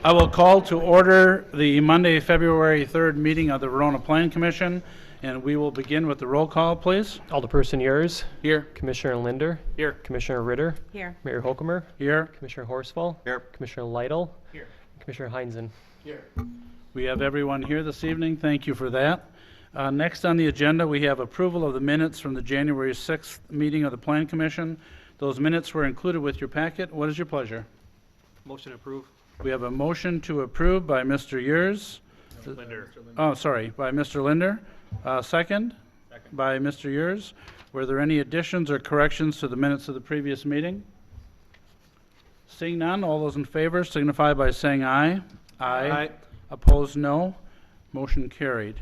I will call to order the Monday, February 3rd meeting of the Verona Plan Commission, and we will begin with the roll call, please. Alderperson Yurs. Here. Commissioner Linder. Here. Commissioner Ritter. Here. Mayor Hokumer. Here. Commissioner Horsfall. Here. Commissioner Lytle. Here. Commissioner Heinzen. We have everyone here this evening. Thank you for that. Next on the agenda, we have approval of the minutes from the January 6th meeting of the Plan Commission. Those minutes were included with your packet. What is your pleasure? Motion approved. We have a motion to approve by Mr. Yurs. Linder. Oh, sorry, by Mr. Linder. Second? By Mr. Yurs. Were there any additions or corrections to the minutes of the previous meeting? Seeing none, all those in favor signify by saying aye. Aye. Opposed, no. Motion carried.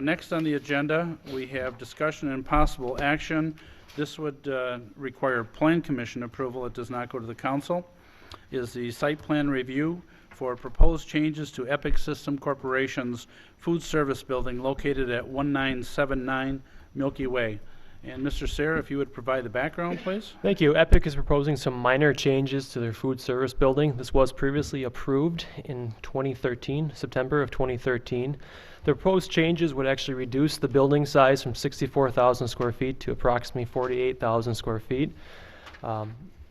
Next on the agenda, we have discussion and possible action. This would require Plan Commission approval. It does not go to the council. Is the site plan review for proposed changes to Epic System Corporation's food service building located at 1979 Milky Way. And Mr. Sayre, if you would provide the background, please. Thank you. Epic is proposing some minor changes to their food service building. This was previously approved in 2013, September of 2013. The proposed changes would actually reduce the building size from 64,000 square feet to approximately 48,000 square feet.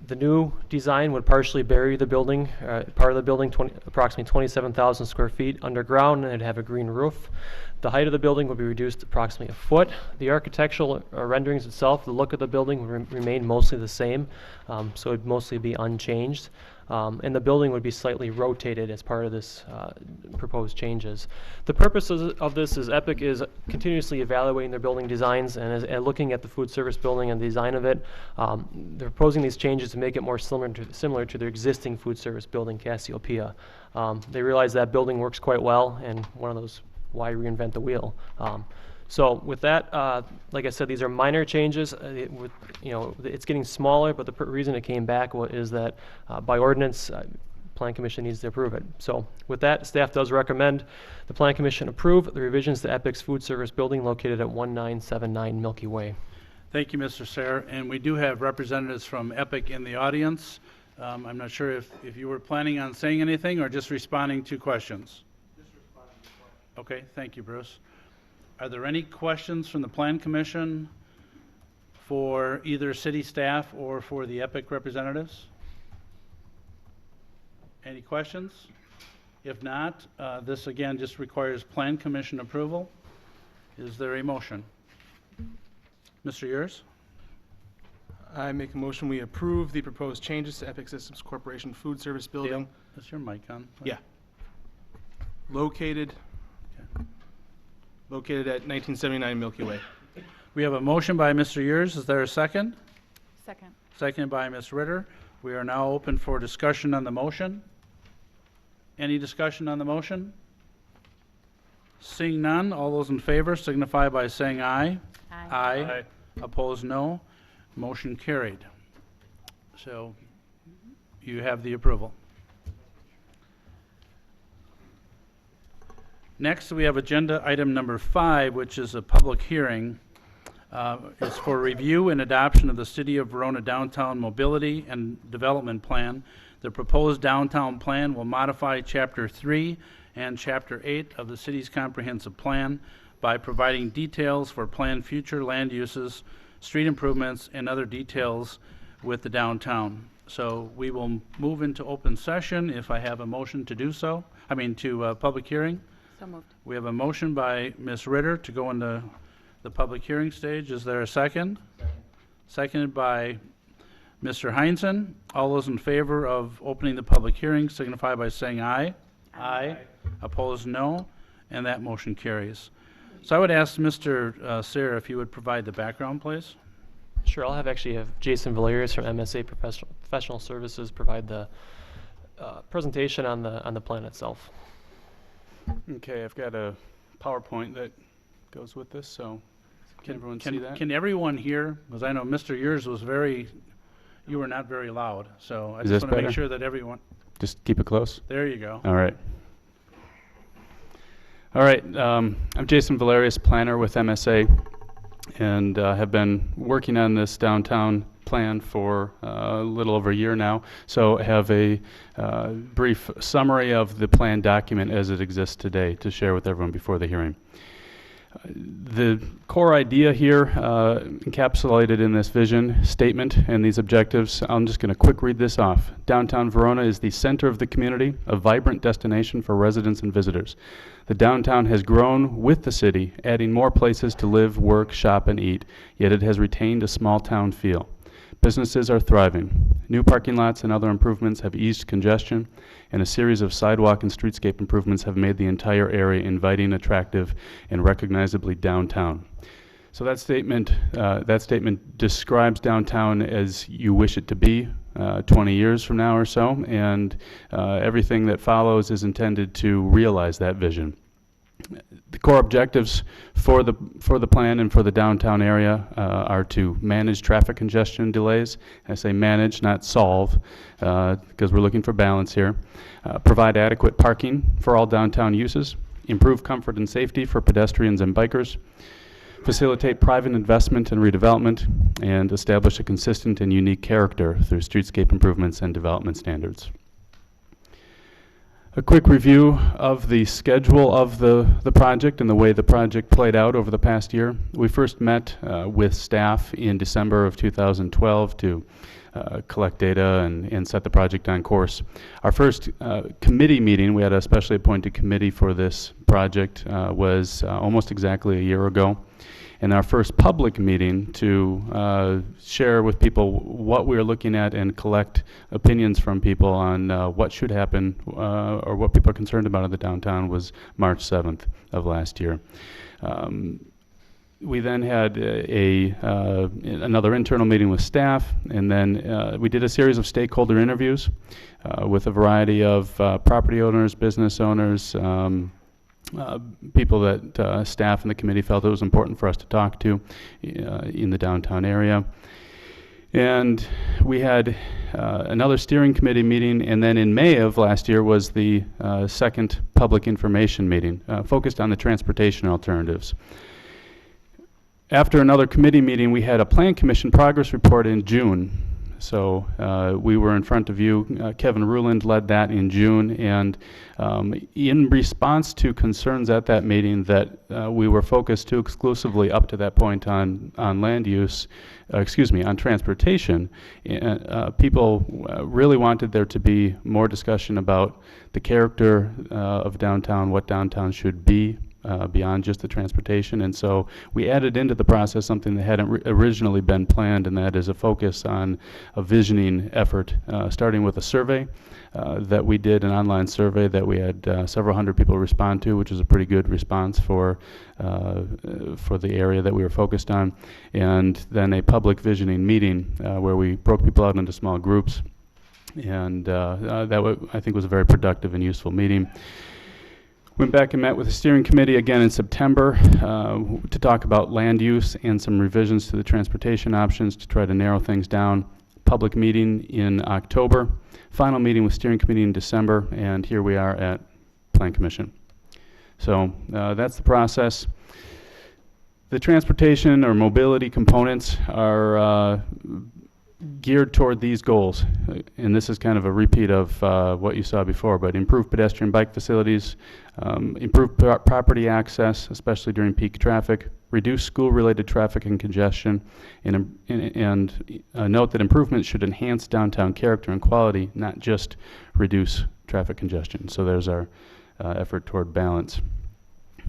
The new design would partially bury the building, part of the building, approximately 27,000 square feet underground, and it'd have a green roof. The height of the building would be reduced approximately a foot. The architectural renderings itself, the look of the building would remain mostly the same, so it'd mostly be unchanged. And the building would be slightly rotated as part of this proposed changes. The purpose of this is Epic is continuously evaluating their building designs and looking at the food service building and the design of it. They're proposing these changes to make it more similar to their existing food service building, Cassiopeia. They realize that building works quite well, and one of those, why reinvent the wheel? So with that, like I said, these are minor changes. It's getting smaller, but the reason it came back is that by ordinance, Plan Commission needs to approve it. So with that, staff does recommend the Plan Commission approve the revisions to Epic's food service building located at 1979 Milky Way. Thank you, Mr. Sayre. And we do have representatives from Epic in the audience. I'm not sure if you were planning on saying anything or just responding to questions. Okay, thank you, Bruce. Are there any questions from the Plan Commission for either city staff or for the Epic representatives? Any questions? If not, this again just requires Plan Commission approval. Is there a motion? Mr. Yurs? I make a motion we approve the proposed changes to Epic Systems Corporation food service building. Is your mic on? Yeah. Located at 1979 Milky Way. We have a motion by Mr. Yurs. Is there a second? Second. Seconded by Ms. Ritter. We are now open for discussion on the motion. Any discussion on the motion? Seeing none, all those in favor signify by saying aye. Aye. Opposed, no. Motion carried. So you have the approval. Next, we have agenda item number 5, which is a public hearing. It's for review and adoption of the City of Verona Downtown Mobility and Development Plan. The proposed downtown plan will modify Chapter 3 and Chapter 8 of the city's comprehensive plan by providing details for planned future land uses, street improvements, and other details with the downtown. So we will move into open session if I have a motion to do so. To public hearing. So moved. We have a motion by Ms. Ritter to go into the public hearing stage. Is there a second? Seconded by Mr. Heinzen. All those in favor of opening the public hearing signify by saying aye. Aye. Opposed, no. And that motion carries. So I would ask Mr. Sayre if you would provide the background, please. Sure, I'll have Jason Valerius from MSA Professional Services provide the presentation on the plan itself. Okay, I've got a PowerPoint that goes with this, so can everyone see that? Can everyone hear? Because I know Mr. Yurs was you were not very loud, so I Is just this want to make better? sure that everyone, Just keep it close. there you go. All right. All right, I'm Jason Valerius, planner with MSA. and have been working on this downtown plan for a little over a year now. So I have a brief summary of the plan document as it exists today to share with everyone before the hearing. The core idea here encapsulated in this vision statement and these objectives, I'm just going to quick read this off. Downtown Verona is the center of the community, a vibrant destination for residents and visitors. The downtown has grown with the city, adding more places to live, work, shop, and eat, yet it has retained a small town feel. Businesses are thriving. New parking lots and other improvements have eased congestion, and a series of sidewalk and streetscape improvements have made the entire area inviting, attractive, and recognizably downtown. So that statement describes downtown as you wish it to be 20 years from now or so, and everything that follows is intended to realize that vision. The core objectives for the plan and for the downtown area are to manage traffic congestion delays. I say manage, not solve, because we're looking for balance here. Provide adequate parking for all downtown uses. Improve comfort and safety for pedestrians and bikers. Facilitate private investment and redevelopment, and establish a consistent and unique character through streetscape improvements and development standards. A quick review of the schedule of the project and the way the project played out over the past year. We first met with staff in December of 2012 to collect data and set the project on course. Our first committee meeting, we had a specially appointed committee for this project, was almost exactly a year ago. And our first public meeting to share with people what we are looking at and collect opinions from people on what should happen or what people are concerned about in the downtown was March 7th of last year. We then had another internal meeting with staff, and then we did a series of stakeholder interviews with a variety of property owners, business owners, people that staff and the committee felt it was important for us to talk to in the downtown area. And we had another steering committee meeting, and then in May of last year was the second public information meeting focused on the transportation alternatives. After another committee meeting, we had a Plan Commission progress report in June. So we were in front of you. Kevin Ruland led that in June, and in response to concerns at that meeting that we were focused too exclusively up to that point on land use, on transportation, people really wanted there to be more discussion about the character of downtown, what downtown should be, beyond just the transportation. And so we added into the process something that hadn't originally been planned, and that is a focus on a visioning effort, starting with a survey that we did, an online survey that we had several hundred people respond to, which is a pretty good response for the area that we were focused on, and then a public visioning meeting where we broke people out into small groups, and that I think was a very productive and useful meeting. Went back and met with the steering committee again in September to talk about land use and some revisions to the transportation options to try to narrow things down. Public meeting in October, final meeting with steering committee in December, and here we are at Plan Commission. So that's the process. The transportation or mobility components are geared toward these goals, and this is kind of a repeat of what you saw before, but improve pedestrian bike facilities, improve property access, especially during peak traffic, reduce school-related traffic and congestion, and note that improvements should enhance downtown character and quality, not just reduce traffic congestion. So there's our effort toward balance.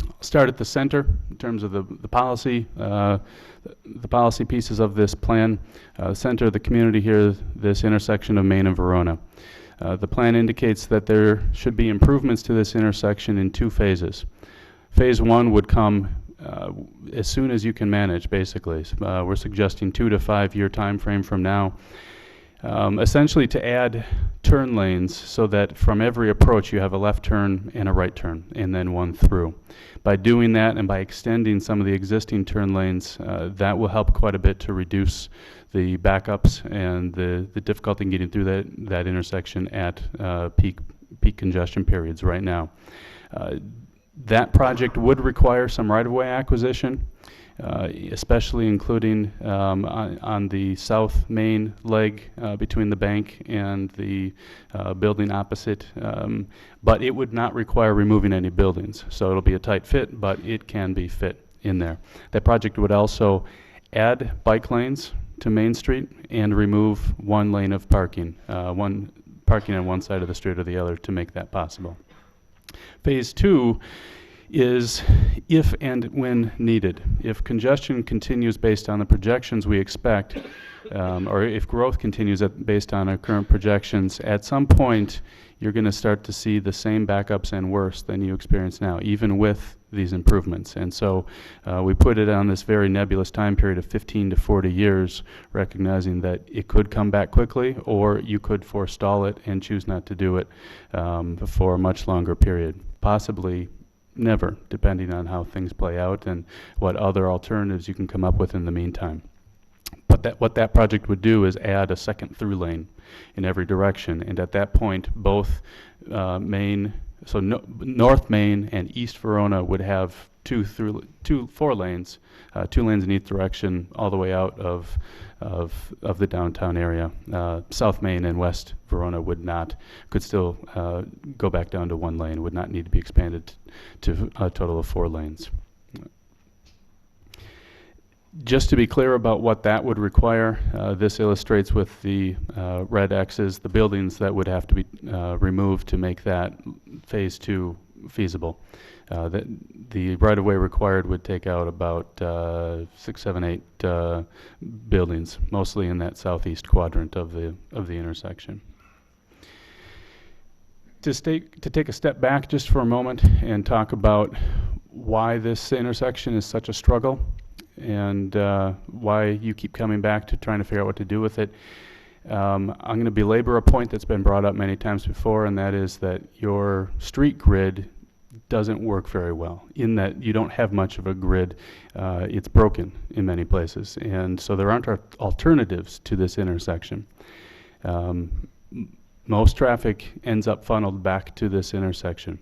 I'll start at the center in terms of the policy pieces of this plan. Center of the community here, this intersection of Main and Verona. The plan indicates that there should be improvements to this intersection in 2 phases. Phase 1 would come as soon as you can manage, basically. We're suggesting 2 to 5 year time frame from now. Essentially to add turn lanes so that from every approach you have a left turn and a right turn, and then one through. By doing that and by extending some of the existing turn lanes, that will help quite a bit to reduce the backups and the difficulty in getting through that intersection at peak congestion periods right now. That project would require some right-of-way acquisition, especially including on the south main leg between the bank and the building opposite. But it would not require removing any buildings. So it'll be a tight fit, but it can be fit in there. That project would also add bike lanes to Main Street and remove one lane of parking, one parking on one side of the street or the other to make that possible. Phase 2 is if and when needed. If congestion continues based on the projections we expect, or if growth continues based on our current projections, at some point you're going to start to see the same backups and worse than you experience now, even with these improvements. And so we put it on this very nebulous time period of 15 to 40 years, recognizing that it could come back quickly, or you could forestall it and choose not to do it for a much longer period, possibly never, depending on how things play out and what other alternatives you can come up with in the meantime. But what that project would do is add a second through lane in every direction, and at that point, both North Main and East Verona would have four lanes, 2 lanes in each direction, all the way out of the downtown area. South Main and West Verona could still go back down to 1 lane, would not need to be expanded to a total of 4 lanes. Just to be clear about what that would require, this illustrates with the red X's the buildings that would have to be removed to make that phase 2 feasible. The right-of-way required would take out about 6, 7, 8 buildings, mostly in that southeast quadrant of the intersection. To take a step back just for a moment and talk about why this intersection is such a struggle, and why you keep coming back to trying to figure out what to do with it. I'm going to belabor a point that's been brought up many times before, and that is that your street grid doesn't work very well, in that you don't have much of a grid. It's broken in many places, and so there aren't alternatives to this intersection. Most traffic ends up funneled back to this intersection.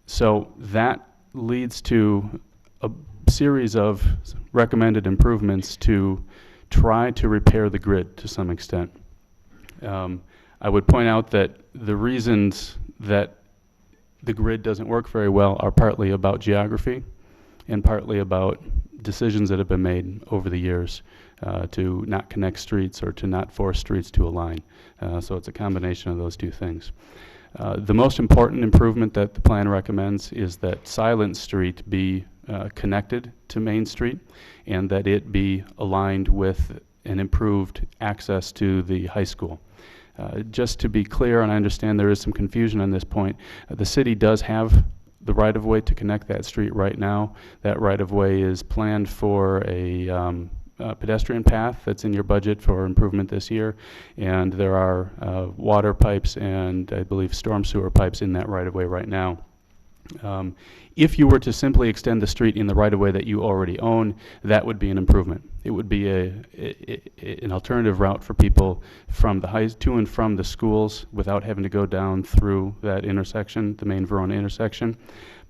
So that leads to a series of recommended improvements to try to repair the grid to some extent. I would point out that the reasons that the grid doesn't work very well are partly about geography and partly about decisions that have been made over the years to not connect streets or to not force streets to align. So it's a combination of those two things. The most important improvement that the plan recommends is that Silent Street be connected to Main Street, and that it be aligned with an improved access to the high school. Just to be clear, and I understand there is some confusion on this point, the city does have the right-of-way to connect that street right now. That right-of-way is planned for a pedestrian path that's in your budget for improvement this year, and there are water pipes and I believe storm sewer pipes in that right-of-way right now. If you were to simply extend the street in the right-of-way that you already own, that would be an improvement. It would be an alternative route for people to and from the schools without having to go down through that intersection, the main Verona intersection.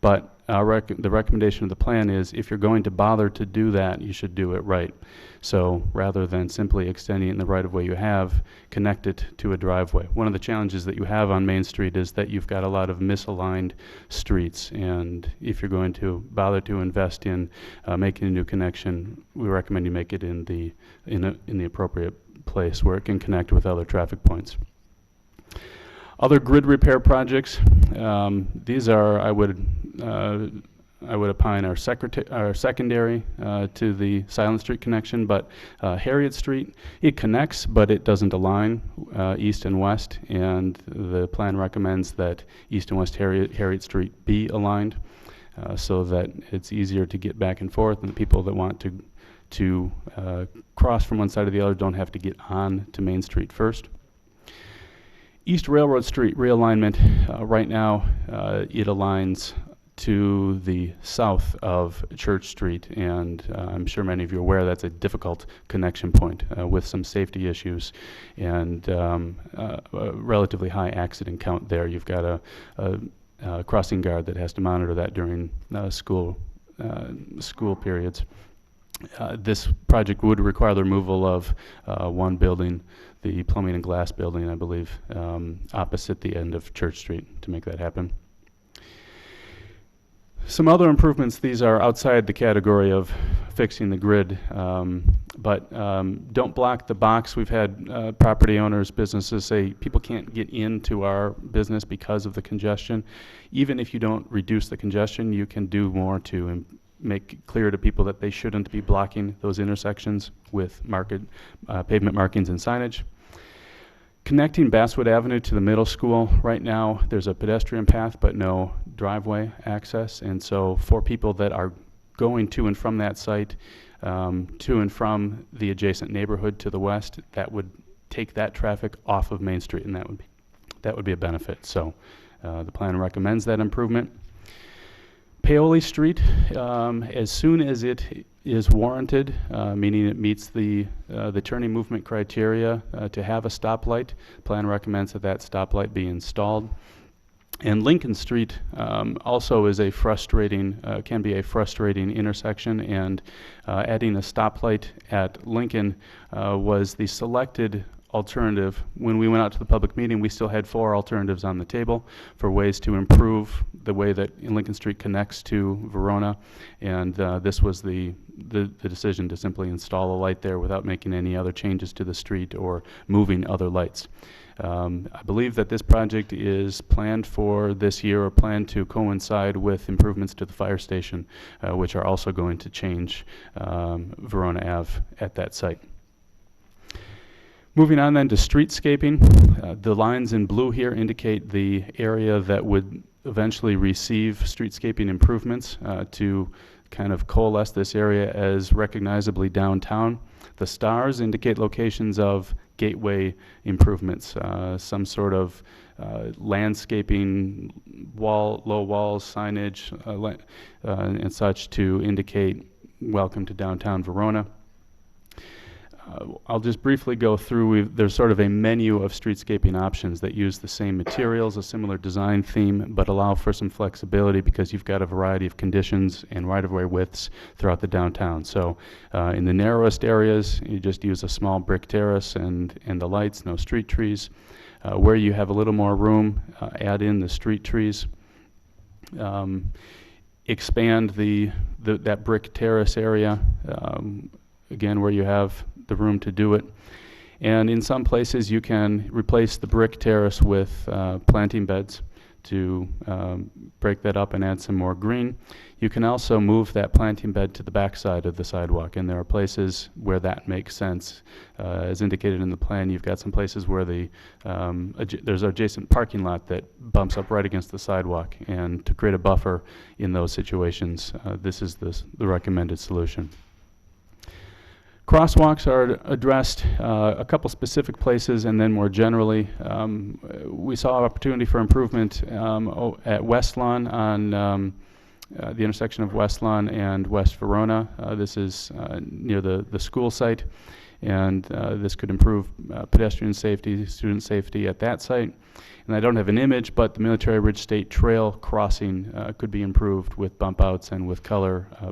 But the recommendation of the plan is if you're going to bother to do that, you should do it right. So rather than simply extending it in the right-of-way you have, connect it to a driveway. One of the challenges that you have on Main Street is that you've got a lot of misaligned streets, and if you're going to bother to invest in making a new connection, we recommend you make it in the appropriate place where it can connect with other traffic points. Other grid repair projects, these are, I would opine, are secondary to the Silent Street connection, but Harriet Street, it connects, but it doesn't align east and west, and the plan recommends that east and west Harriet Street be aligned so that it's easier to get back and forth, and the people that want to cross from one side to the other don't have to get on to Main Street first. East Railroad Street realignment, right now it aligns to the south of Church Street, and I'm sure many of you are aware that's a difficult connection point with some safety issues and a relatively high accident count there. You've got a crossing guard that has to monitor that during school periods. This project would require the removal of one building, the plumbing and glass building, I believe, opposite the end of Church Street to make that happen. Some other improvements, these are outside the category of fixing the grid, but don't block the box. We've had property owners, businesses say people can't get into our business because of the congestion. Even if you don't reduce the congestion, you can do more to make clear to people that they shouldn't be blocking those intersections with pavement markings and signage. Connecting Basswood Avenue to the middle school, right now there's a pedestrian path but no driveway access, and so for people that are going to and from that site, to and from the adjacent neighborhood to the west, that would take that traffic off of Main Street, and that would be a benefit. So the plan recommends that improvement. Paoli Street, as soon as it is warranted, meaning it meets the turning movement criteria to have a stoplight, plan recommends that that stoplight be installed. And Lincoln Street also is can be a frustrating intersection, and adding a stoplight at Lincoln was the selected alternative. When we went out to the public meeting, we still had 4 alternatives on the table for ways to improve the way that Lincoln Street connects to Verona, and this was the decision to simply install a light there without making any other changes to the street or moving other lights. I believe that this project is planned for this year, or planned to coincide with improvements to the fire station, which are also going to change Verona Ave at that site. Moving on then to streetscaping, the lines in blue here indicate the area that would eventually receive streetscaping improvements to kind of coalesce this area as recognizably downtown. The stars indicate locations of gateway improvements, some sort of landscaping, low walls, signage, and such to indicate welcome to downtown Verona. I'll just briefly go through. There's sort of a menu of streetscaping options that use the same materials, a similar design theme, but allow for some flexibility because you've got a variety of conditions and right-of-way widths throughout the downtown. So in the narrowest areas, you just use a small brick terrace and the lights, no street trees. Where you have a little more room, add in the street trees. Expand that brick terrace area, again, where you have the room to do it. And in some places you can replace the brick terrace with planting beds to break that up and add some more green. You can also move that planting bed to the back side of the sidewalk, and there are places where that makes sense. As indicated in the plan, you've got some places where there's an adjacent parking lot that bumps up right against the sidewalk, and to create a buffer in those situations, this is the recommended solution. Crosswalks are addressed a couple specific places, and then more generally, we saw opportunity for improvement at West Lawn on the intersection of West Lawn and West Verona. This is near the school site, and this could improve pedestrian safety, student safety at that site. And I don't have an image, but the Military Ridge State Trail crossing could be improved with bump outs and with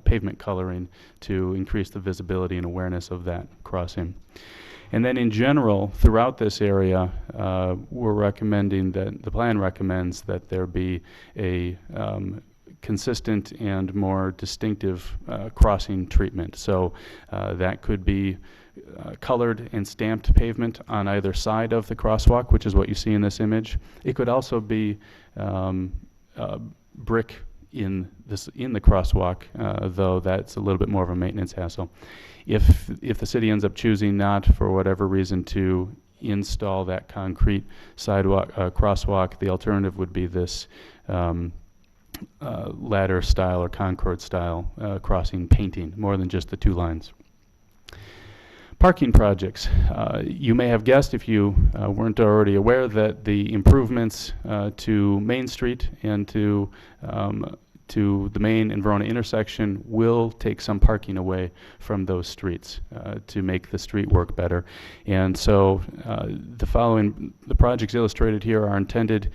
pavement coloring to increase the visibility and awareness of that crossing. And then in general, throughout this area, we're recommending that the plan recommends that there be a consistent and more distinctive crossing treatment. So that could be colored and stamped pavement on either side of the crosswalk, which is what you see in this image. It could also be brick in the crosswalk, though that's a little bit more of a maintenance hassle. If the city ends up choosing not, for whatever reason, to install that concrete sidewalk crosswalk, the alternative would be this ladder style or Concord style crossing painting, more than just the 2 lines. Parking projects. You may have guessed, if you weren't already aware, that the improvements to Main Street and to to the Main and Verona intersection will take some parking away from those streets to make the street work better. And so the projects illustrated here are intended,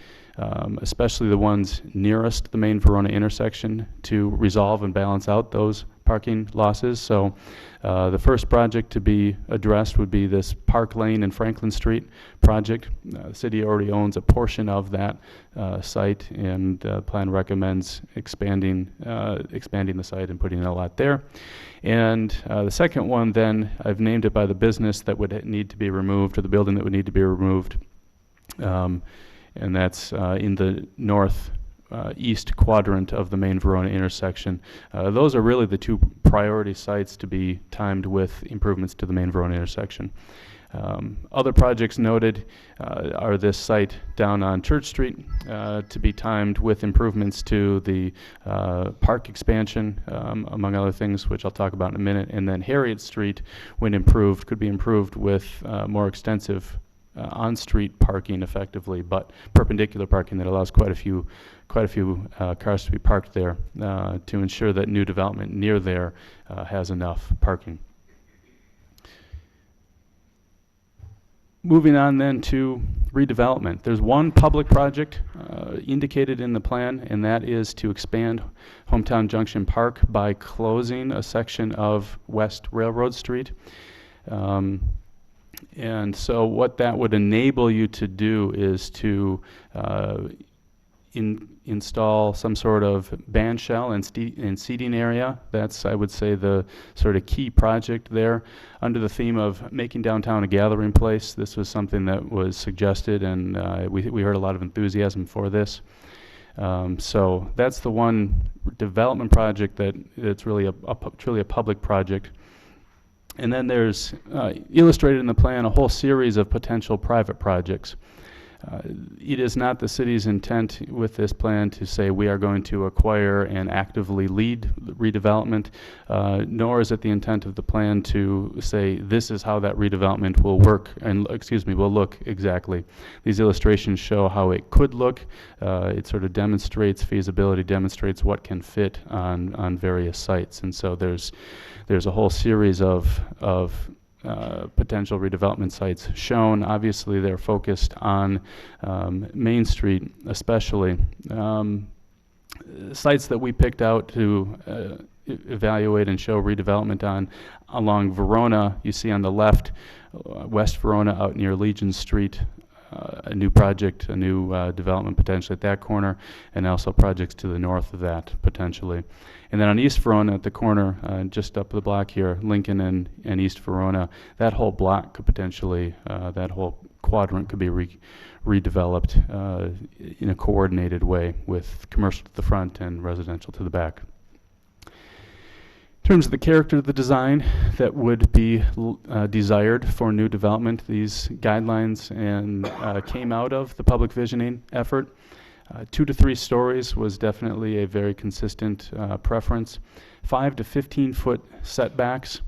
especially the ones nearest the Main Verona intersection, to resolve and balance out those parking losses. So the first project to be addressed would be this Park Lane and Franklin Street project. The city already owns a portion of that site, and the plan recommends expanding the site and putting a lot there. And the second one, then, I've named it by the business that would need to be removed, or the building that would need to be removed, and that's in the east quadrant of the Main Verona intersection. Those are really the two priority sites to be timed with improvements to the Main Verona intersection. Other projects noted are this site down on Church Street to be timed with improvements to the park expansion, among other things, which I'll talk about in a minute. And then Harriet Street, when improved, could be improved with more extensive on-street parking effectively, but perpendicular parking that allows quite a few cars to be parked there to ensure that new development near there has enough parking. Moving on then to redevelopment. There's one public project indicated in the plan, and that is to expand Hometown Junction Park by closing a section of West Railroad Street. And so what that would enable you to do is to install some sort of band shell and seating area. That's, I would say, the sort of key project there. Under the theme of making downtown a gathering place, this was something that was suggested, and we heard a lot of enthusiasm for this. So that's the one development project it's really truly a public project. And then there's, illustrated in the plan, a whole series of potential private projects. It is not the city's intent with this plan to say we are going to acquire and actively lead redevelopment, nor is it the intent of the plan to say this is how that redevelopment will work, and will look exactly. These illustrations show how it could look. It sort of demonstrates feasibility, demonstrates what can fit on various sites, and so there's a whole series of potential redevelopment sites shown. Obviously, they're focused on Main Street, especially. Sites that we picked out to evaluate and show redevelopment on along Verona, you see on the left, West Verona out near Legion Street, a new project, a new development potentially at that corner, and also projects to the north of that potentially. And then on East Verona at the corner, just up the block here, Lincoln and East Verona, that whole block could potentially, that whole quadrant could be redeveloped in a coordinated way with commercial to the front and residential to the back. In terms of the character of the design that would be desired for new development, these guidelines came out of the public visioning effort. 2 to 3 stories was definitely a very consistent preference. 5 to 15 foot setbacks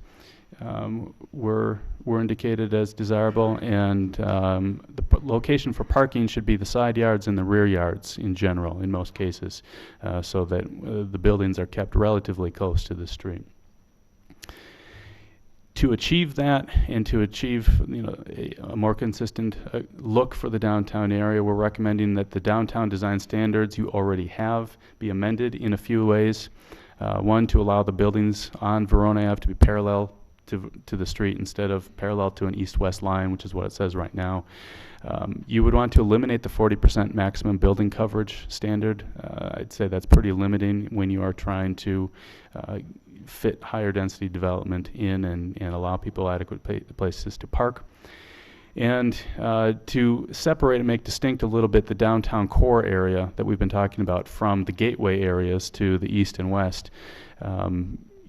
were indicated as desirable, and the location for parking should be the side yards and the rear yards in general, in most cases, so that the buildings are kept relatively close to the street. To achieve that and to achieve a more consistent look for the downtown area, we're recommending that the downtown design standards you already have be amended in a few ways. One, to allow the buildings on Verona Ave to be parallel to the street instead of parallel to an east-west line, which is what it says right now. You would want to eliminate the 40% maximum building coverage standard. I'd say that's pretty limiting when you are trying to fit higher density development in and allow people adequate places to park. And to separate and make distinct a little bit the downtown core area that we've been talking about from the gateway areas to the east and west,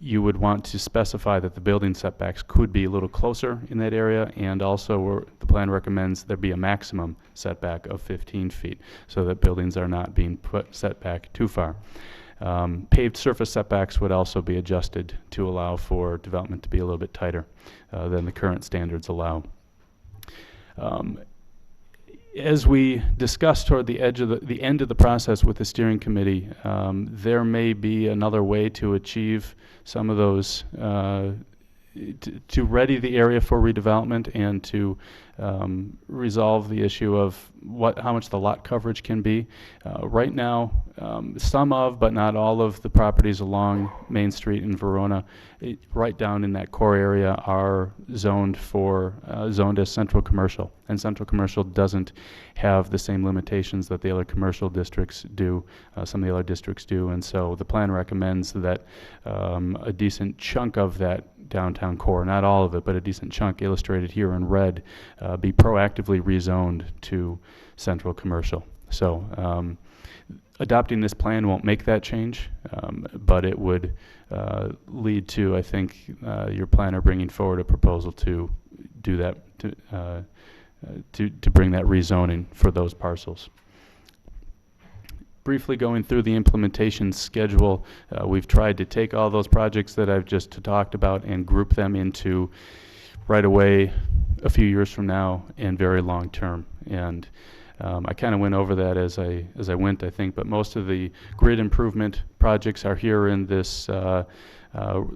you would want to specify that the building setbacks could be a little closer in that area, and also the plan recommends there be a maximum setback of 15 feet so that buildings are not being set back too far. Paved surface setbacks would also be adjusted to allow for development to be a little bit tighter than the current standards allow. As we discussed toward the end of the process with the steering committee, there may be another way to achieve some of those, to ready the area for redevelopment and to resolve the issue of how much the lot coverage can be. Right now, some of, but not all of the properties along Main Street in Verona, right down in that core area, are zoned as central commercial. And central commercial doesn't have the same limitations that the other commercial districts do, some of the other districts do. And so the plan recommends that a decent chunk of that downtown core, not all of it, but a decent chunk illustrated here in red, be proactively rezoned to central commercial. So adopting this plan won't make that change, but it would lead to, I think, your planner bringing forward a proposal to do that, to bring that rezoning for those parcels. Briefly going through the implementation schedule, we've tried to take all those projects that I've just talked about and group them into right away, a few years from now, and very long term. And I kind of went over that as I went, I think, but most of the grid improvement projects are here in this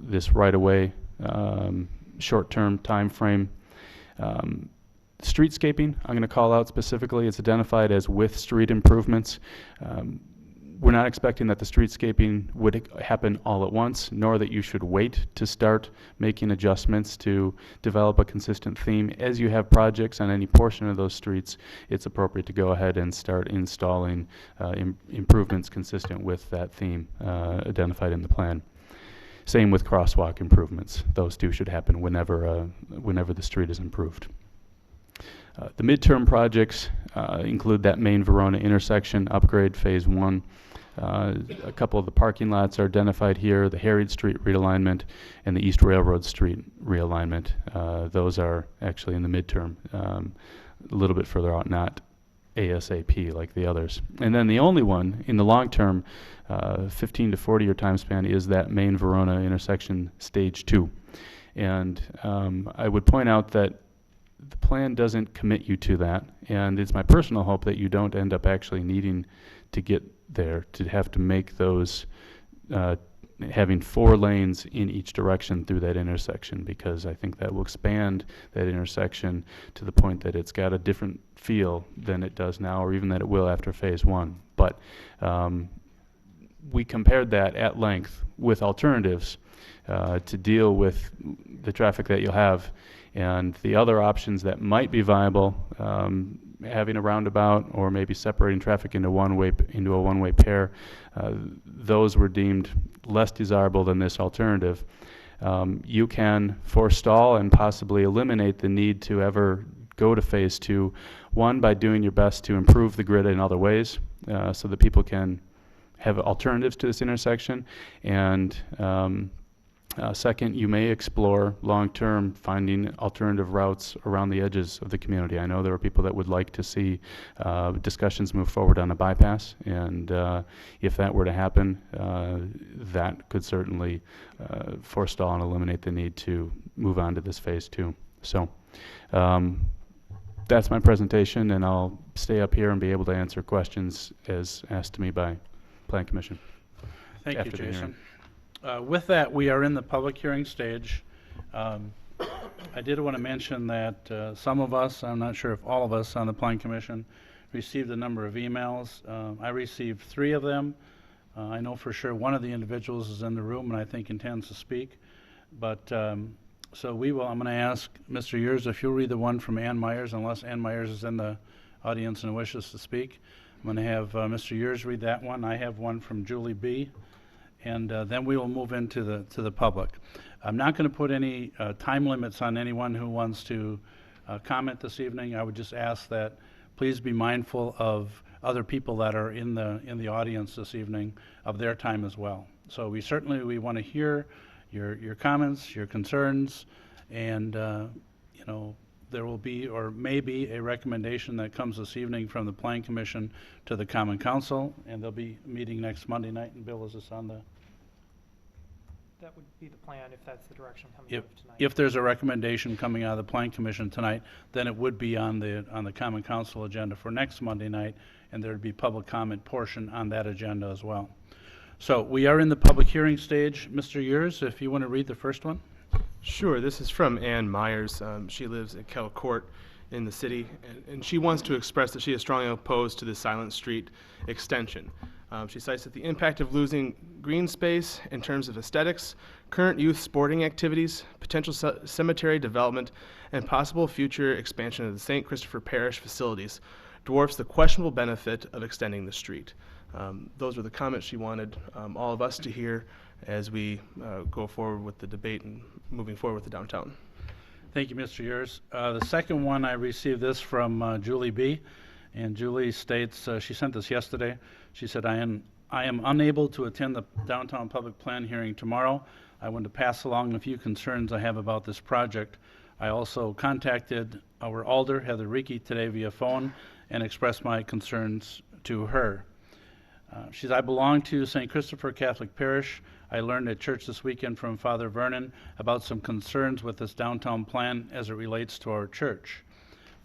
this right away short-term time frame. Streetscaping, I'm going to call out specifically. It's identified as with street improvements. We're not expecting that the streetscaping would happen all at once, nor that you should wait to start making adjustments to develop a consistent theme. As you have projects on any portion of those streets, it's appropriate to go ahead and start installing improvements consistent with that theme identified in the plan. Same with crosswalk improvements. Those two should happen whenever the street is improved. The midterm projects include that main Verona intersection upgrade phase 1. A couple of the parking lots are identified here, the Harriet Street realignment and the East Railroad Street realignment. Those are actually in the midterm, a little bit further out, not ASAP like the others. And then the only one in the long term, 15 to 40 year time span, is that main Verona intersection stage 2. And I would point out that the plan doesn't commit you to that, and it's my personal hope that you don't end up actually needing to get there, to have to make those, having 4 lanes in each direction through that intersection, because I think that will expand that intersection to the point that it's got a different feel than it does now, or even that it will after phase 1. But we compared that at length with alternatives to deal with the traffic that you'll have. And the other options that might be viable, having a roundabout or maybe separating traffic into a one-way pair, those were deemed less desirable than this alternative. You can forestall and possibly eliminate the need to ever go to phase 2, one, by doing your best to improve the grid in other ways, so that people can have alternatives to this intersection, and second, you may explore long-term finding alternative routes around the edges of the community. I know there are people that would like to see discussions move forward on a bypass, and if that were to happen, that could certainly forestall and eliminate the need to move on to this phase 2. So that's my presentation, and I'll stay up here and be able to answer questions as asked to me by Plan Commission. Thank you, After the hearing. Jason. With that, we are in the public hearing stage. I did want to mention that some of us, I'm not sure if all of us on the Plan Commission, received a number of emails. I received 3 of them. I know for sure one of the individuals is in the room and I think intends to speak. But so I'm going to ask Mr. Yers if you'll read the one from Ann Myers, unless Ann Myers is in the audience and wishes to speak. I'm going to have Mr. Yers read that one. I have one from Julie B. And then we will move into the public. I'm not going to put any time limits on anyone who wants to comment this evening. I would just ask that please be mindful of other people that are in the audience this evening, of their time as well. So we want to hear your comments, your concerns, and you know, there will be or may be a recommendation that comes this evening from the Plan Commission to the Common Council, and they'll be meeting next Monday night. And Bill, is this on the? that would be the plan if that's the direction coming If, out of tonight. if there's a recommendation coming out of the Plan Commission tonight, then it would be on the Common Council agenda for next Monday night, and there'd be public comment portion on that agenda as well. So we are in the public hearing stage. Mr. Yurs, if you want to read the first one? Sure, this is from Ann Myers. She lives in Kettle Court in the city, and she wants to express that she is strongly opposed to the Silent Street extension. She cites that the impact of losing green space in terms of aesthetics, current youth sporting activities, potential cemetery development, and possible future expansion of the St. Christopher Parish facilities dwarfs the questionable benefit of extending the street. Those were the comments she wanted all of us to hear as we go forward with the debate and moving forward with the downtown. Thank you, Mr. Yurs. The second one, I received this from Julie B., and Julie states, she sent this yesterday. She said, I am unable to attend the downtown public plan hearing tomorrow. I want to pass along a few concerns I have about this project. I also contacted our alder, Heather Reekie, today via phone and expressed my concerns to her. She says, I belong to St. Christopher Catholic Parish. I learned at church this weekend from Father Vernon about some concerns with this downtown plan as it relates to our church.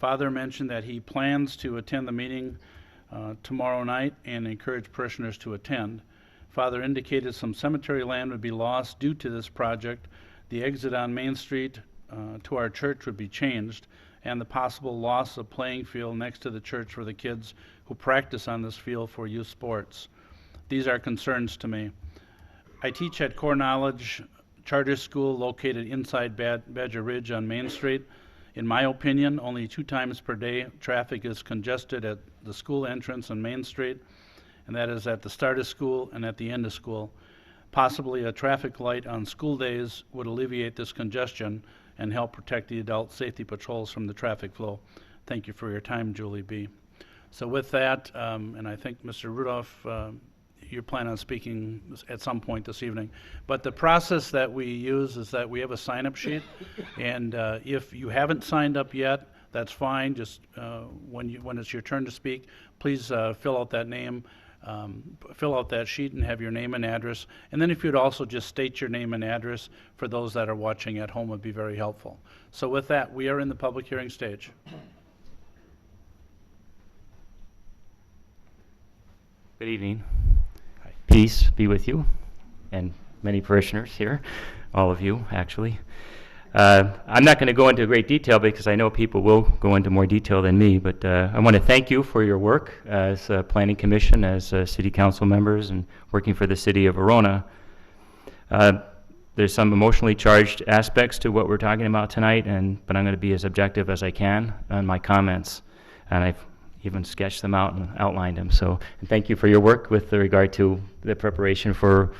Father mentioned that he plans to attend the meeting tomorrow night and encourage parishioners to attend. Father indicated some cemetery land would be lost due to this project. The exit on Main Street to our church would be changed, and the possible loss of playing field next to the church for the kids who practice on this field for youth sports. These are concerns to me. I teach at Core Knowledge Charter School located inside Badger Ridge on Main Street. In my opinion, only 2 times per day traffic is congested at the school entrance on Main Street, and that is at the start of school and at the end of school. Possibly a traffic light on school days would alleviate this congestion and help protect the adult safety patrols from the traffic flow. Thank you for your time, Julie B. So with that, and I think Mr. Rudolph, you plan on speaking at some point this evening. But the process that we use is that we have a sign-up sheet, and if you haven't signed up yet, that's fine. Just when it's your turn to speak, please fill out that name, fill out that sheet and have your name and address. And then if you'd also just state your name and address for those that are watching at home would be very helpful. So with that, we are in the public hearing stage. Good evening. Hi. Peace be with you and many parishioners here, all of you, actually. I'm not going to go into great detail because I know people will go into more detail than me, but I want to thank you for your work as a planning commission, as city council members, and working for the city of Verona. There's some emotionally charged aspects to what we're talking about tonight, but I'm going to be as objective as I can on my comments, and I've even sketched them out and outlined them. So, and thank you for your work with regard to the preparation for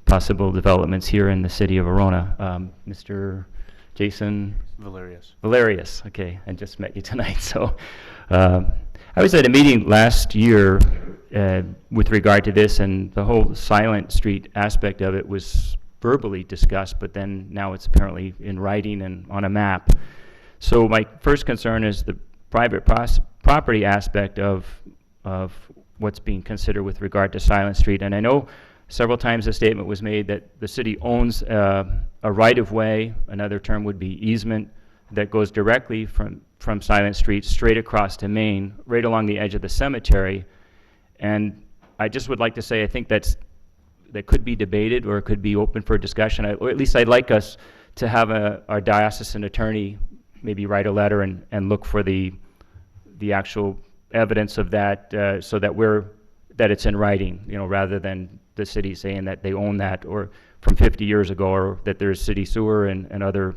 possible developments here in the city of Verona. Mr. Jason Valerius, okay, I just met you tonight. So I was at a meeting last year with regard to this, and the whole Silent Street aspect of it was verbally discussed, but then now it's apparently in writing and on a map. So my first concern is the private property aspect of what's being considered with regard to Silent Street. And I know several times a statement was made that the city owns a right-of-way, another term would be easement, that goes directly from Silent Street straight across to Main, right along the edge of the cemetery. And I just would like to say I think that could be debated or it could be open for discussion, or at least I'd like us to have our diocesan attorney maybe write a letter and look for the actual evidence of that, so that it's in writing, rather than the city saying that they own that, or from 50 years ago, or that there's city sewer and other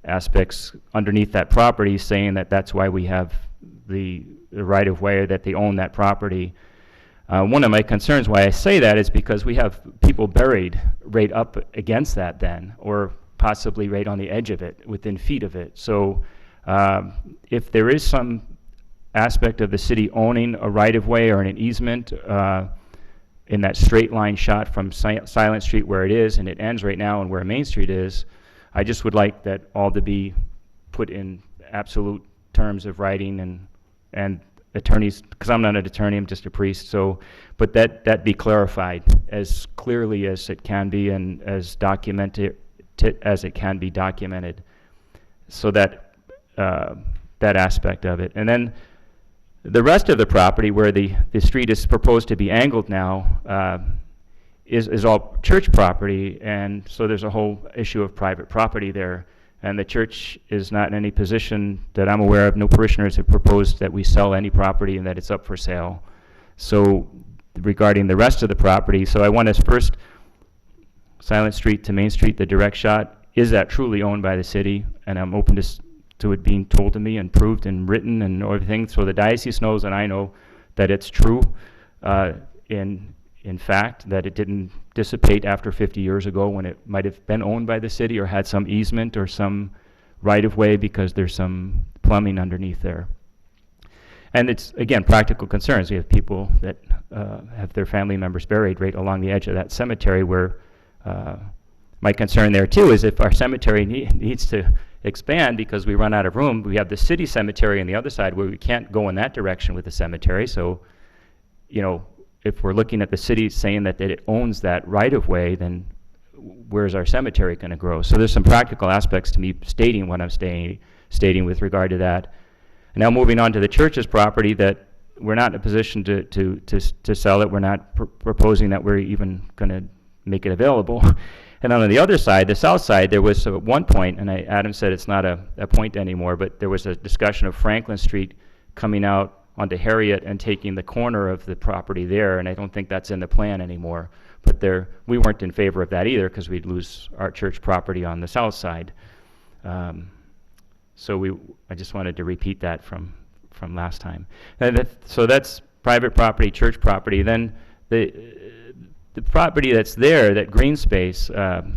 aspects underneath that property saying that that's why we have the right of way, or that they own that property. One of my concerns why I say that is because we have people buried right up against that then, or possibly right on the edge of it, within feet of it. So if there is some aspect of the city owning a right-of-way or an easement in that straight line shot from Silent Street where it is, and it ends right now and where Main Street is, I just would like that all to be put in absolute terms of writing, and attorneys, because I'm not an attorney, I'm just a priest, so, but that be clarified as clearly as it can be and as documented as it can be documented, so that, that aspect of it. And then the rest of the property where the street is proposed to be angled now, is all church property, and so there's a whole issue of private property there. And the church is not in any position that I'm aware of, no parishioners have proposed that we sell any property and that it's up for sale. So regarding the rest of the property, so I want to first, Silent Street to Main Street, the direct shot, is that truly owned by the city? And I'm open to it being told to me and proved and written and everything, so the diocese knows and I know that it's true. In fact, that it didn't dissipate after 50 years ago when it might have been owned by the city or had some easement or some right-of-way because there's some plumbing underneath there. And it's, again, practical concerns. We have people that have their family members buried right along the edge of that cemetery where my concern there, too, is if our cemetery needs to expand because we run out of room, we have the city cemetery on the other side where we can't go in that direction with the cemetery. So, you know, if we're looking at the city saying that it owns that right-of-way, then where's our cemetery going to grow? So there's some practical aspects to me stating what I'm stating with regard to that. And now moving on to the church's property, that we're not in a position to sell it. We're not proposing that we're even going to make it available. And on the other side, the south side, there was at one point, and Adam said it's not a point anymore, but there was a discussion of Franklin Street coming out onto Harriet and taking the corner of the property there, and I don't think that's in the plan anymore. But we weren't in favor of that either because we'd lose our church property on the south side. So I just wanted to repeat that from last time. And so that's private property, church property. Then the property that's there, that green space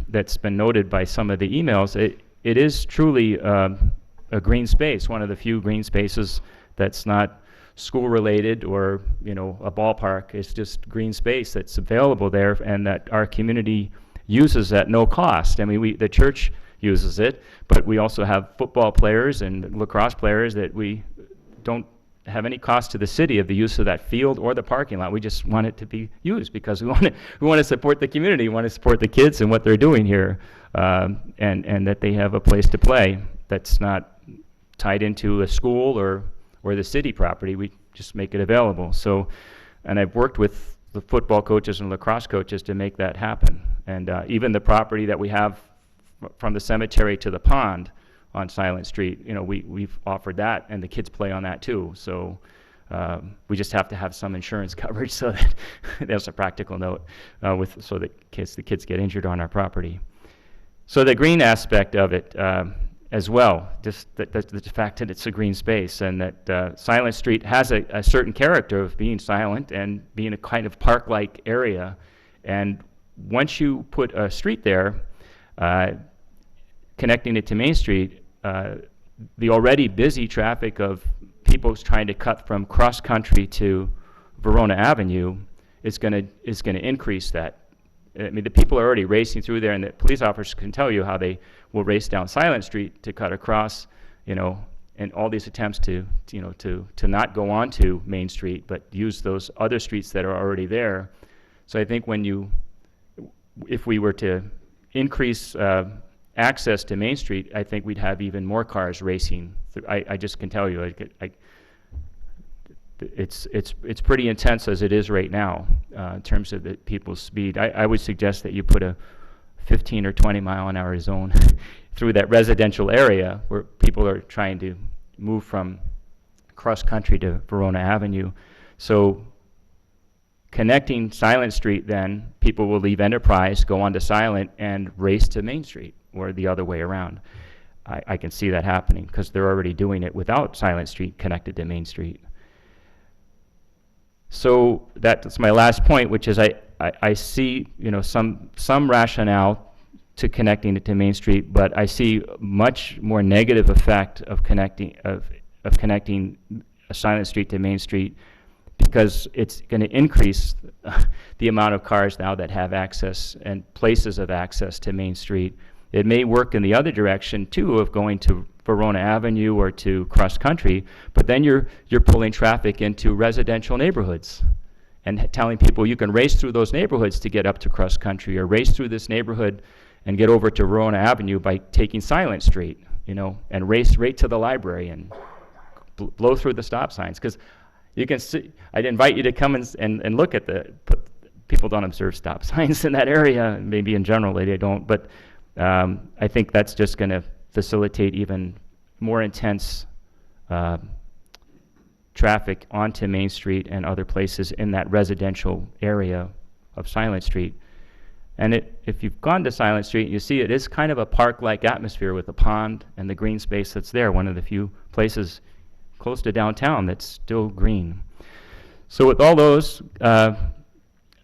that's been noted by some of the emails, it is truly a green space, one of the few green spaces that's not school related or, you know, a ballpark. It's just green space that's available there and that our community uses at no cost. I mean, the church uses it, but we also have football players and lacrosse players that we don't have any cost to the city of the use of that field or the parking lot. We just want it to be used because we want to support the community, we want to support the kids and what they're doing here, and that they have a place to play that's not tied into a school or the city property. We just make it available. So, and I've worked with the football coaches and lacrosse coaches to make that happen. And even the property that we have from the cemetery to the pond on Silent Street, you know, we've offered that, and the kids play on that too. So we just have to have some insurance coverage so that that's a practical note, so that the kids get injured on our property. So the green aspect of it, as well, just the fact that it's a green space and that Silent Street has a certain character of being silent and being a kind of park-like area. And once you put a street there, connecting it to Main Street, the already busy traffic of people trying to cut from cross-country to Verona Avenue is going to increase that. I mean, the people are already racing through there, and the police officers can tell you how they will race down Silent Street to cut across, you know, and all these attempts to not go onto Main Street, but use those other streets that are already there. So I think if we were to increase access to Main Street, I think we'd have even more cars racing. I just can tell you, it's pretty intense as it is right now in terms of the people's speed. I would suggest that you put a 15 or 20 mile an hour zone through that residential area where people are trying to move from cross country to Verona Avenue. So connecting Silent Street, then people will leave Enterprise, go on to Silent, and race to Main Street, or the other way around. I can see that happening because they're already doing it without Silent Street connected to Main Street. So that's my last point, which is I see, you know, some rationale to connecting it to Main Street, but I see much more negative effect of connecting a Silent Street to Main Street, because it's going to increase the amount of cars now that have access and places of access to Main Street. It may work in the other direction too, of going to Verona Avenue or to Cross Country, but then you're pulling traffic into residential neighborhoods and telling people you can race through those neighborhoods to get up to Cross Country, or race through this neighborhood and get over to Verona Avenue by taking Silent Street, you know, and race right to the library and blow through the stop signs. Because you can see, I'd invite you to come and look at people don't observe stop signs in that area. Maybe in general they don't, but I think that's just going to facilitate even more intense traffic onto Main Street and other places in that residential area of Silent Street. And if you've gone to Silent Street, you see it is kind of a park-like atmosphere with the pond and the green space that's there, one of the few places close to downtown that's still green. So with all those, those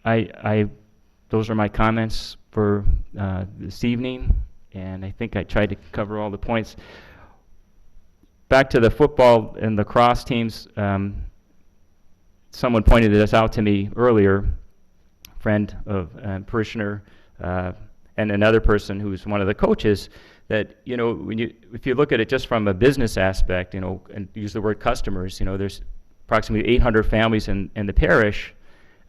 are my comments for this evening, and I think I tried to cover all the points. Back to the football and lacrosse teams, someone pointed this out to me earlier, friend of parishioner, and another person who's one of the coaches, that, you know, if you look at it just from a business aspect, you know, and use the word customers, you know, there's approximately 800 families in the parish,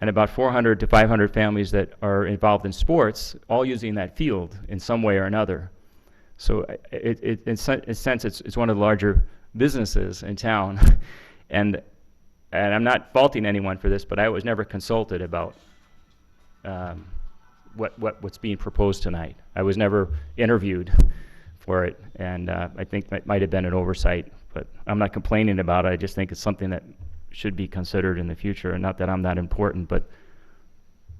and about 400 to 500 families that are involved in sports, all using that field in some way or another. So in a sense, it's one of the larger businesses in town. and I'm not faulting anyone for this, but I was never consulted about what's being proposed tonight. I was never interviewed for it, and I think that might have been an oversight, but I'm not complaining about it. I just think it's something that should be considered in the future, and not that I'm that important, but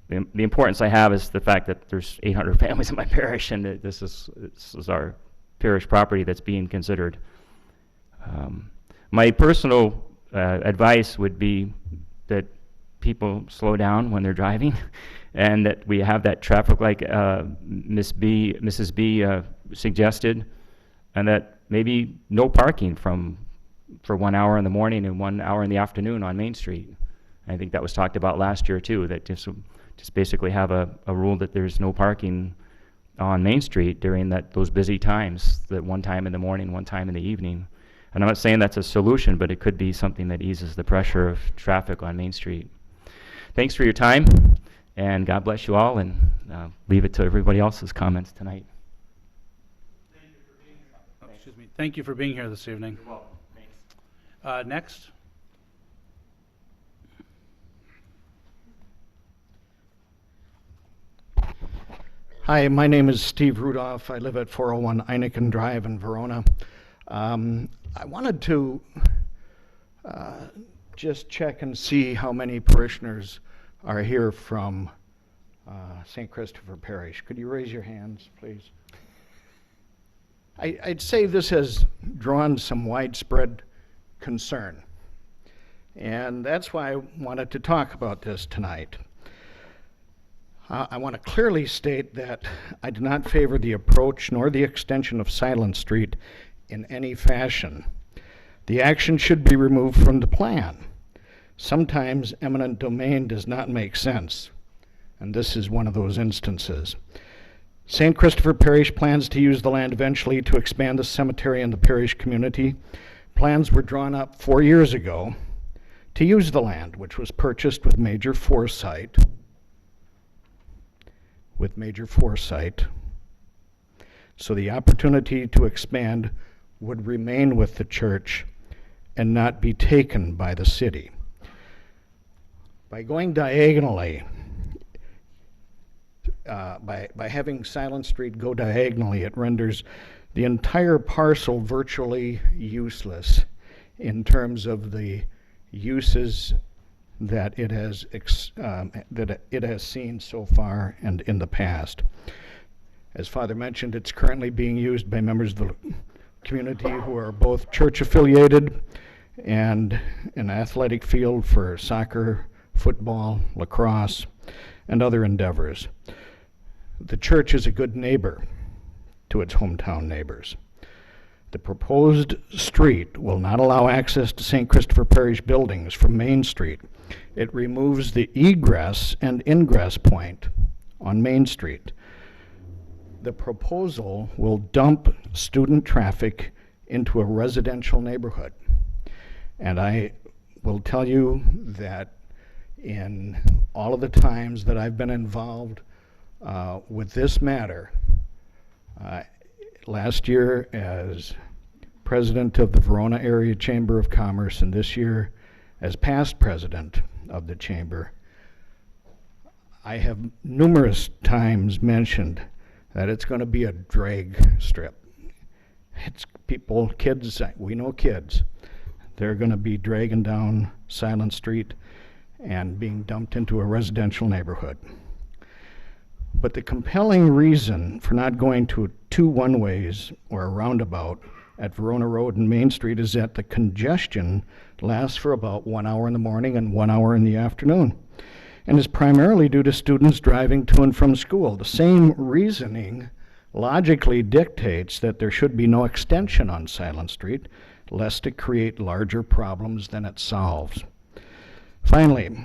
the importance I have is the fact that there's 800 families in my parish, and this is our parish property that's being considered. My personal advice would be that people slow down when they're driving, and that we have that traffic like Mrs. B suggested, and that maybe no parking for 1 hour in the morning and 1 hour in the afternoon on Main Street. I think that was talked about last year too, that just basically have a rule that there's no parking on Main Street during those busy times, that one time in the morning, one time in the evening. And I'm not saying that's a solution, but it could be something that eases the pressure of traffic on Main Street. Thanks for your time, and God bless you all, and leave it to everybody else's comments tonight. Excuse me. Thank you for being here this evening. You're welcome. Thanks. Next. Hi, my name is Steve Rudolph. I live at 401 Einiken Drive in Verona. I wanted to just check and see how many parishioners are here from St. Christopher Parish. Could you raise your hands, please? I'd say this has drawn some widespread concern, and that's why I wanted to talk about this tonight. I want to clearly state that I do not favor the approach nor the extension of Silent Street in any fashion. The action should be removed from the plan. Sometimes eminent domain does not make sense, and this is one of those instances. St. Christopher Parish plans to use the land eventually to expand the cemetery in the parish community. Plans were drawn up 4 years ago to use the land, which was purchased with major foresight. So the opportunity to expand would remain with the church and not be taken by the city. By going diagonally, by having Silent Street go diagonally, it renders the entire parcel virtually useless in terms of the uses that it has seen so far and in the past. As Father mentioned, it's currently being used by members of the community who are both church affiliated and an athletic field for soccer, football, lacrosse, and other endeavors. The church is a good neighbor to its hometown neighbors. The proposed street will not allow access to St. Christopher Parish buildings from Main Street. It removes the egress and ingress point on Main Street. The proposal will dump student traffic into a residential neighborhood. And I will tell you that in all of the times that I've been involved with this matter, last year as president of the Verona Area Chamber of Commerce and this year as past president of the chamber, I have numerous times mentioned that it's going to be a drag strip. It's people, kids, we know kids. They're going to be dragging down Silent Street and being dumped into a residential neighborhood. But the compelling reason for not going to two one-ways or a roundabout at Verona Road and Main Street is that the congestion lasts for about 1 hour in the morning and 1 hour in the afternoon, and is primarily due to students driving to and from school. The same reasoning logically dictates that there should be no extension on Silent Street, lest it create larger problems than it solves. Finally,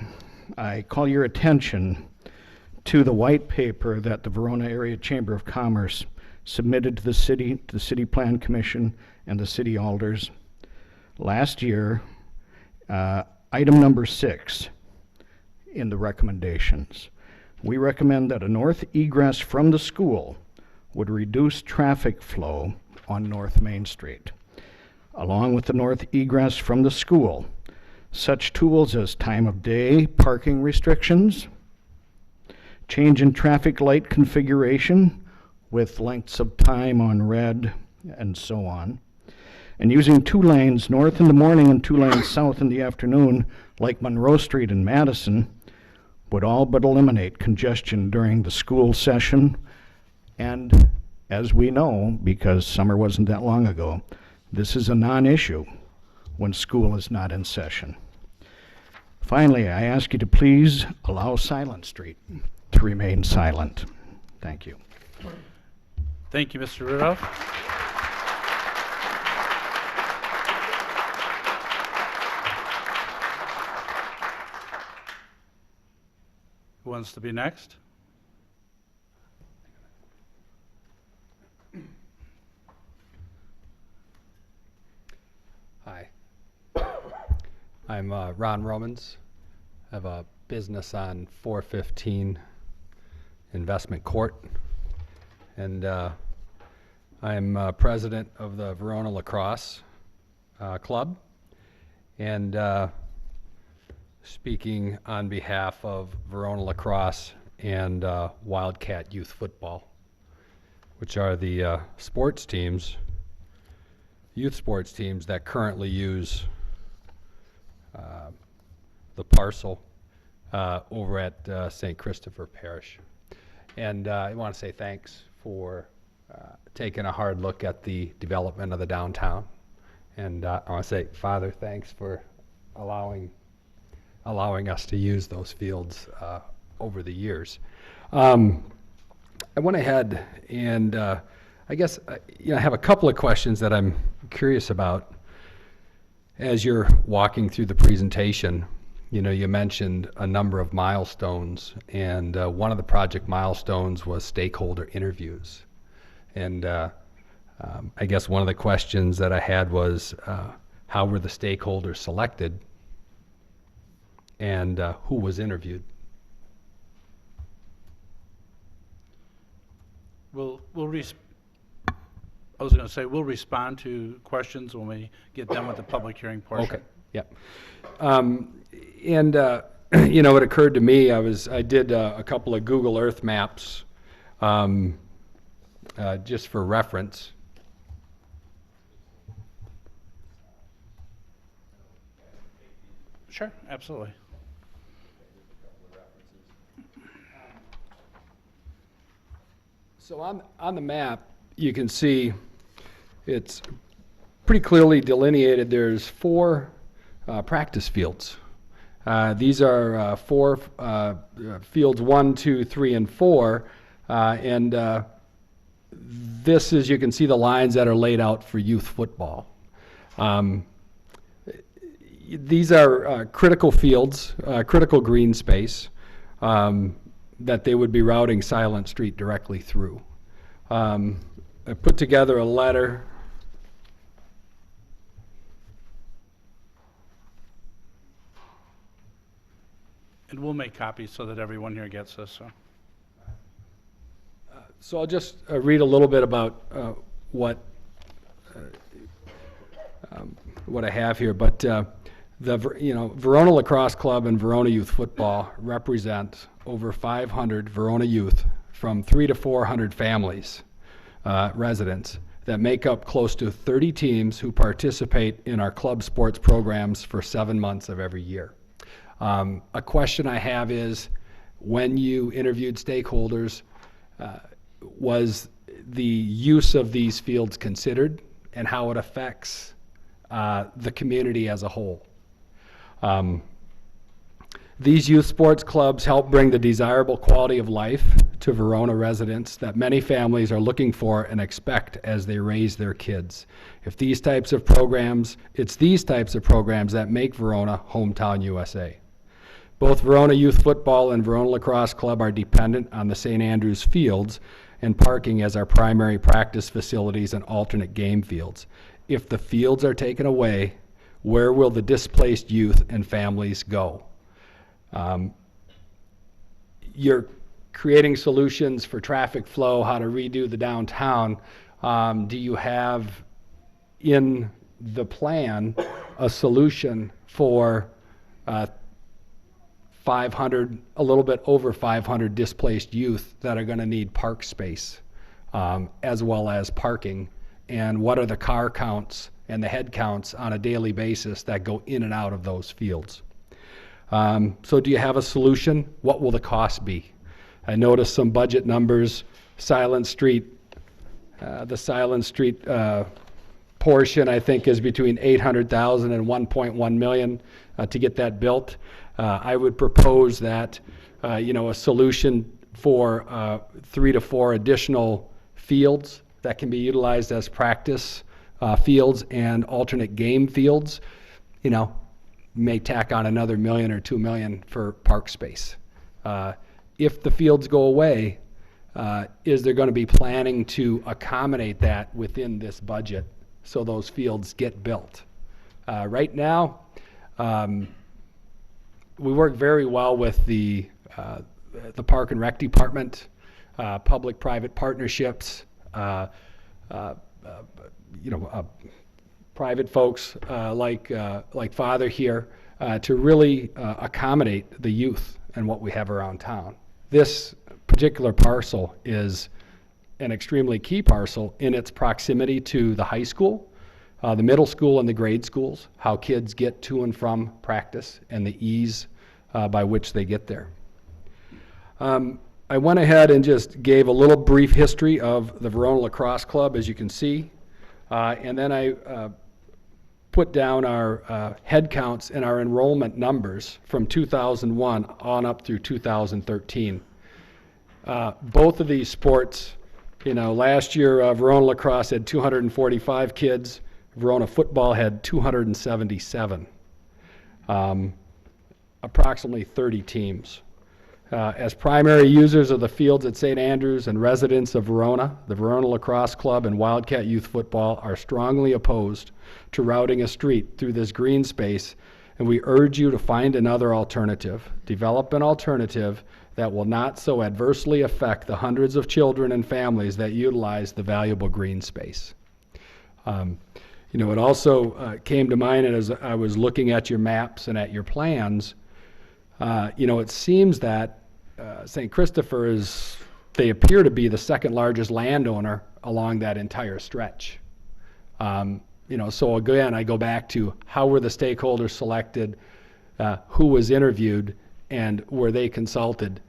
I call your attention to the white paper that the Verona Area Chamber of Commerce submitted to the City Plan Commission and the city alders last year, item number 6 in the recommendations. We recommend that a north egress from the school would reduce traffic flow on North Main Street. Along with the north egress from the school, such tools as time of day parking restrictions, change in traffic light configuration with lengths of time on red and so on, and using 2 lanes north in the morning and 2 lanes south in the afternoon, like Monroe Street and Madison, would all but eliminate congestion during the school session. And as we know, because summer wasn't that long ago, this is a non-issue when school is not in session. Finally, I ask you to please allow Silent Street to remain silent. Thank you. Thank you, Mr. Rudolph. Who wants to be next? Hi. I'm Ron Romans. I have a business on 415 Investment Court. And I'm president of the Verona Lacrosse Club. And speaking on behalf of Verona Lacrosse and Wildcat Youth Football, which are the sports teams, youth sports teams that currently use the parcel over at St. Christopher Parish. And I want to say thanks for taking a hard look at the development of the downtown. And I want to say, Father, thanks for allowing us to use those fields over the years. I went ahead and I guess I have a couple of questions that I'm curious about. As you're walking through the presentation, you mentioned a number of milestones, and one of the project milestones was stakeholder interviews. And I guess one of the questions that I had was, how were the stakeholders selected, and who was interviewed? I was going to say, we'll respond to questions when we get done with the public hearing portion. Okay, yep. And it occurred to me, I did a couple of Google Earth maps just for reference. Sure, absolutely. So on the map, you can see it's pretty clearly delineated. There's 4 practice fields. These are 4 fields 1, 2, 3, and 4. And this is, you can see the lines that are laid out for youth football. These are critical fields, critical green space, that they would be routing Silent Street directly through. I put together a letter And we'll make copies so that everyone here gets this, so. So I'll just read a little bit about what I have here. But Verona Lacrosse Club and Verona Youth Football represent over 500 Verona youth from 300 to 400 families, residents, that make up close to 30 teams who participate in our club sports programs for 7 months of every year. A question I have is, when you interviewed stakeholders, was the use of these fields considered and how it affects the community as a whole? These youth sports clubs help bring the desirable quality of life to Verona residents that many families are looking for and expect as they raise their kids. It's these types of programs that make Verona hometown USA. Both Verona Youth Football and Verona Lacrosse Club are dependent on the St. Andrews fields and parking as our primary practice facilities and alternate game fields. If the fields are taken away, where will the displaced youth and families go? You're creating solutions for traffic flow, how to redo the downtown. Do you have in the plan a solution for 500, a little bit over 500 displaced youth that are going to need park space, as well as parking? And what are the car counts and the head counts on a daily basis that go in and out of those fields? So do you have a solution? What will the cost be? I noticed some budget numbers. Silent Street, the Silent Street portion, I think, is between $800,000 and $1.1 million to get that built. I would propose that, a solution for 3 to 4 additional fields that can be utilized as practice fields and alternate game fields, may tack on another $1 million or $2 million for park space. If the fields go away, is there going to be planning to accommodate that within this budget so those fields get built? Right now, we work very well with the Park and Rec Department, public-private partnerships, private folks like Father here to really accommodate the youth and what we have around town. This particular parcel is an extremely key parcel in its proximity to the high school, the middle school, and the grade schools, how kids get to and from practice and the ease by which they get there. I went ahead and just gave a little brief history of the Verona Lacrosse Club, as you can see, and then I put down our head counts and our enrollment numbers from 2001 on up through 2013. Both of these sports, last year Verona Lacrosse had 245 kids, Verona Football had 277, approximately 30 teams. As primary users of the fields at St. Andrews and residents of Verona, the Verona Lacrosse Club and Wildcat Youth Football are strongly opposed to routing a street through this green space, and we urge you to find another alternative. Develop an alternative that will not so adversely affect the hundreds of children and families that utilize the valuable green space. It also came to mind as I was looking at your maps and at your plans. It seems that St. Christopher they appear to be the second largest landowner along that entire stretch. So again, I go back to how were the stakeholders selected, who was interviewed, and were they consulted?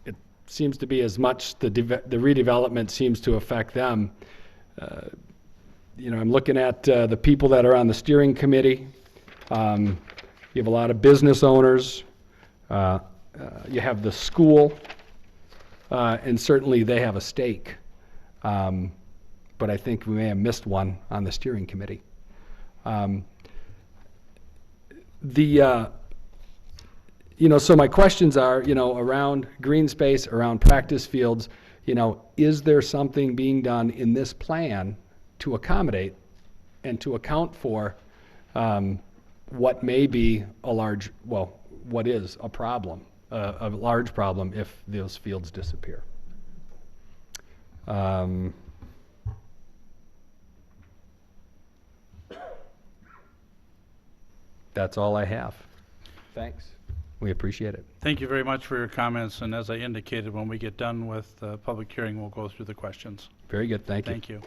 It seems to be as much the redevelopment seems to affect them. I'm looking at the people that are on the steering committee. You have a lot of business owners. You have the school, and certainly they have a stake. But I think we may have missed one on the steering committee. So my questions are, around green space, around practice fields, is there something being done in this plan to accommodate and to account for what may be what is a problem a large problem if those fields disappear. That's all I have. Thanks. We appreciate it. Thank you very much for your comments, and as I indicated, when we get done with the public hearing, we'll go through the questions. Very good. Thank you. Thank you.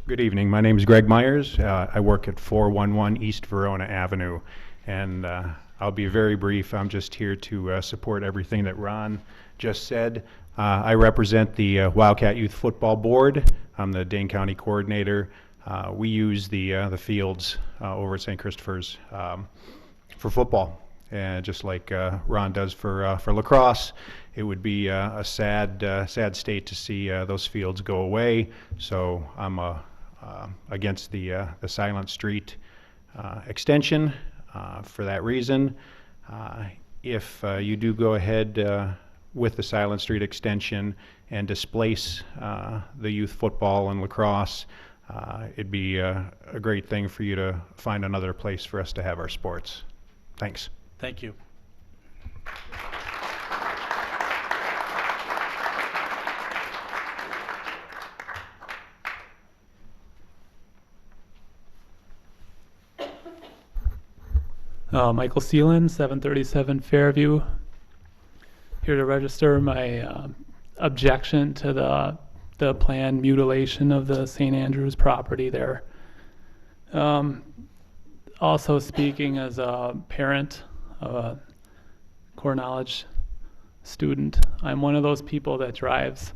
Good evening. My name is Greg Myers. I work at 411 East Verona Avenue, and I'll be very brief. I'm just here to support everything that Ron just said. I represent the Wildcat Youth Football Board. I'm the Dane County Coordinator. We use the fields over at St. Christopher's for football, and just like Ron does for lacrosse. It would be a sad state to see those fields go away. So I'm against the Silent Street extension for that reason. If you do go ahead with the Silent Street extension and displace the youth football and lacrosse, it'd be a great thing for you to find another place for us to have our sports. Thanks. Thank you. Michael Seelan, 737 Fairview. Here to register my objection to the planned mutilation of the St. Andrews property there. Also speaking as a parent of a core knowledge student, I'm one of those people that drives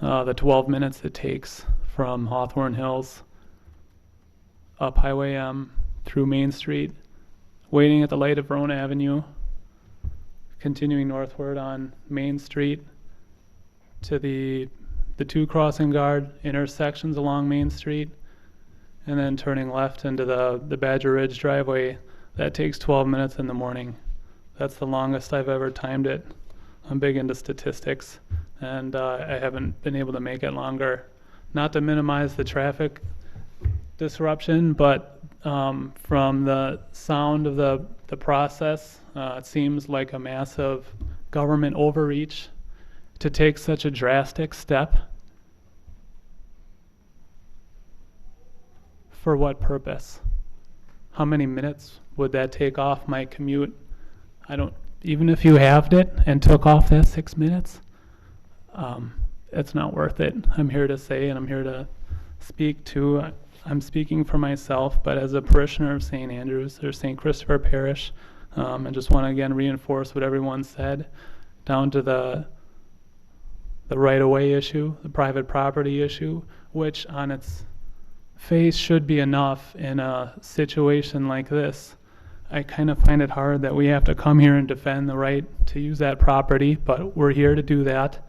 the 12 minutes it takes from Hawthorne Hills up Highway M through Main Street, waiting at the light of Verona Avenue, continuing northward on Main Street to the two crossing guard intersections along Main Street, and then turning left into the Badger Ridge driveway. That takes 12 minutes in the morning. That's the longest I've ever timed it. I'm big into statistics, and I haven't been able to make it longer. Not to minimize the traffic disruption, but from the sound of the process, it seems like a massive government overreach to take such a drastic step. For what purpose? How many minutes would that take off my commute? Even if you halved it and took off that 6 minutes, it's not worth it. I'm here to say, and I'm here to speak to, I'm speaking for myself, but as a parishioner of St. Andrews or St. Christopher Parish, I just want to again reinforce what everyone said, down to the right-of-way issue, the private property issue, which on its face should be enough in a situation like this. I kind of find it hard that we have to come here and defend the right to use that property, but we're here to do that.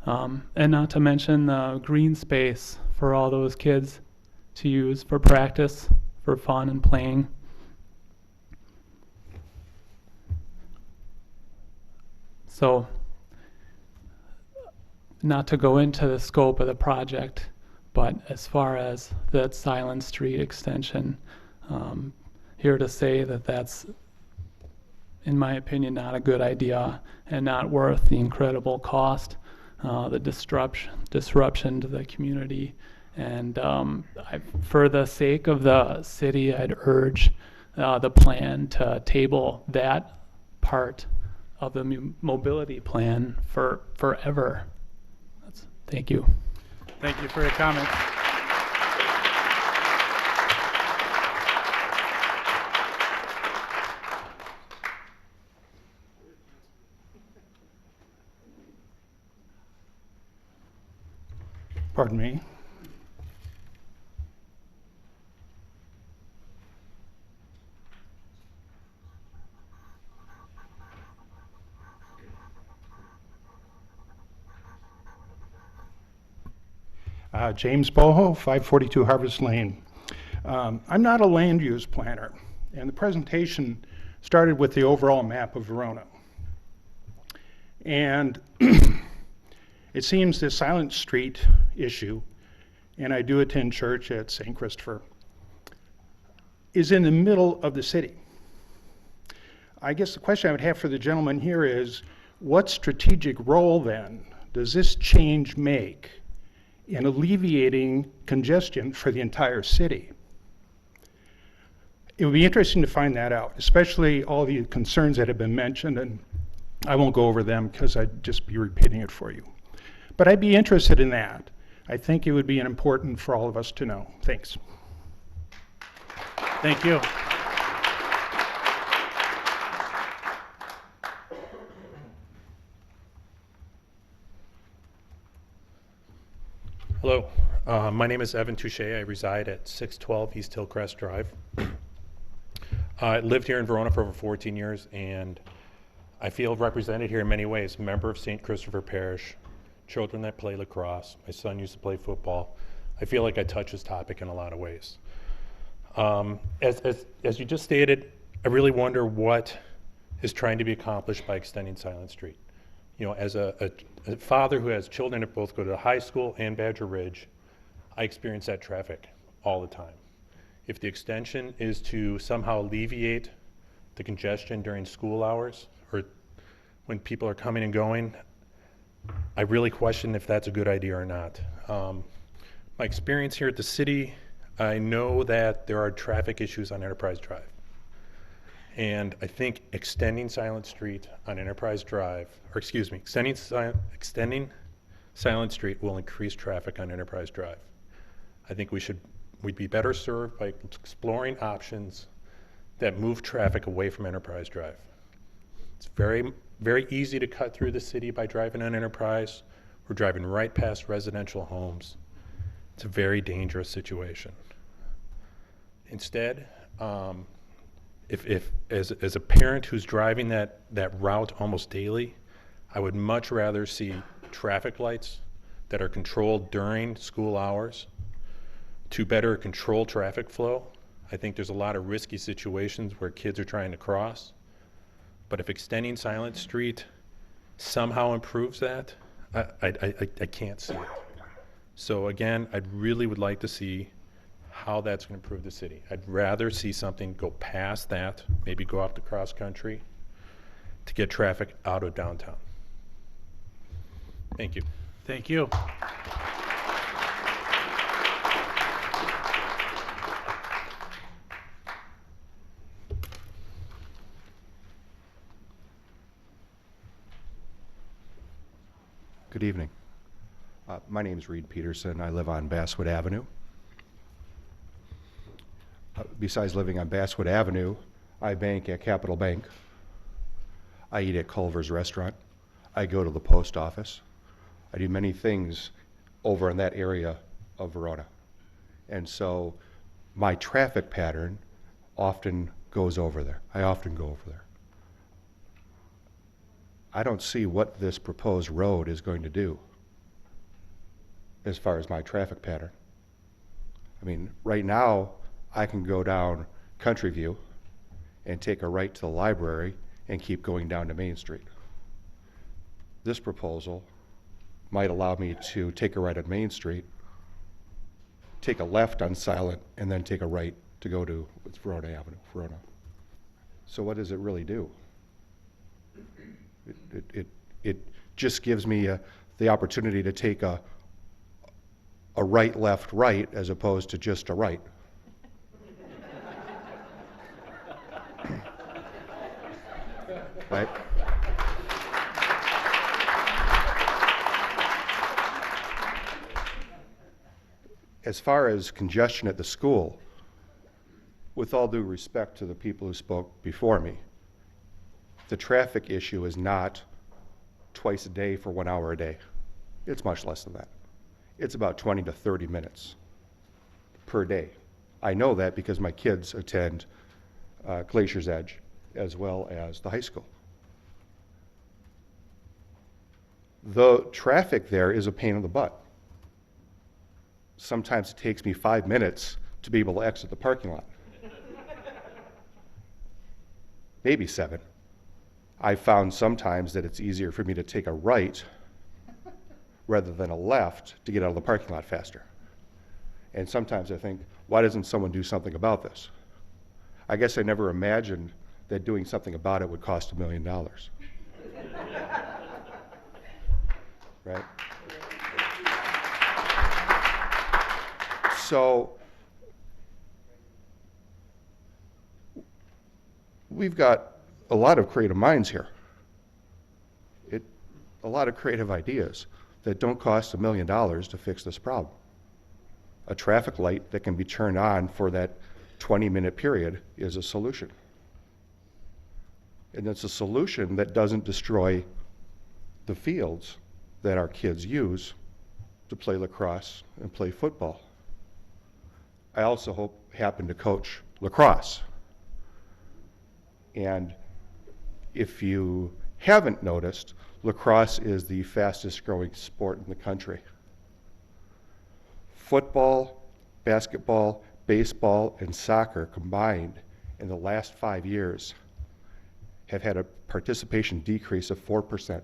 And not to mention the green space for all those kids to use for practice, for fun and playing. So, not to go into the scope of the project, but as far as that Silent Street extension, here to say that that's, in my opinion, not a good idea and not worth the incredible cost, the disruption to the community. And for the sake of the city, I'd urge the plan to table that part of the mobility plan for forever. Thank you. Thank you for your comments. Pardon me. James Boho, 542 Harvest Lane. I'm not a land use planner, and the presentation started with the overall map of Verona. And it seems this Silent Street issue, and I do attend church at St. Christopher, is in the middle of the city. I guess the question I would have for the gentleman here is, what strategic role then does this change make in alleviating congestion for the entire city? It would be interesting to find that out, especially all the concerns that have been mentioned, and I won't go over them because I'd just be repeating it for you. But I'd be interested in that. I think it would be important for all of us to know. Thanks. Thank you. Hello, my name is Evan Touche. I reside at 612 East Hillcrest Drive. I lived here in Verona for over 14 years, and I feel represented here in many ways. Member of St. Christopher Parish, children that play lacrosse. My son used to play football. I feel like I touch this topic in a lot of ways. As you just stated, I really wonder what is trying to be accomplished by extending Silent Street. You know, as a father who has children that both go to high school and Badger Ridge, I experience that traffic all the time. If the extension is to somehow alleviate the congestion during school hours or when people are coming and going, I really question if that's a good idea or not. My experience here at the city, I know that there are traffic issues on Enterprise Drive. And I think extending Silent Street on Enterprise Drive, or excuse me, extending Silent Street will increase traffic on Enterprise Drive. I think we'd be better served by exploring options that move traffic away from Enterprise Drive. It's very, very easy to cut through the city by driving on Enterprise. We're driving right past residential homes. It's a very dangerous situation. Instead, if as a parent who's driving that route almost daily, I would much rather see traffic lights that are controlled during school hours to better control traffic flow. I think there's a lot of risky situations where kids are trying to cross. But if extending Silent Street somehow improves that, I can't see it. So again, I really would like to see how that's going to improve the city. I'd rather see something go past that, maybe go out to cross country to get traffic out of downtown. Thank you. Thank you. Good evening. My name is Reed Peterson. I live on Basswood Avenue. Besides living on Basswood Avenue, I bank at Capital Bank. I eat at Culver's Restaurant. I go to the post office. I do many things over in that area of Verona. And so my traffic pattern often goes over there. I often go over there. I don't see what this proposed road is going to do as far as my traffic pattern. I mean, right now, I can go down Country View and take a right to the library and keep going down to Main Street. This proposal might allow me to take a right on Main Street, take a left on Silent, and then take a right to go to Verona Avenue, Verona. So what does it really do? It just gives me the opportunity to take a right, left, right, as opposed to just a right. Right? As far as congestion at the school, with all due respect to the people who spoke before me, the traffic issue is not twice a day for 1 hour a day. It's much less than that. It's about 20 to 30 minutes per day. I know that because my kids attend Glacier's Edge as well as the high school. The traffic there is a pain in the butt. Sometimes it takes me 5 minutes to be able to exit the parking lot. Maybe 7. I found sometimes that it's easier for me to take a right rather than a left to get out of the parking lot faster. And sometimes I think, why doesn't someone do something about this? I guess I never imagined that doing something about it would cost $1 million. Right? So we've got a lot of creative minds here. A lot of creative ideas that don't cost $1 million to fix this problem. A traffic light that can be turned on for that 20-minute period is a solution. And it's a solution that doesn't destroy the fields that our kids use to play lacrosse and play football. I also happen to coach lacrosse. And if you haven't noticed, lacrosse is the fastest growing sport in the country. Football, basketball, baseball, and soccer combined in the last 5 years have had a participation decrease of 4%.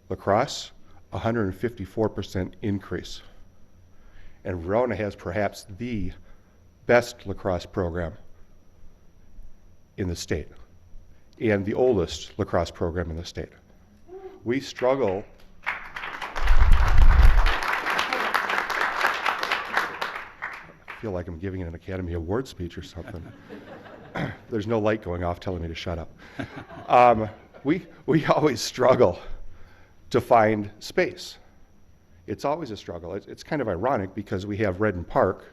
Lacrosse, 154% increase. And Verona has perhaps the best lacrosse program in the state and the oldest lacrosse program in the state. We struggle. I feel like I'm giving an Academy Award speech or something. There's no light going off telling me to shut up. We always struggle to find space. It's always a struggle. It's kind of ironic because we have Redden Park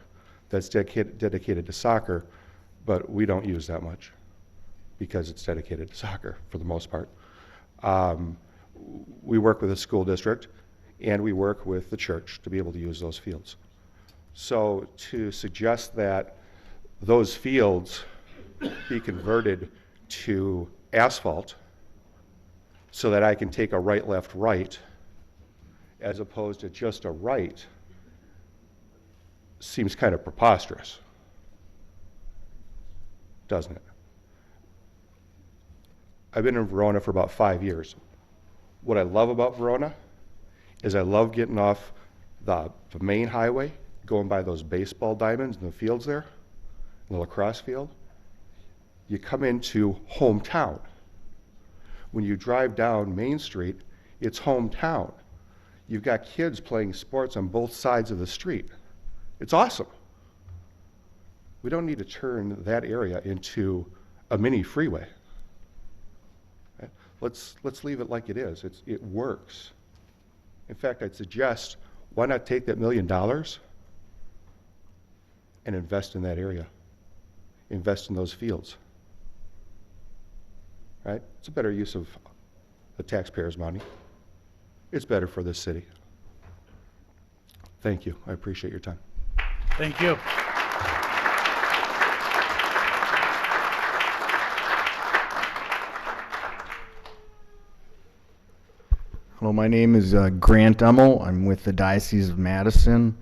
that's dedicated to soccer, but we don't use that much because it's dedicated to soccer for the most part. We work with a school district and we work with the church to be able to use those fields. So to suggest that those fields be converted to asphalt so that I can take a right, left, right, as opposed to just a right, seems kind of preposterous, doesn't it? I've been in Verona for about 5 years. What I love about Verona is I love getting off the main highway, going by those baseball diamonds in the fields there, in the lacrosse field. You come into hometown. When you drive down Main Street, it's hometown. You've got kids playing sports on both sides of the street. It's awesome. We don't need to turn that area into a mini freeway. Right? Let's leave it like it is. It works. In fact, I'd suggest, why not take that $1 million and invest in that area? Invest in those fields. Right? It's a better use of the taxpayers' money. It's better for this city. Thank you. I appreciate your time. Thank you. Hello, my name is Grant Ummel. I'm with the Diocese of Madison.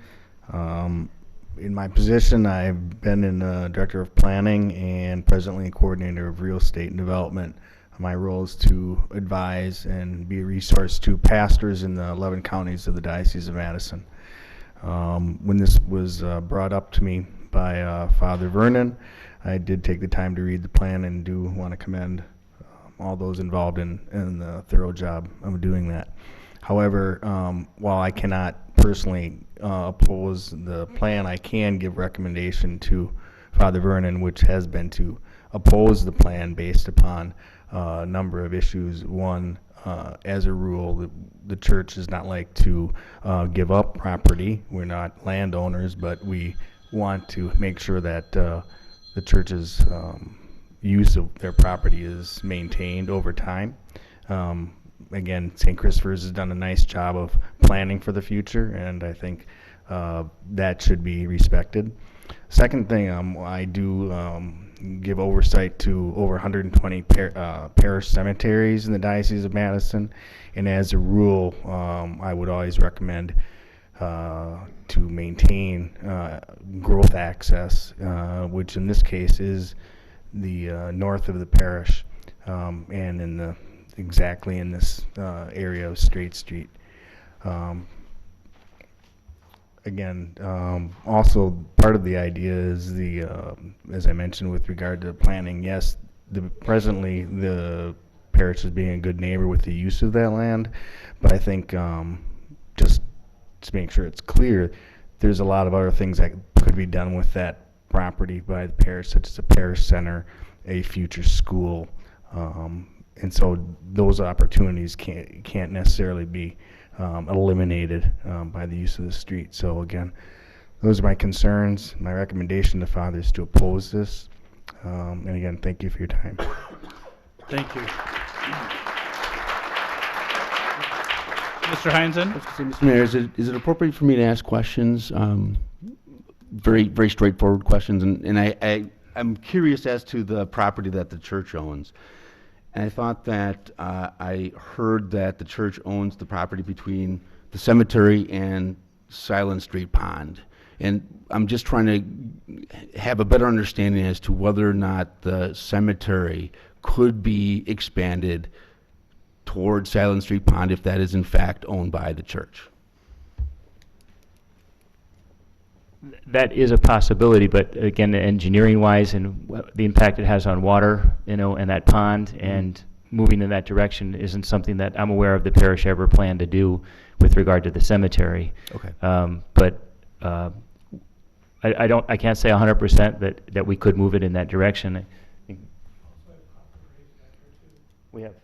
In my position, I've been in Director of Planning and presently Coordinator of Real Estate and Development. My role is to advise and be a resource to pastors in the 11 counties of the Diocese of Madison. When this was brought up to me by Father Vernon, I did take the time to read the plan and do want to commend all those involved in the thorough job of doing that. However, while I cannot personally oppose the plan, I can give recommendation to Father Vernon, which has been to oppose the plan based upon a number of issues. One, as a rule, the church does not like to give up property. We're not landowners, but we want to make sure that the church's use of their property is maintained over time. Again, St. Christopher's has done a nice job of planning for the future, and I think that should be respected. Second thing, I do give oversight to over 120 parish cemeteries in the Diocese of Madison, and as a rule, I would always recommend to maintain growth access, which in this case is the north of the parish. and exactly in this area of Straight Street. Again, also part of the idea is as I mentioned with regard to planning, yes, presently the parish is being a good neighbor with the use of that land, but I think just to make sure it's clear, there's a lot of other things that could be done with that property by the parish, such as a parish center, a future school, and so those opportunities can't necessarily be eliminated by the use of the street. So again, those are my concerns. My recommendation to Father is to oppose this. And again, thank you for your time. Thank you. Mr. Heinzen? Mr. Mayor, is it appropriate for me to ask questions? Very, very straightforward questions. And I'm curious as to the property that the church owns. And I thought that I heard that the church owns the property between the cemetery and Silent Street Pond. And I'm just trying to have a better understanding as to whether or not the cemetery could be expanded towards Silent Street Pond if that is in fact owned by the church. That is a possibility, but again, engineering-wise and the impact it has on water, and that pond, and moving in that direction isn't something that I'm aware of the parish ever planned to do with regard to the cemetery. Okay. But I can't say 100% that we could move it in that direction. We have.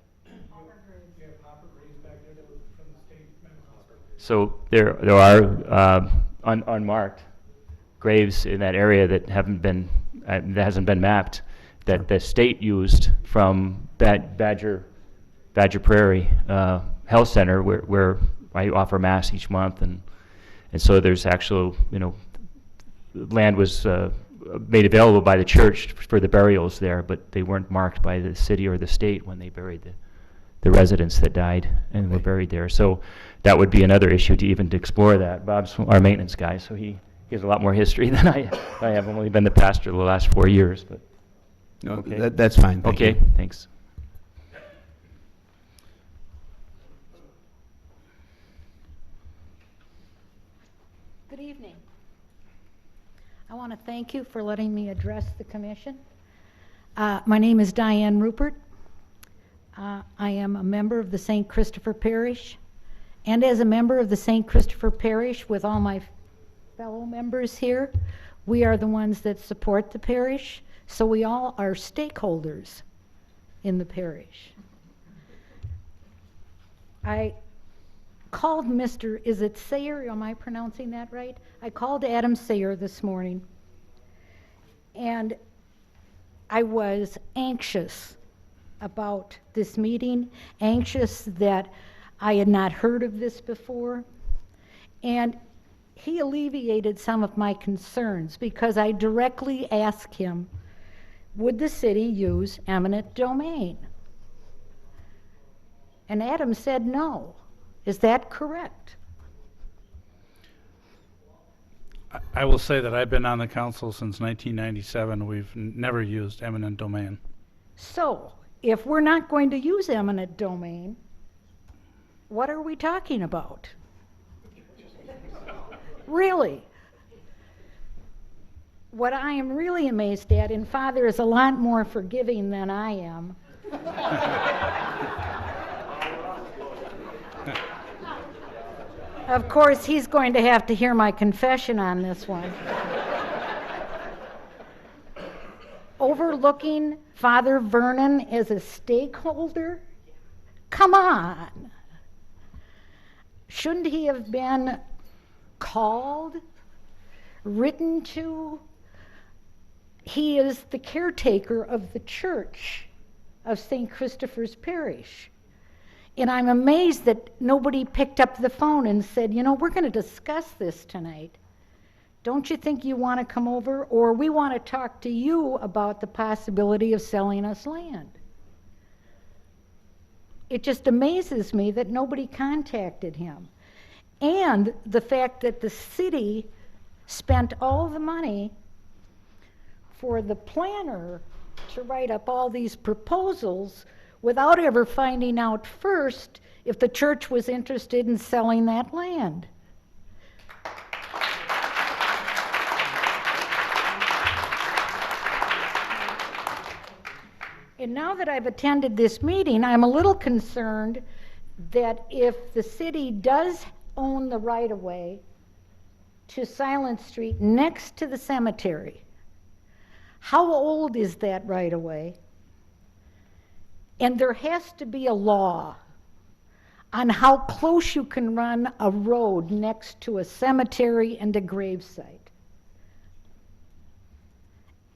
So there are unmarked graves in that area that hasn't been mapped, that the state used from Badger Prairie Health Center, where I offer mass each month, and so there's actual, land was made available by the church for the burials there, but they weren't marked by the city or the state when they buried the residents that died and were buried there. So that would be another issue to explore that. Bob's our maintenance guy, so he has a lot more history than I have. I've only been the pastor the last 4 years, but. No, Okay. that's fine. Thank Okay, you. thanks. Good evening. I want to thank you for letting me address the commission. My name is Diane Rupert. I am a member of the St. Christopher Parish, and as a member of the St. Christopher Parish with all my fellow members here, we are the ones that support the parish, so we all are stakeholders in the parish. I called Mr., is it Sayer? Am I pronouncing that right? I called Adam Sayer this morning, and I was anxious about this meeting, anxious that I had not heard of this before, and he alleviated some of my concerns because I directly asked him, would the city use eminent domain? And Adam said no. Is that correct? I will say that I've been on the council since 1997. We've never used eminent domain. So, if we're not going to use eminent domain, what are we talking about? Really? What I am really amazed at, and Father is a lot more forgiving than I am. Of course, he's going to have to hear my confession on this one. Overlooking Father Vernon as a stakeholder? Come on. Shouldn't he have been called, written to? He is the caretaker of the church of St. Christopher's Parish. And I'm amazed that nobody picked up the phone and said, we're going to discuss this tonight. Don't you think you want to come over? Or we want to talk to you about the possibility of selling us land. It just amazes me that nobody contacted him. And the fact that the city spent all the money for the planner to write up all these proposals without ever finding out first if the church was interested in selling that land. And now that I've attended this meeting, I'm a little concerned that if the city does own the right-of-way to Silent Street next to the cemetery, how old is that right-of-way? And there has to be a law on how close you can run a road next to a cemetery and a gravesite.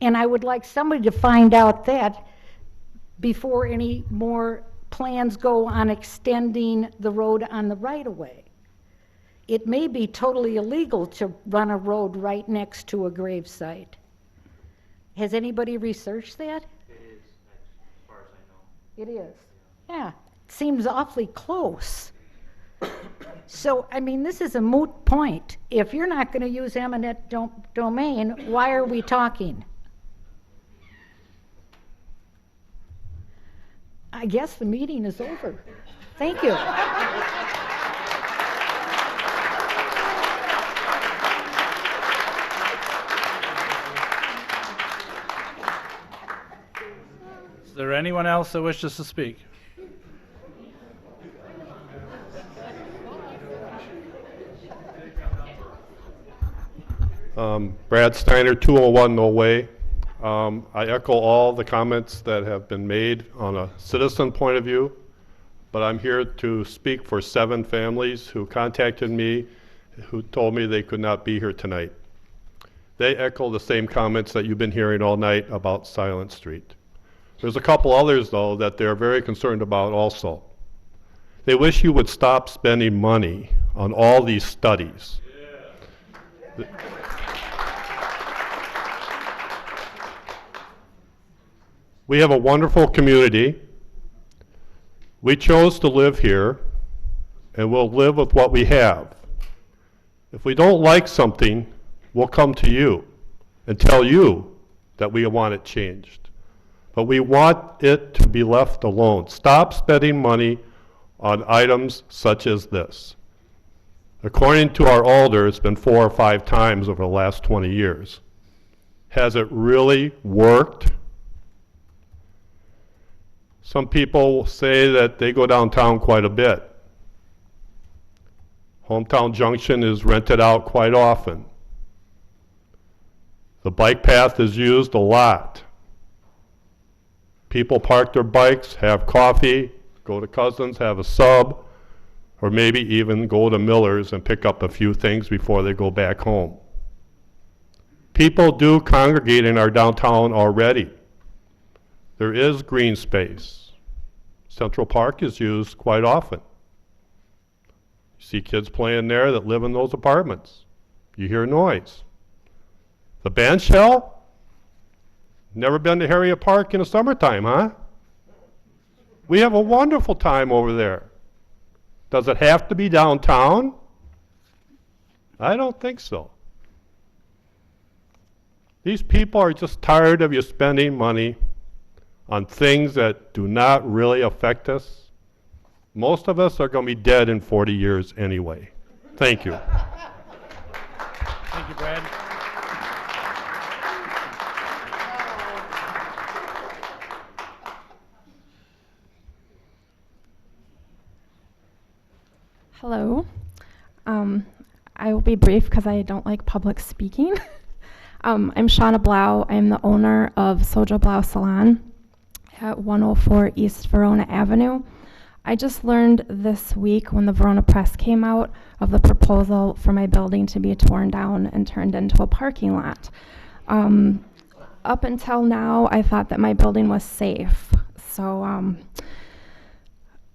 And I would like somebody to find out that before any more plans go on extending the road on the right-of-way. It may be totally illegal to run a road right next to a gravesite. Has anybody researched that? It is, as far as I know. It is. Yeah, it seems awfully close. So, I mean, this is a moot point. If you're not going to use eminent domain, why are we talking? I guess the meeting is over. Thank you. Is there anyone else that wishes to speak? Brad Steiner, 201 No Way. I echo all the comments that have been made on a citizen point of view, but I'm here to speak for 7 families who contacted me, who told me they could not be here tonight. They echo the same comments that you've been hearing all night about Silent Street. There's a couple others, though, that they're very concerned about also. They wish you would stop spending money on all these studies. We have a wonderful community. We chose to live here, and we'll live with what we have. If we don't like something, we'll come to you and tell you that we want it changed. But we want it to be left alone. Stop spending money on items such as this. According to our alder, it's been 4 or 5 times over the last 20 years. Has it really worked? Some people say that they go downtown quite a bit. Hometown Junction is rented out quite often. The bike path is used a lot. People park their bikes, have coffee, go to Cousins, have a sub, or maybe even go to Miller's and pick up a few things before they go back home. People do congregate in our downtown already. There is green space. Central Park is used quite often. You see kids playing there that live in those apartments. You hear noise. The band shell? Never been to Harriet Park in the summertime, huh? We have a wonderful time over there. Does it have to be downtown? I don't think so. These people are just tired of you spending money on things that do not really affect us. Most of us are going to be dead in 40 years anyway. Thank you. Thank you, Brad. Hello. I will be brief because I don't like public speaking. I'm Shauna Blau. I'm the owner of Soja Blau Salon at 104 East Verona Avenue. I just learned this week when the Verona Press came out of the proposal for my building to be torn down and turned into a parking lot. Up until now, I thought that my building was safe. So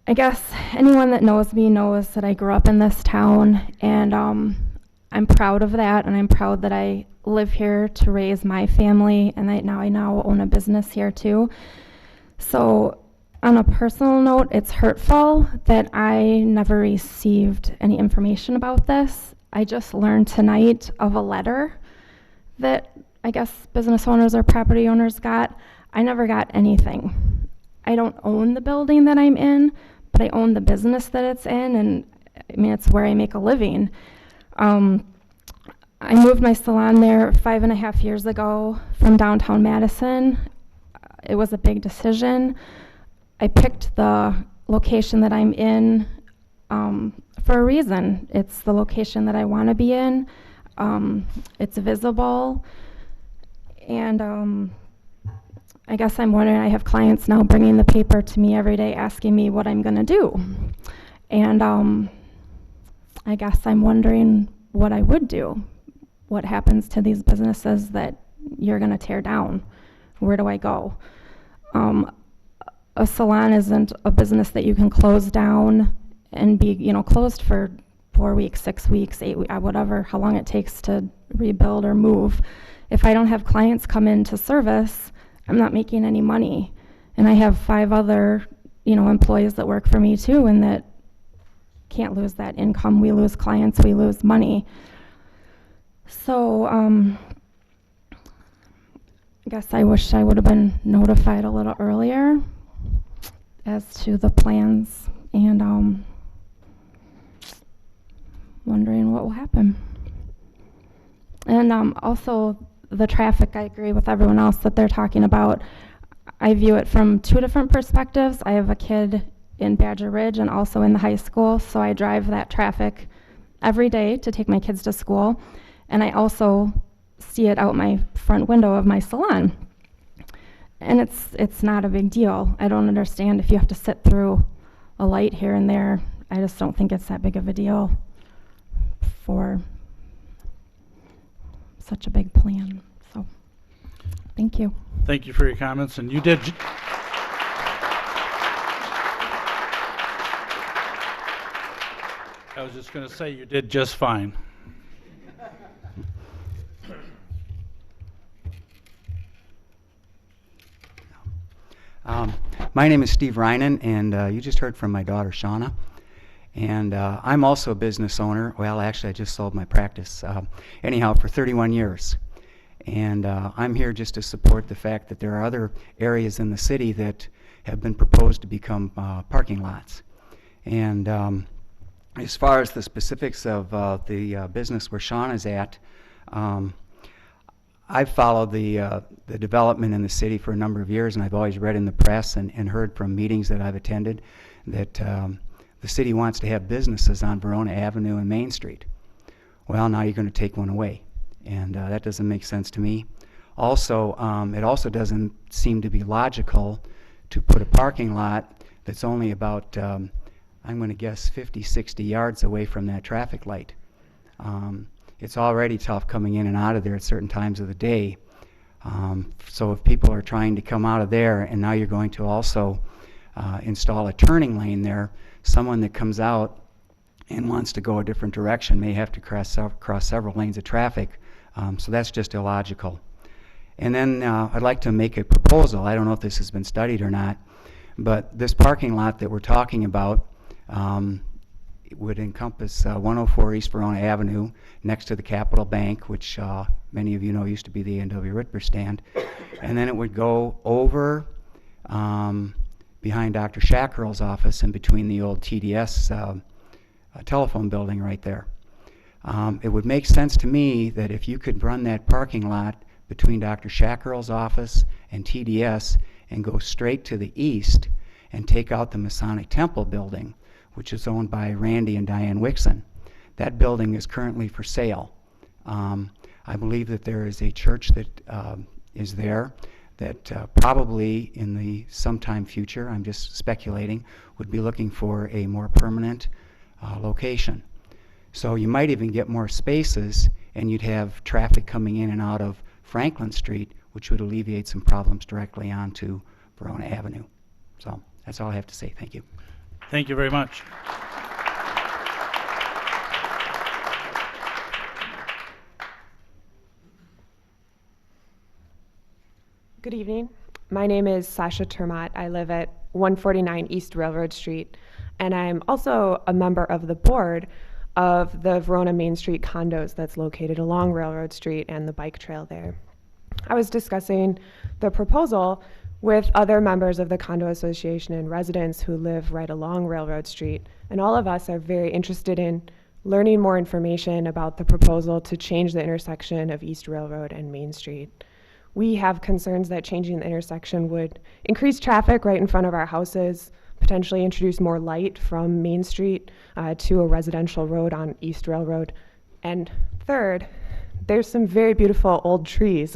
I guess anyone that knows me knows that I grew up in this town, and I'm proud of that, and I'm proud that I live here to raise my family, and I now own a business here too. So on a personal note, it's hurtful that I never received any information about this. I just learned tonight of a letter that I guess business owners or property owners got. I never got anything. I don't own the building that I'm in, but I own the business that it's in, and I mean, it's where I make a living. I moved my salon there 5.5 years ago from downtown Madison. It was a big decision. I picked the location that I'm in for a reason. It's the location that I want to be in. It's visible. And I guess I'm wondering, I have clients now bringing the paper to me every day asking me what I'm going to do. And I guess I'm wondering what I would do. What happens to these businesses that you're going to tear down? Where do I go? A salon isn't a business that you can close down and be, closed for 4 weeks, 6 weeks, 8 weeks, whatever, how long it takes to rebuild or move. If I don't have clients come in to service, I'm not making any money. And I have 5 other, employees that work for me too, and that can't lose that income. We lose clients, we lose money. So, I guess I wish I would have been notified a little earlier as to the plans, and wondering what will happen. And also the traffic, I agree with everyone else that they're talking about. I view it from 2 different perspectives. I have a kid in Badger Ridge and also in the high school, so I drive that traffic every day to take my kids to school. And I also see it out my front window of my salon. And it's not a big deal. I don't understand if you have to sit through a light here and there. I just don't think it's that big of a deal for such a big plan. So, thank you. Thank you for your comments, and you did. I was just going to say you did just fine. My name is Steve Reinen, and you just heard from my daughter, Shauna. And I'm also a business owner. Well, actually, I just sold my practice. Anyhow, for 31 years. And I'm here just to support the fact that there are other areas in the city that have been proposed to become parking lots. And as far as the specifics of the business where Shauna is at, I've followed the development in the city for a number of years, and I've always read in the press and heard from meetings that I've attended that the city wants to have businesses on Verona Avenue and Main Street. Well, now you're going to take one away, and that doesn't make sense to me. Also, it also doesn't seem to be logical to put a parking lot that's only about, I'm going to guess, 50, 60 yards away from that traffic light. It's already tough coming in and out of there at certain times of the day. So if people are trying to come out of there, and now you're going to also install a turning lane there, someone that comes out and wants to go a different direction may have to cross several lanes of traffic. So that's just illogical. And then I'd like to make a proposal. I don't know if this has been studied or not, but this parking lot that we're talking about would encompass 104 East Verona Avenue next to the Capital Bank, which many of you know used to be the A&W Ritber stand. And then it would go over behind Dr. Shackerl's office and between the old TDS telephone building right there. It would make sense to me that if you could run that parking lot between Dr. Shackerl's office and TDS and go straight to the east and take out the Masonic Temple building, which is owned by Randy and Diane Wixon. That building is currently for sale. I believe that there is a church that is there that probably in the sometime future, I'm just speculating, would be looking for a more permanent location. So you might even get more spaces, and you'd have traffic coming in and out of Franklin Street, which would alleviate some problems directly onto Verona Avenue. So that's all I have to say. Thank you. Thank you very much. Good evening. My name is Sasha Termat. I live at 149 East Railroad Street, and I'm also a member of the board of the Verona Main Street condos that's located along Railroad Street and the bike trail there. I was discussing the proposal with other members of the condo association and residents who live right along Railroad Street. And all of us are very interested in learning more information about the proposal to change the intersection of East Railroad and Main Street. We have concerns that changing the intersection would increase traffic right in front of our houses, potentially introduce more light from Main Street to a residential road on East Railroad. And third, there's some very beautiful old trees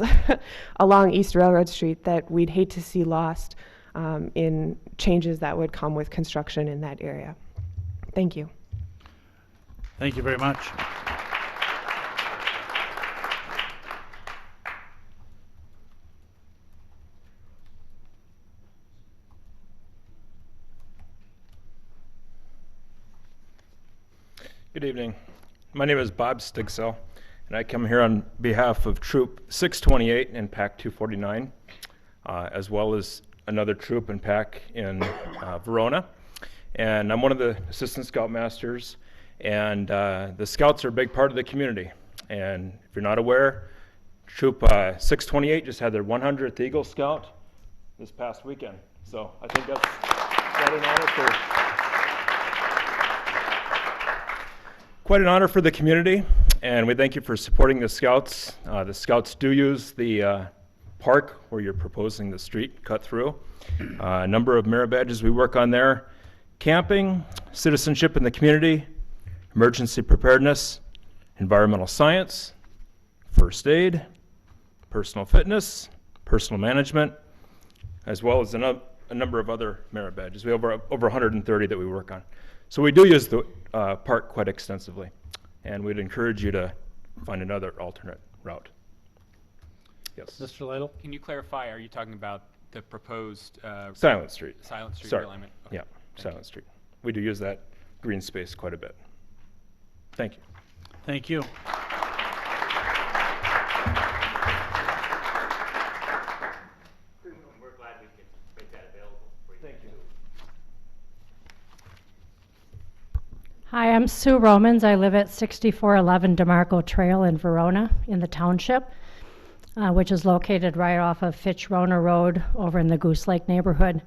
along East Railroad Street that we'd hate to see lost in changes that would come with construction in that area. Thank you. Thank you very much. Good evening. My name is Bob Stigsell, and I come here on behalf of Troop 628 in PAC 249, as well as another troop in PAC in Verona. And I'm one of the assistant scoutmasters, and the scouts are a big part of the community. And if you're not aware, Troop 628 just had their 100th Eagle Scout this past weekend. So I think that's quite an honor for the community, and we thank you for supporting the Scouts. The Scouts do use the park where you're proposing the street cut through. A number of merit badges we work on there: camping, citizenship in the community, emergency preparedness, environmental science, first aid, personal fitness, personal management, as well as a number of other merit badges. We have over 130 that we work on. So we do use the park quite extensively, and we'd encourage you to find another alternate route. Yes. Mr. Lytle? Can you clarify, are you talking about the proposed Silent Street. Silent Street Sorry. realignment? Yeah, Silent Street. We do use that green space quite a bit. Thank you. Thank you. We're glad we could make that available for you. Thank you. Hi, I'm Sue Romans. I live at 6411 DeMarco Trail in Verona in the township, which is located right off of Fitch-Rona Road over in the Goose Lake neighborhood.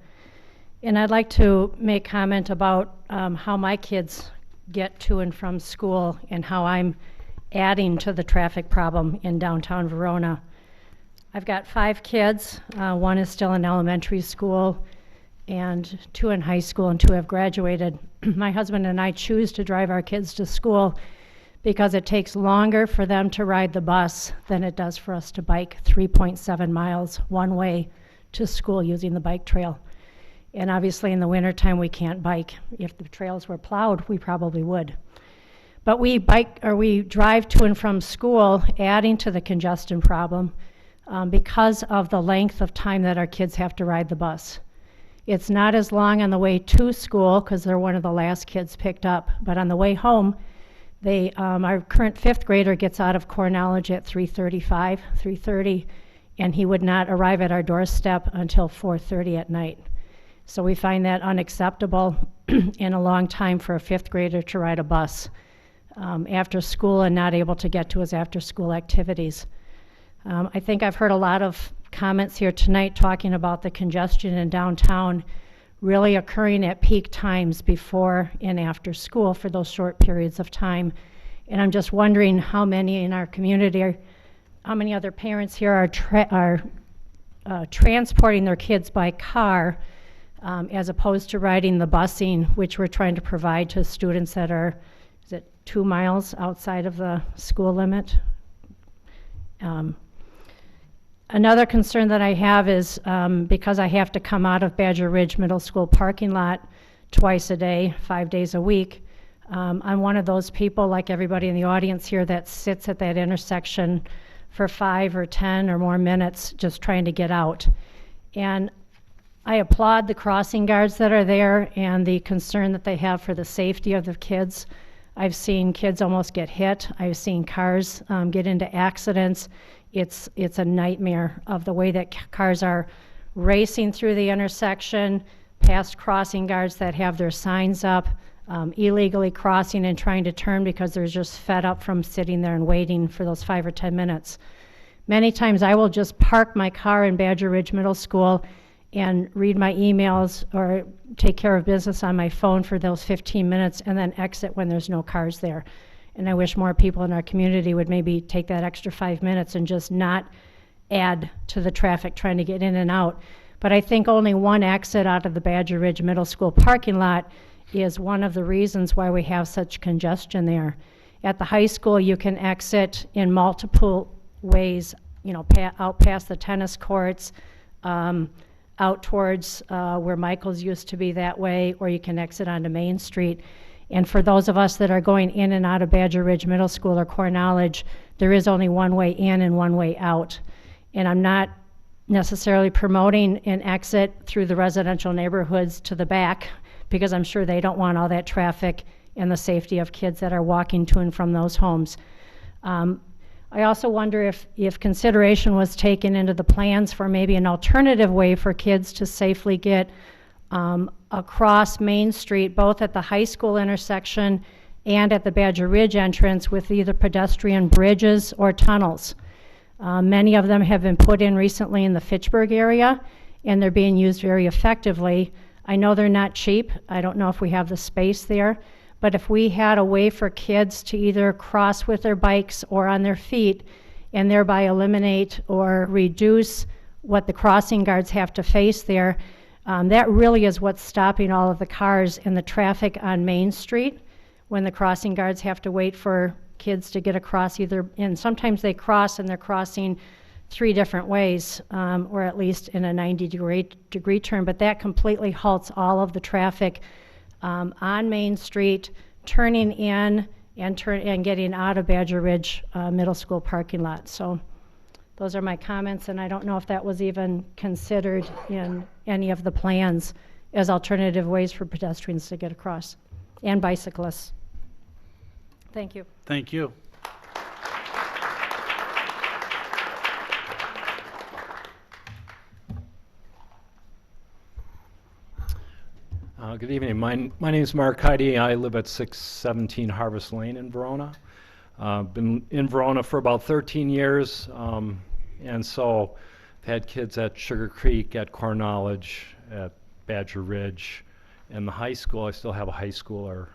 And I'd like to make comment about how my kids get to and from school and how I'm adding to the traffic problem in downtown Verona. I've got 5 kids. One is still in elementary school, and 2 in high school, and 2 have graduated. My husband and I choose to drive our kids to school because it takes longer for them to ride the bus than it does for us to bike 3.7 miles one way to school using the bike trail. And obviously in the wintertime we can't bike. If the trails were plowed, we probably would. But we drive to and from school, adding to the congestion problem because of the length of time that our kids have to ride the bus. It's not as long on the way to school because they're one of the last kids picked up, but on the way home, our current 5th grader gets out of Cornellage at 3:30, and he would not arrive at our doorstep until 4:30 at night. So we find that unacceptable in a long time for a 5th grader to ride a bus after school and not able to get to his after-school activities. I think I've heard a lot of comments here tonight talking about the congestion in downtown really occurring at peak times before and after school for those short periods of time. And I'm just wondering how many in our community, how many other parents here are transporting their kids by car as opposed to riding the busing, which we're trying to provide to students that are, is it 2 miles outside of the school limit? Another concern that I have is because I have to come out of Badger Ridge Middle School parking lot twice a day, 5 days a week. I'm one of those people, like everybody in the audience here, that sits at that intersection for 5 or 10 or more minutes just trying to get out. And I applaud the crossing guards that are there and the concern that they have for the safety of the kids. I've seen kids almost get hit. I've seen cars get into accidents. It's a nightmare of the way that cars are racing through the intersection, past crossing guards that have their signs up, illegally crossing and trying to turn because they're just fed up from sitting there and waiting for those 5 or 10 minutes. Many times I will just park my car in Badger Ridge Middle School and read my emails or take care of business on my phone for those 15 minutes and then exit when there's no cars there. And I wish more people in our community would maybe take that extra 5 minutes and just not add to the traffic trying to get in and out. But I think only one exit out of the Badger Ridge Middle School parking lot is one of the reasons why we have such congestion there. At the high school, you can exit in multiple ways, you know, out past the tennis courts, out towards where Michael's used to be that way, or you can exit onto Main Street. And for those of us that are going in and out of Badger Ridge Middle School or Core Knowledge, there is only one way in and one way out. And I'm not necessarily promoting an exit through the residential neighborhoods to the back, because I'm sure they don't want all that traffic and the safety of kids that are walking to and from those homes. I also wonder if consideration was taken into the plans for maybe an alternative way for kids to safely get across Main Street, both at the high school intersection and at the Badger Ridge entrance, with either pedestrian bridges or tunnels. Many of them have been put in recently in the Fitchburg area, and they're being used very effectively. I know they're not cheap. I don't know if we have the space there. But if we had a way for kids to either cross with their bikes or on their feet and thereby eliminate or reduce what the crossing guards have to face there, that really is what's stopping all of the cars and the traffic on Main Street when the crossing guards have to wait for kids to get across and sometimes they cross and they're crossing 3 different ways, or at least in a 90-degree turn, but that completely halts all of the traffic on Main Street, turning in and getting out of Badger Ridge Middle School parking lot. So those are my comments, and I don't know if that was even considered in any of the plans as alternative ways for pedestrians to get across, and bicyclists. Thank you. Thank you. Good evening. My name is Mark Heide. I live at 617 Harvest Lane in Verona. Been in Verona for about 13 years, and so I've had kids at Sugar Creek, at Core Knowledge, at Badger Ridge, and the high school. I still have a high schooler,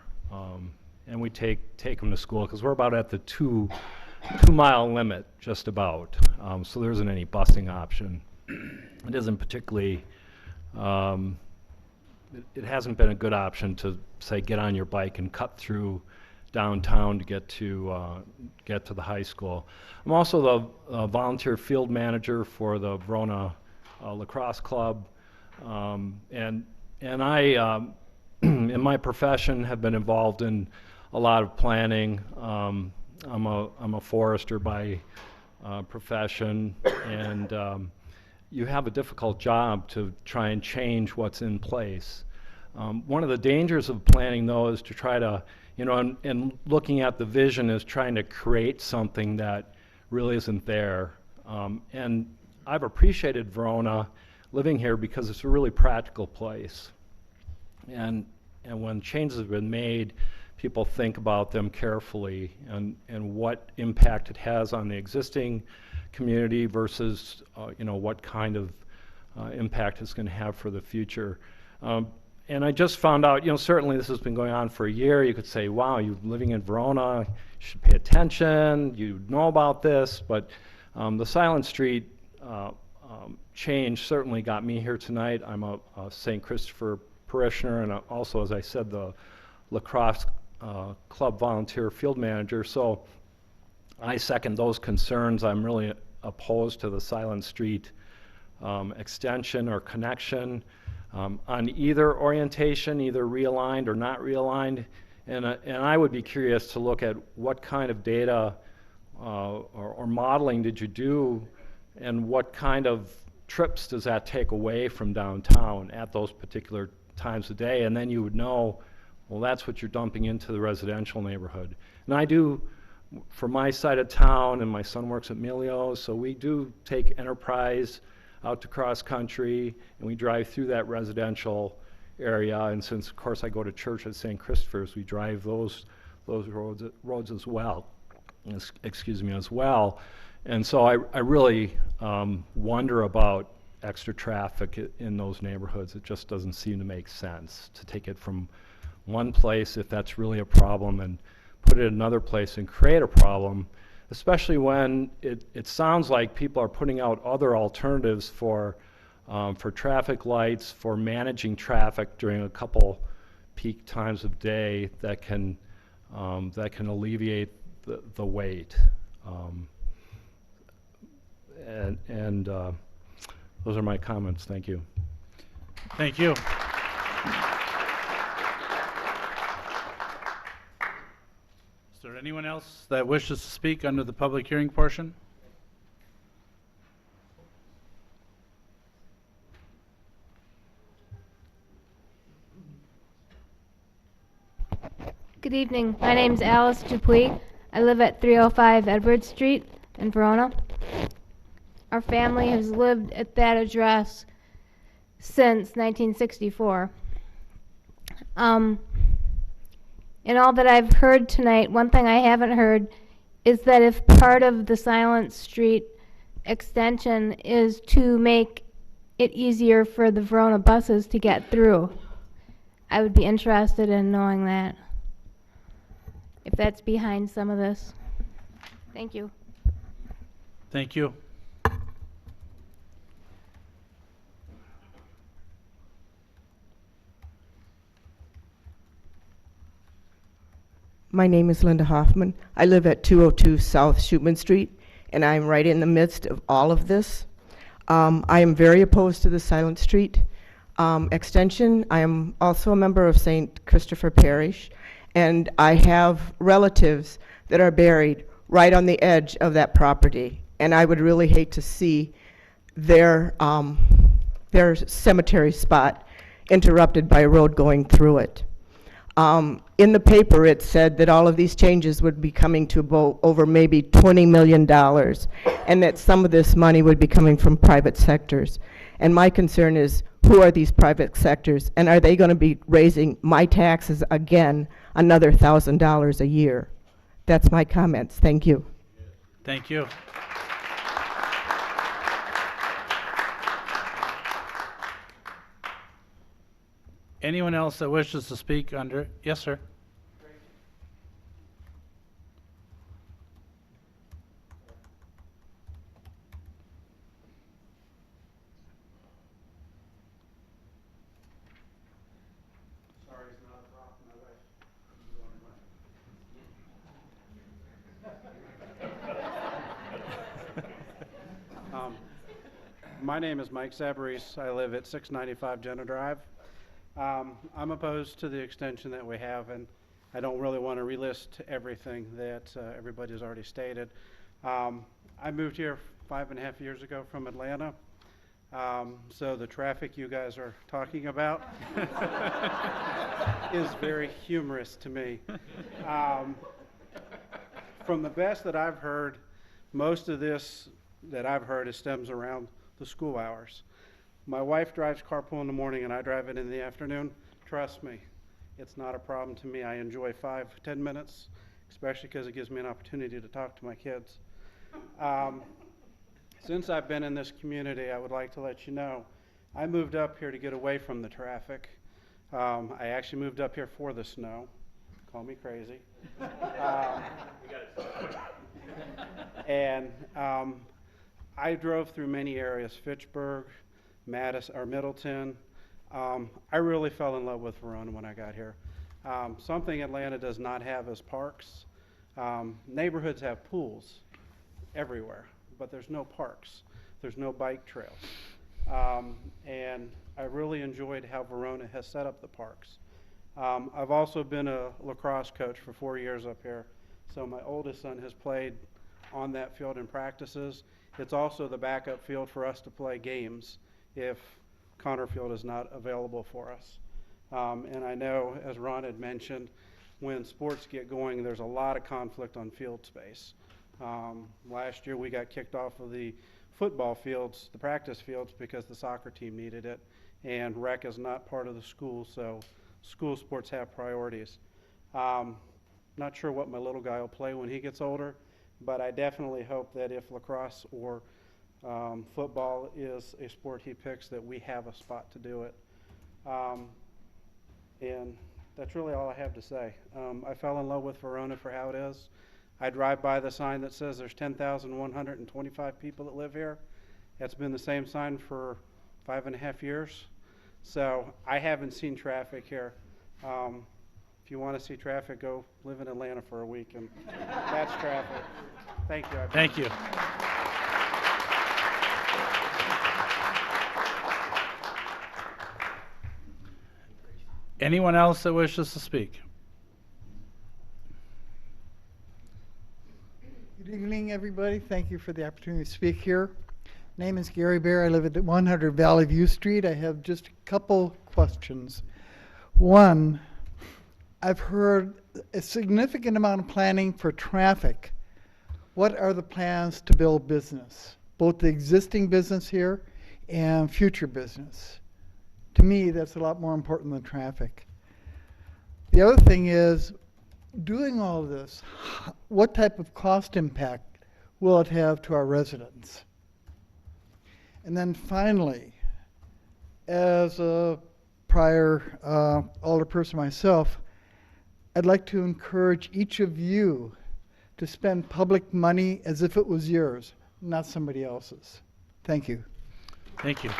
and we take them to school because we're about at the 2-mile limit, just about. So there isn't any busing option. It isn't particularly. It hasn't been a good option to, say, get on your bike and cut through downtown to get to the high school. I'm also the volunteer field manager for the Verona Lacrosse Club, and I, in my profession, have been involved in a lot of planning. I'm a forester by profession, and you have a difficult job to try and change what's in place. One of the dangers of planning, though, is to try to, and looking at the vision is trying to create something that really isn't there. And I've appreciated Verona living here because it's a really practical place. And when changes have been made, people think about them carefully and what impact it has on the existing community versus what kind of impact it's going to have for the future. And I just found out, certainly this has been going on for a year. You could say, wow, you're living in Verona, you should pay attention, you know about this, but the Silent Street change certainly got me here tonight. I'm a St. Christopher parishioner, and also, as I said, the lacrosse club volunteer field manager. So I second those concerns. I'm really opposed to the Silent Street extension or connection on either orientation, either realigned or not realigned. And I would be curious to look at what kind of data or modeling did you do, and what kind of trips does that take away from downtown at those particular times of day, and then you would know, well, that's what you're dumping into the residential neighborhood. And I do, for my side of town, and my son works at Milio's, so we do take Enterprise out to cross country, and we drive through that residential area. And since, of course, I go to church at St. Christopher's, we drive those roads as well. Excuse me, as well. And so I really wonder about extra traffic in those neighborhoods. It just doesn't seem to make sense to take it from one place, if that's really a problem, and put it in another place and create a problem, especially when it sounds like people are putting out other alternatives for traffic lights, for managing traffic during a couple peak times of day that can alleviate the wait. And those are my comments. Thank you. Thank you. Is there anyone else that wishes to speak under the public hearing portion? Good evening. My name is Alice Dupuy. I live at 305 Edward Street in Verona. Our family has lived at that address since 1964. In all that I've heard tonight, one thing I haven't heard is that if part of the Silent Street extension is to make it easier for the Verona buses to get through, I would be interested in knowing that, if that's behind some of this. Thank you. Thank you. My name is Linda Hoffman. I live at 202 South Shootman Street, and I'm right in the midst of all of this. I am very opposed to the Silent Street extension. I am also a member of St. Christopher Parish, and I have relatives that are buried right on the edge of that property, and I would really hate to see their cemetery spot interrupted by a road going through it. In the paper, it said that all of these changes would be coming to over maybe $20 million, and that some of this money would be coming from private sectors. And my concern is, who are these private sectors, and are they going to be raising my taxes again another $1,000 a year? That's my comments. Thank you. Thank you. Anyone else that wishes to speak under? Yes, sir. My name is Mike Sabarese. I live at 695 Jenna Drive. I'm opposed to the extension that we have, and I don't really want to relist everything that everybody's already stated. I moved here 5.5 years ago from Atlanta, so the traffic you guys are talking about is very humorous to me. From the best that I've heard, most of this that I've heard stems around the school hours. My wife drives carpool in the morning and I drive it in the afternoon. Trust me, it's not a problem to me. I enjoy 5-10 minutes, especially because it gives me an opportunity to talk to my kids. Since I've been in this community, I would like to let you know, I moved up here to get away from the traffic. I actually moved up here for the snow. Call me crazy. And I drove through many areas, Fitchburg, Madison, or Middleton. I really fell in love with Verona when I got here. Something Atlanta does not have is parks. Neighborhoods have pools everywhere, but there's no parks. There's no bike trails. And I really enjoyed how Verona has set up the parks. I've also been a lacrosse coach for 4 years up here. So my oldest son has played on that field in practices. It's also the backup field for us to play games if Connor Field is not available for us. And I know, as Ron had mentioned, when sports get going, there's a lot of conflict on field space. Last year we got kicked off of the football fields, the practice fields, because the soccer team needed it, and rec is not part of the school, so school sports have priorities. Not sure what my little guy will play when he gets older, but I definitely hope that if lacrosse or Football is a sport he picks that we have a spot to do it. And that's really all I have to say. I fell in love with Verona for how it is. I drive by the sign that says there's 10,125 people that live here. It's been the same sign for 5.5 years. So I haven't seen traffic here. If you want to see traffic, go live in Atlanta for a week, and that's traffic. Thank you. Thank you. Anyone else that wishes to speak? Good evening, everybody. Thank you for the opportunity to speak here. Name is Gary Bear. I live at 100 Valley View Street. I have just a couple questions. One, I've heard a significant amount of planning for traffic. What are the plans to build business, both the existing business here and future business? To me, that's a lot more important than traffic. The other thing is, doing all of this, what type of cost impact will it have to our residents? And then finally, as a prior alderperson myself, I'd like to encourage each of you to spend public money as if it was yours, not somebody else's. Thank you. Thank you.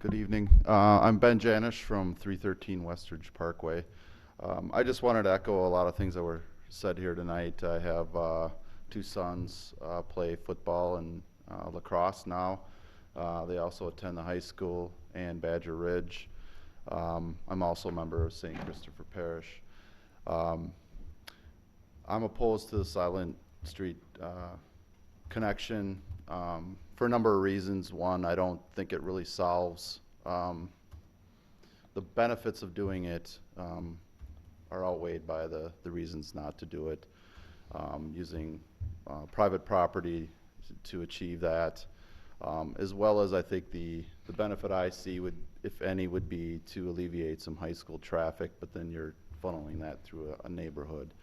Good evening. I'm Ben Janish from 313 Westridge Parkway. I just wanted to echo a lot of things that were said here tonight. I have 2 sons play football and lacrosse now. They also attend the high school and Badger Ridge. I'm also a member of St. Christopher Parish. I'm opposed to the Silent Street connection for a number of reasons. One, I don't think it really solves the benefits of doing it are outweighed by the reasons not to do it. Using private property to achieve that, as well as I think the benefit I see would, if any, would be to alleviate some high school traffic, but then you're funneling that through a neighborhood.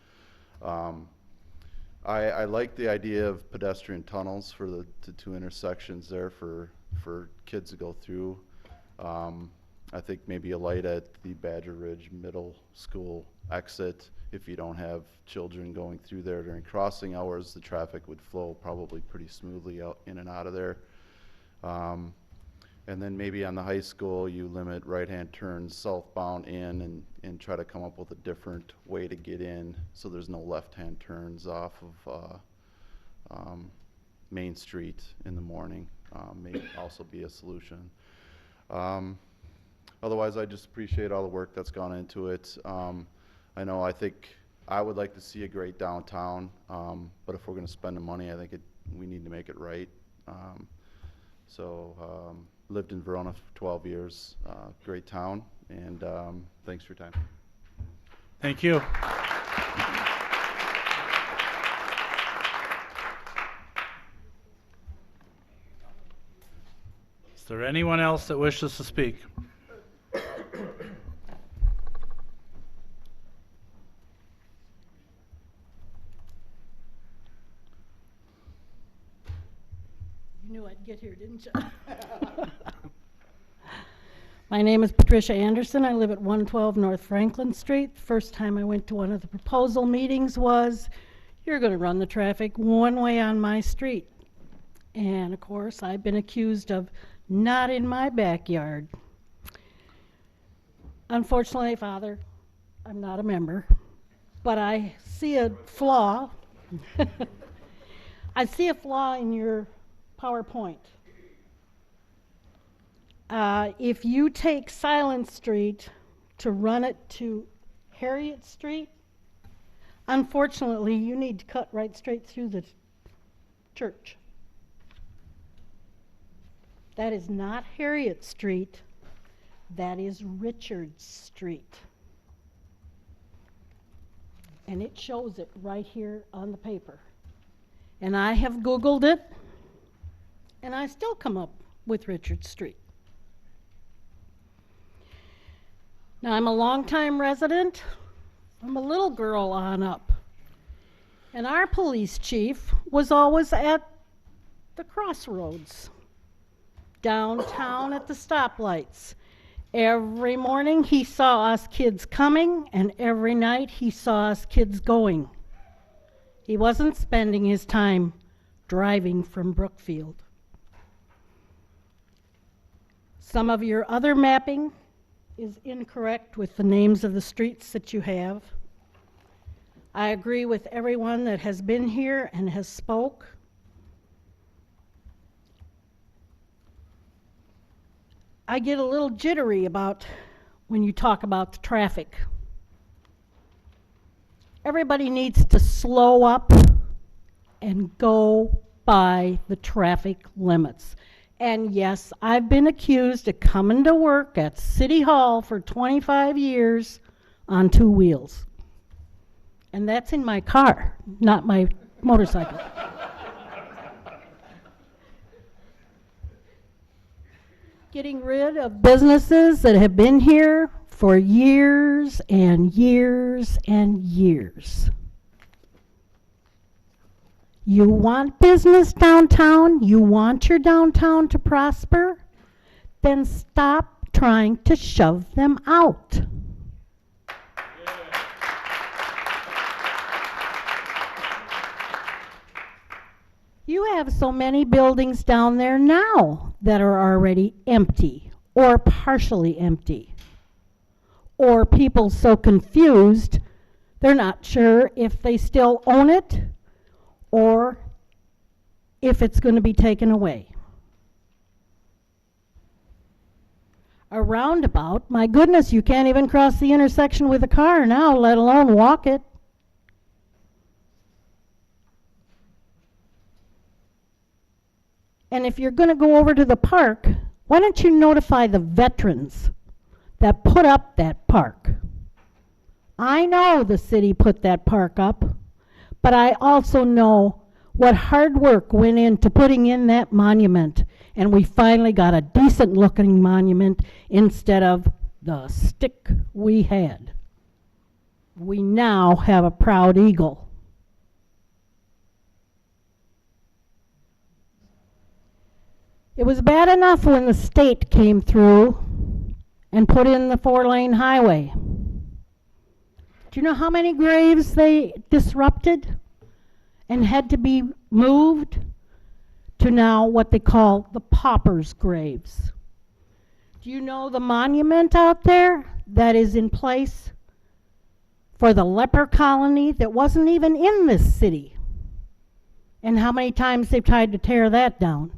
I like the idea of pedestrian tunnels for the 2 intersections there for kids to go through. I think maybe a light at the Badger Ridge Middle School exit. If you don't have children going through there during crossing hours, the traffic would flow probably pretty smoothly out in and out of there. And then maybe on the high school, you limit right-hand turns southbound in and try to come up with a different way to get in so there's no left-hand turns off of Main Street in the morning. May also be a solution. Otherwise, I just appreciate all the work that's gone into it. I think I would like to see a great downtown, but if we're going to spend the money, I think we need to make it right. Lived in Verona for 12 years, great town, and thanks for your time. Thank you. Is there anyone else that wishes to speak? You knew I'd get here, didn't you? My name is Patricia Anderson. I live at 112 North Franklin Street. The first time I went to one of the proposal meetings was, you're going to run the traffic one way on my street. And of course, I've been accused of not in my backyard. Unfortunately, Father, I'm not a member, but I see a flaw. I see a flaw in your PowerPoint. If you take Silent Street to run it to Harriet Street, unfortunately, you need to cut right straight through the church. That is not Harriet Street, that is Richard Street. And it shows it right here on the paper. And I have Googled it, and I still come up with Richard Street. Now, I'm a longtime resident. I'm a little girl on up. And our police chief was always at the crossroads, downtown at the stoplights. Every morning he saw us kids coming, and every night he saw us kids going. He wasn't spending his time driving from Brookfield. Some of your other mapping is incorrect with the names of the streets that you have. I agree with everyone that has been here and has spoke. I get a little jittery about when you talk about the traffic. Everybody needs to slow up and go by the traffic limits. And yes, I've been accused of coming to work at City Hall for 25 years on 2 wheels. And that's in my car, not my motorcycle. Getting rid of businesses that have been here for years and years and years. You want business downtown? You want your downtown to prosper? Then stop trying to shove them out. You have so many buildings down there now that are already empty or partially empty. Or people so confused, they're not sure if they still own it or if it's going to be taken away. A roundabout, my goodness, you can't even cross the intersection with a car now, let alone walk it. And if you're going to go over to the park, why don't you notify the veterans that put up that park? I know the city put that park up, but I also know what hard work went into putting in that monument, and we finally got a decent looking monument instead of the stick we had. We now have a proud eagle. It was bad enough when the state came through and put in the 4-lane highway. Do you know how many graves they disrupted and had to be moved to now what they call the paupers' graves? Do you know the monument out there that is in place for the leper colony that wasn't even in this city? And how many times they've tried to tear that down?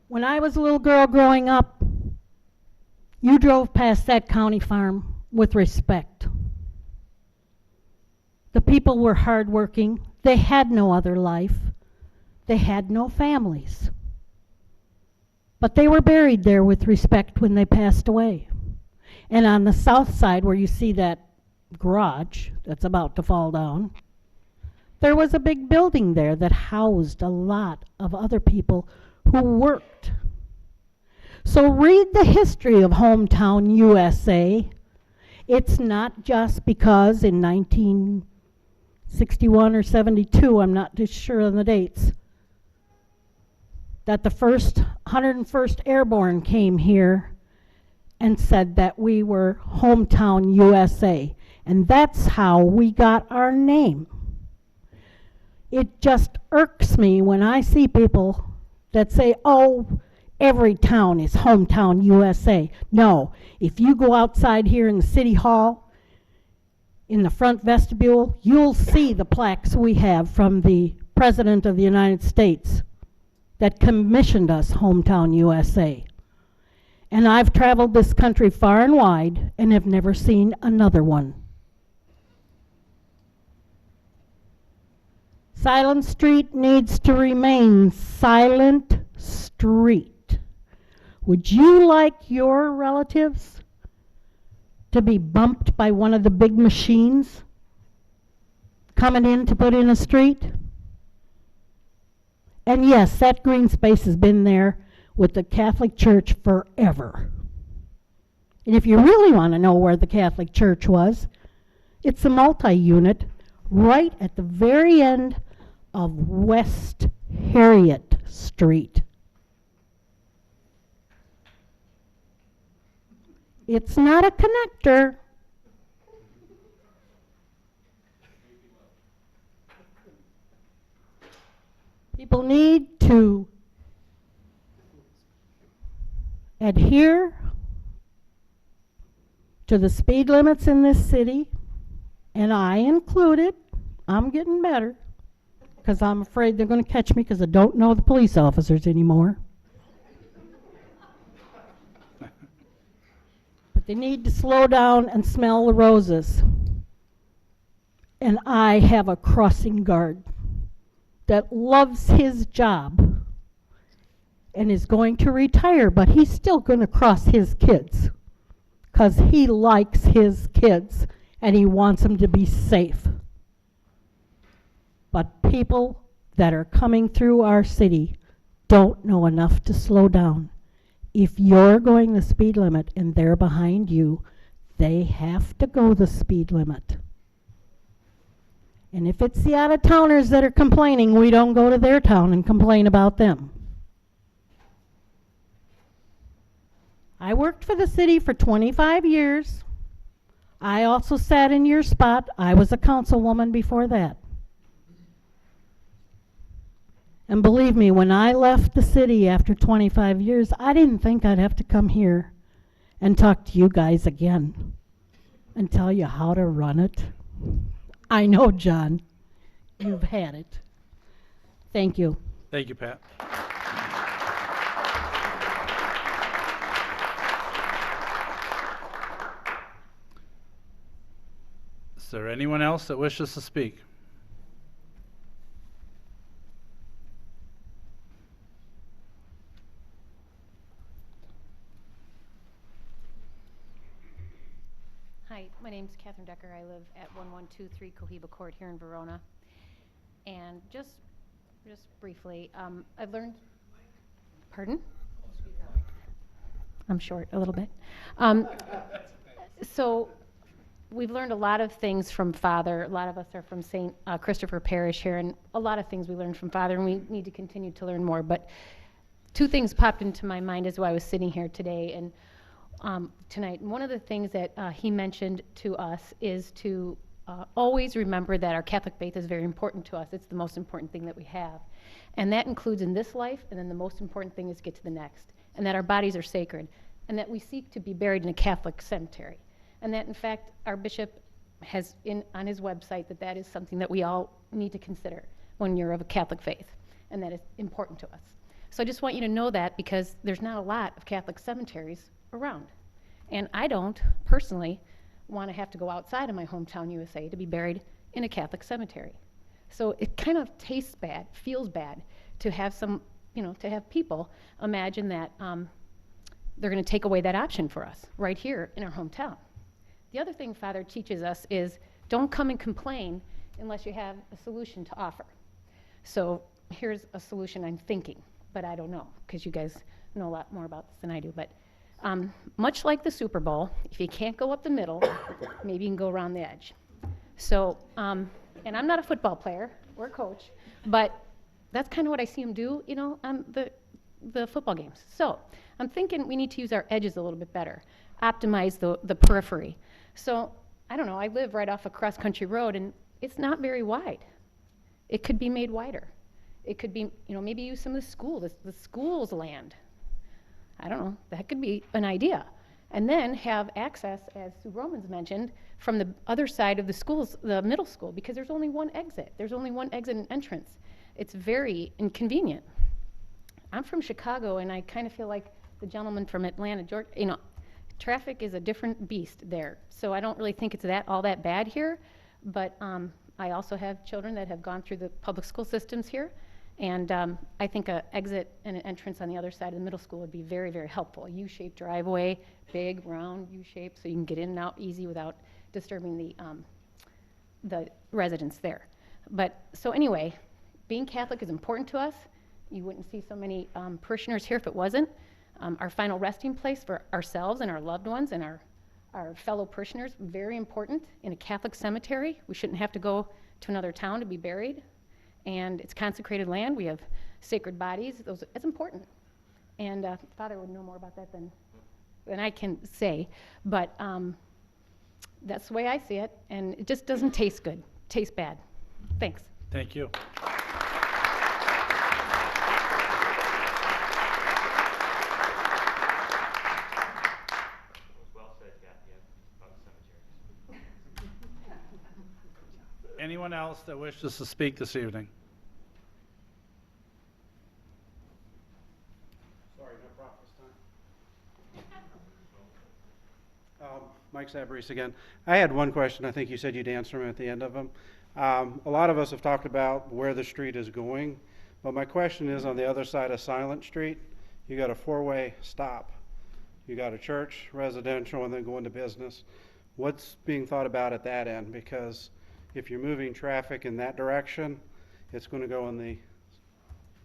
When I was a little girl growing up, you drove past that county farm with respect. The people were hardworking. They had no other life. They had no families. But they were buried there with respect when they passed away. And on the south side, where you see that garage that's about to fall down, there was a big building there that housed a lot of other people who worked. So read the history of Hometown USA. It's not just because in 1961 or 72, I'm not too sure on the dates, that the 101st Airborne came here and said that we were Hometown USA. And that's how we got our name. It just irks me when I see people that say, oh, every town is Hometown USA. No, if you go outside here in the City Hall, in the front vestibule, you'll see the plaques we have from the President of the United States that commissioned us Hometown USA. And I've traveled this country far and wide and have never seen another one. Silent Street needs to remain Silent Street. Would you like your relatives to be bumped by one of the big machines coming in to put in a street? And yes, that green space has been there with the Catholic Church forever. And if you really want to know where the Catholic Church was, it's a multi-unit right at the very end of West Harriet Street. It's not a connector. People need to adhere to the speed limits in this city, and I included. I'm getting better because I'm afraid they're going to catch me because I don't know the police officers anymore. But they need to slow down and smell the roses. And I have a crossing guard that loves his job and is going to retire, but he's still going to cross his kids because he likes his kids and he wants them to be safe. But people that are coming through our city don't know enough to slow down. If you're going the speed limit and they're behind you, they have to go the speed limit. And if it's the out-of-towners that are complaining, we don't go to their town and complain about them. I worked for the city for 25 years. I also sat in your spot. I was a councilwoman before that. And believe me, when I left the city after 25 years, I didn't think I'd have to come here and talk to you guys again and tell you how to run it. I know, John, you've had it. Thank you. Thank you, Pat. Is there anyone else that wishes to speak? Hi, my name's Catherine Decker. I live at 1123 Cohiba Court here in Verona. And just briefly, I've learned, pardon? I'm short a little bit. So we've learned a lot of things from Father. A lot of us are from St. Christopher Parish here, and a lot of things we learned from Father, and we need to continue to learn more. But two things popped into my mind as I was sitting here today and tonight. And one of the things that he mentioned to us is to always remember that our Catholic faith is very important to us. It's the most important thing that we have. And that includes in this life, and then the most important thing is get to the next. And that our bodies are sacred, and that we seek to be buried in a Catholic cemetery. And that, in fact, our bishop has on his website that is something that we all need to consider when you're of a Catholic faith, and that is important to us. So I just want you to know that, because there's not a lot of Catholic cemeteries around. And I don't, personally, want to have to go outside of my hometown, USA, to be buried in a Catholic cemetery. So it kind of tastes bad, feels bad, to have to have people imagine that they're going to take away that option for us right here in our hometown. The other thing Father teaches us is don't come and complain unless you have a solution to offer. So here's a solution I'm thinking, but I don't know, because you guys know a lot more about this than I do. But much like the Super Bowl, if you can't go up the middle, maybe you can go around the edge. So, and I'm not a football player or a coach, but that's kind of what I see them do, on the football games. So I'm thinking we need to use our edges a little bit better, optimize the periphery. So I don't know, I live right off a cross-country road, and it's not very wide. It could be made wider. It could be, maybe use some of the school's land. I don't know, that could be an idea. And then have access, as Sue Romans mentioned, from the other side of the schools, the middle school, because there's only one exit. There's only one exit and entrance. It's very inconvenient. I'm from Chicago, and I kind of feel like the gentleman from Atlanta, Georgia, traffic is a different beast there. So I don't really think it's all that bad here. But I also have children that have gone through the public school systems here. And I think an exit and an entrance on the other side of the middle school would be very, very helpful. A U-shaped driveway, big, round U-shape, so you can get in and out easy without disturbing the residents there. But so anyway, being Catholic is important to us. You wouldn't see so many parishioners here if it wasn't. our final resting place for ourselves and our loved ones and our fellow parishioners. Very important in a Catholic cemetery. We shouldn't have to go to another town to be buried. And it's consecrated land. We have sacred bodies. It's important. And Father would know more about that than I can say. But that's the way I see it. And it just doesn't taste good. Tastes bad. Thanks. Thank you. Anyone else that wishes to speak this evening? Sorry, no problem this time. Mike Savarese again. I had one question. I think you said you'd answer them at the end of them. A lot of us have talked about where the street is going, but my question is on the other side of Silent Street, you got a four-way stop. You got a church, residential, and then go into business. What's being thought about at that end? Because if you're moving traffic in that direction, it's going to go in the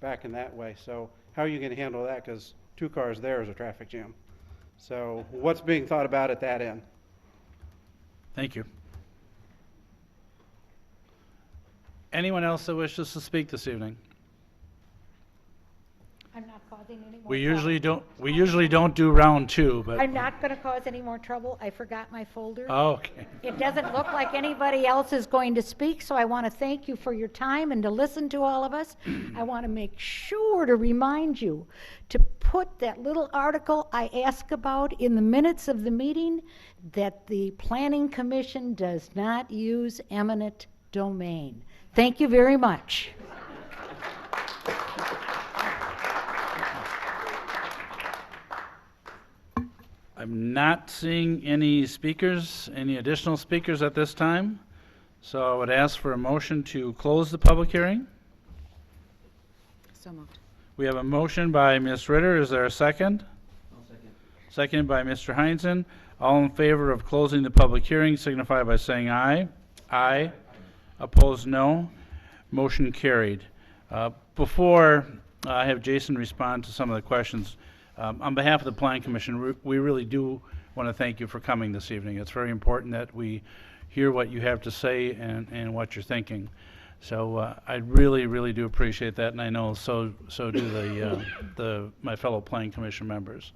back in that way. So how are you going to handle that? Because 2 cars there is a traffic jam. So what's being thought about at that end? Thank you. Anyone else that wishes to speak this evening? I'm not causing any more We trouble. usually don't do round 2, but I'm not going to cause any more trouble. I forgot my folder. oh, okay. It doesn't look like anybody else is going to speak, so I want to thank you for your time and to listen to all of us. I want to make sure to remind you to put that little article I asked about in the minutes of the meeting, that the Planning Commission does not use eminent domain. Thank you very much. I'm not seeing any speakers, any additional speakers at this time. So I would ask for a motion to close the public hearing. So moved. We have a motion by Ms. Ritter. Is there a second? Seconded by Mr. Heinzen. All in favor of closing the public hearing signify by saying aye. Aye. Opposed, no. Motion carried. Before I have Jason respond to some of the questions, on behalf of the Plan Commission, we really do want to thank you for coming this evening. It's very important that we hear what you have to say and what you're thinking. So I really, really do appreciate that, and I know so do my fellow Plan Commission members.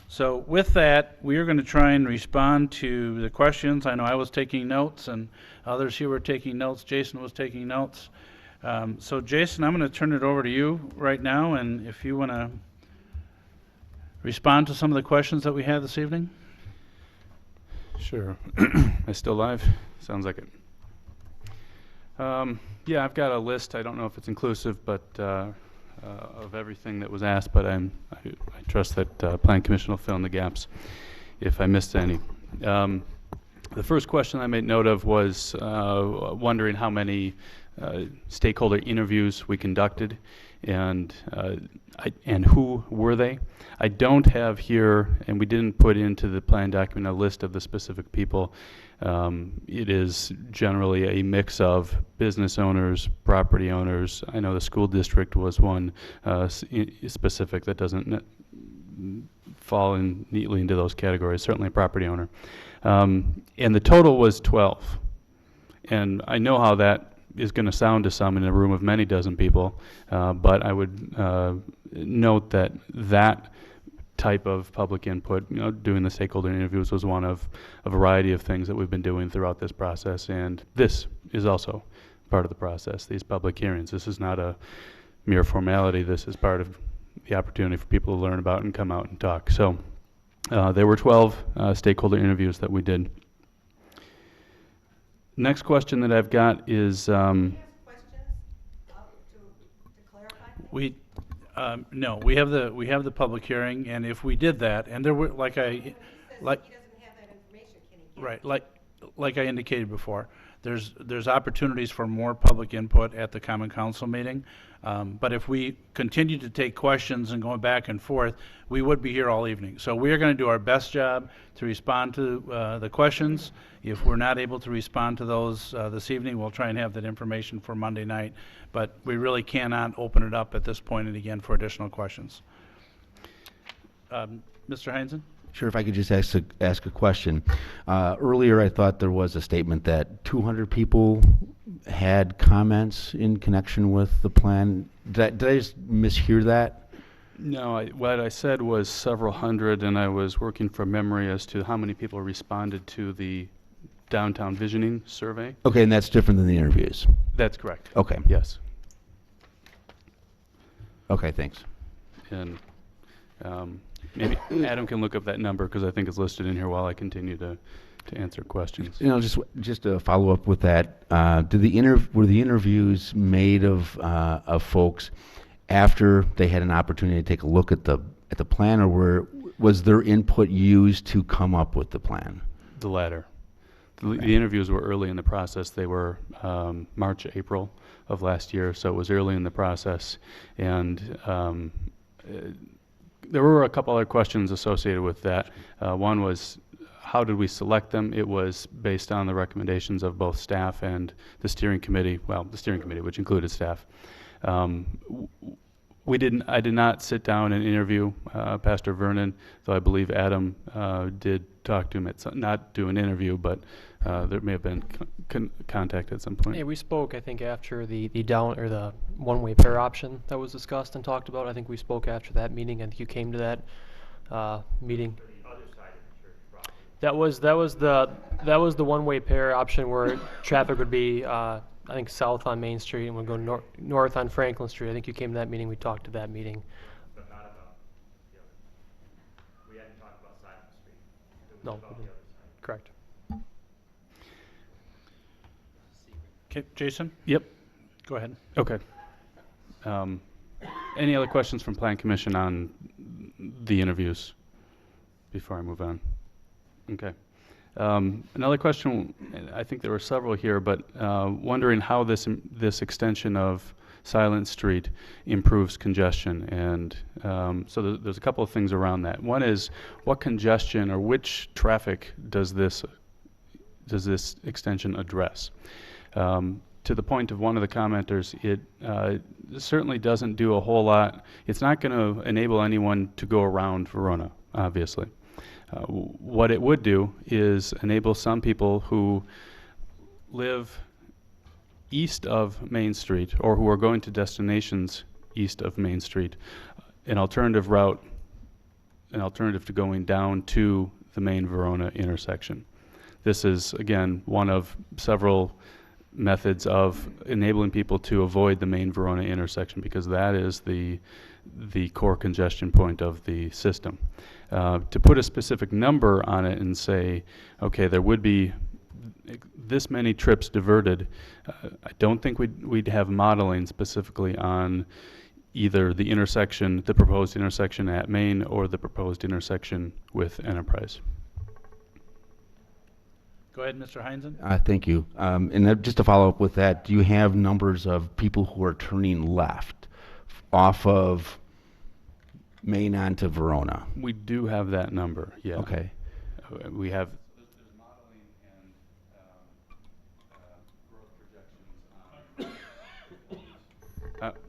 So with that, we are going to try and respond to the questions. I know I was taking notes, and others here were taking notes. Jason was taking notes. So Jason, I'm going to turn it over to you right now, and if you want to respond to some of the questions that we had this evening. Sure. Am I still live? Sounds like it. Yeah, I've got a list. I don't know if it's inclusive, but of everything that was asked, but I trust that Plan Commission will fill in the gaps if I missed any. The first question I made note of was wondering how many stakeholder interviews we conducted, and who were they. I don't have here, and we didn't put into the plan document, a list of the specific people. It is generally a mix of business owners, property owners. I know the school district was one specific that doesn't fall in neatly into those categories, certainly a property owner. And the total was 12. And I know how that is going to sound to some in a room of many dozen people, but I would note that that type of public input, doing the stakeholder interviews was one of a variety of things that we've been doing throughout this process, and this is also part of the process, these public hearings. This is not a mere formality. This is part of the opportunity for people to learn about and come out and talk. So there were 12 stakeholder interviews that we did. Next question that I've got is, no, we have the public hearing, and if we did that, and there were like I indicated before, there's opportunities for more public input at the Common Council meeting. But if we continue to take questions and going back and forth, we would be here all evening. So we are going to do our best job to respond to the questions. If we're not able to respond to those this evening, we'll try and have that information for Monday night. But we really cannot open it up at this point and again for additional questions. Mr. Heinzen? Sure, if I could just ask a question. Earlier, I thought there was a statement that 200 people had comments in connection with the plan. Did I just mishear that? No, what I said was several hundred, and I was working from memory as to how many people responded to the downtown visioning survey. Okay, and that's different than the interviews? That's correct. Okay. Yes. Okay, thanks. And maybe Adam can look up that number because I think it's listed in here while I continue to answer questions. You know, just to follow up with that, were the interviews made of folks after they had an opportunity to take a look at the plan, or was their input used to come up with the plan? The latter. The interviews were early in the process. They were March, April of last year, so it was early in the process. And there were a couple other questions associated with that. One was, how did we select them? It was based on the recommendations of both staff and the steering committee, the steering committee, which included staff. I did not sit down and interview Pastor Vernon, though I believe Adam did talk to him not do an interview, but there may have been contact at some point. Yeah, we spoke, I think, after the one-way pair option that was discussed and talked about. I think we spoke after that meeting. I think you came to that meeting. That was the one-way pair option where traffic would be I think south on Main Street and would go north on Franklin Street. I think you came to that meeting. We talked to that meeting. But not about the other. We hadn't talked about Silent Street. It was No, about we the didn't. other side. Correct. Okay, Jason? Yep. Go ahead. Okay. Any other questions from Plan Commission on the interviews before I move on? Okay. Another question, I think there were several here, but wondering how this extension of Silent Street improves congestion. And so there's a couple of things around that. One is, what congestion or which traffic does this extension address? To the point of one of the commenters, it certainly doesn't do a whole lot. It's not going to enable anyone to go around Verona, obviously. What it would do is enable some people who live east of Main Street or who are going to destinations east of Main Street an alternative route, an alternative to going down to the main Verona intersection. This is, again, one of several methods of enabling people to avoid the main Verona intersection, because that is the core congestion point of the system. To put a specific number on it and say, okay, there would be this many trips diverted, I don't think we'd have modeling specifically on either the intersection, the proposed intersection at Main, or the proposed intersection with Enterprise. Go ahead, Mr. Heinzen. Thank you. And just to follow up with that, do you have numbers of people who are turning left off of Main onto Verona? We do have that number, yeah. Okay. We have.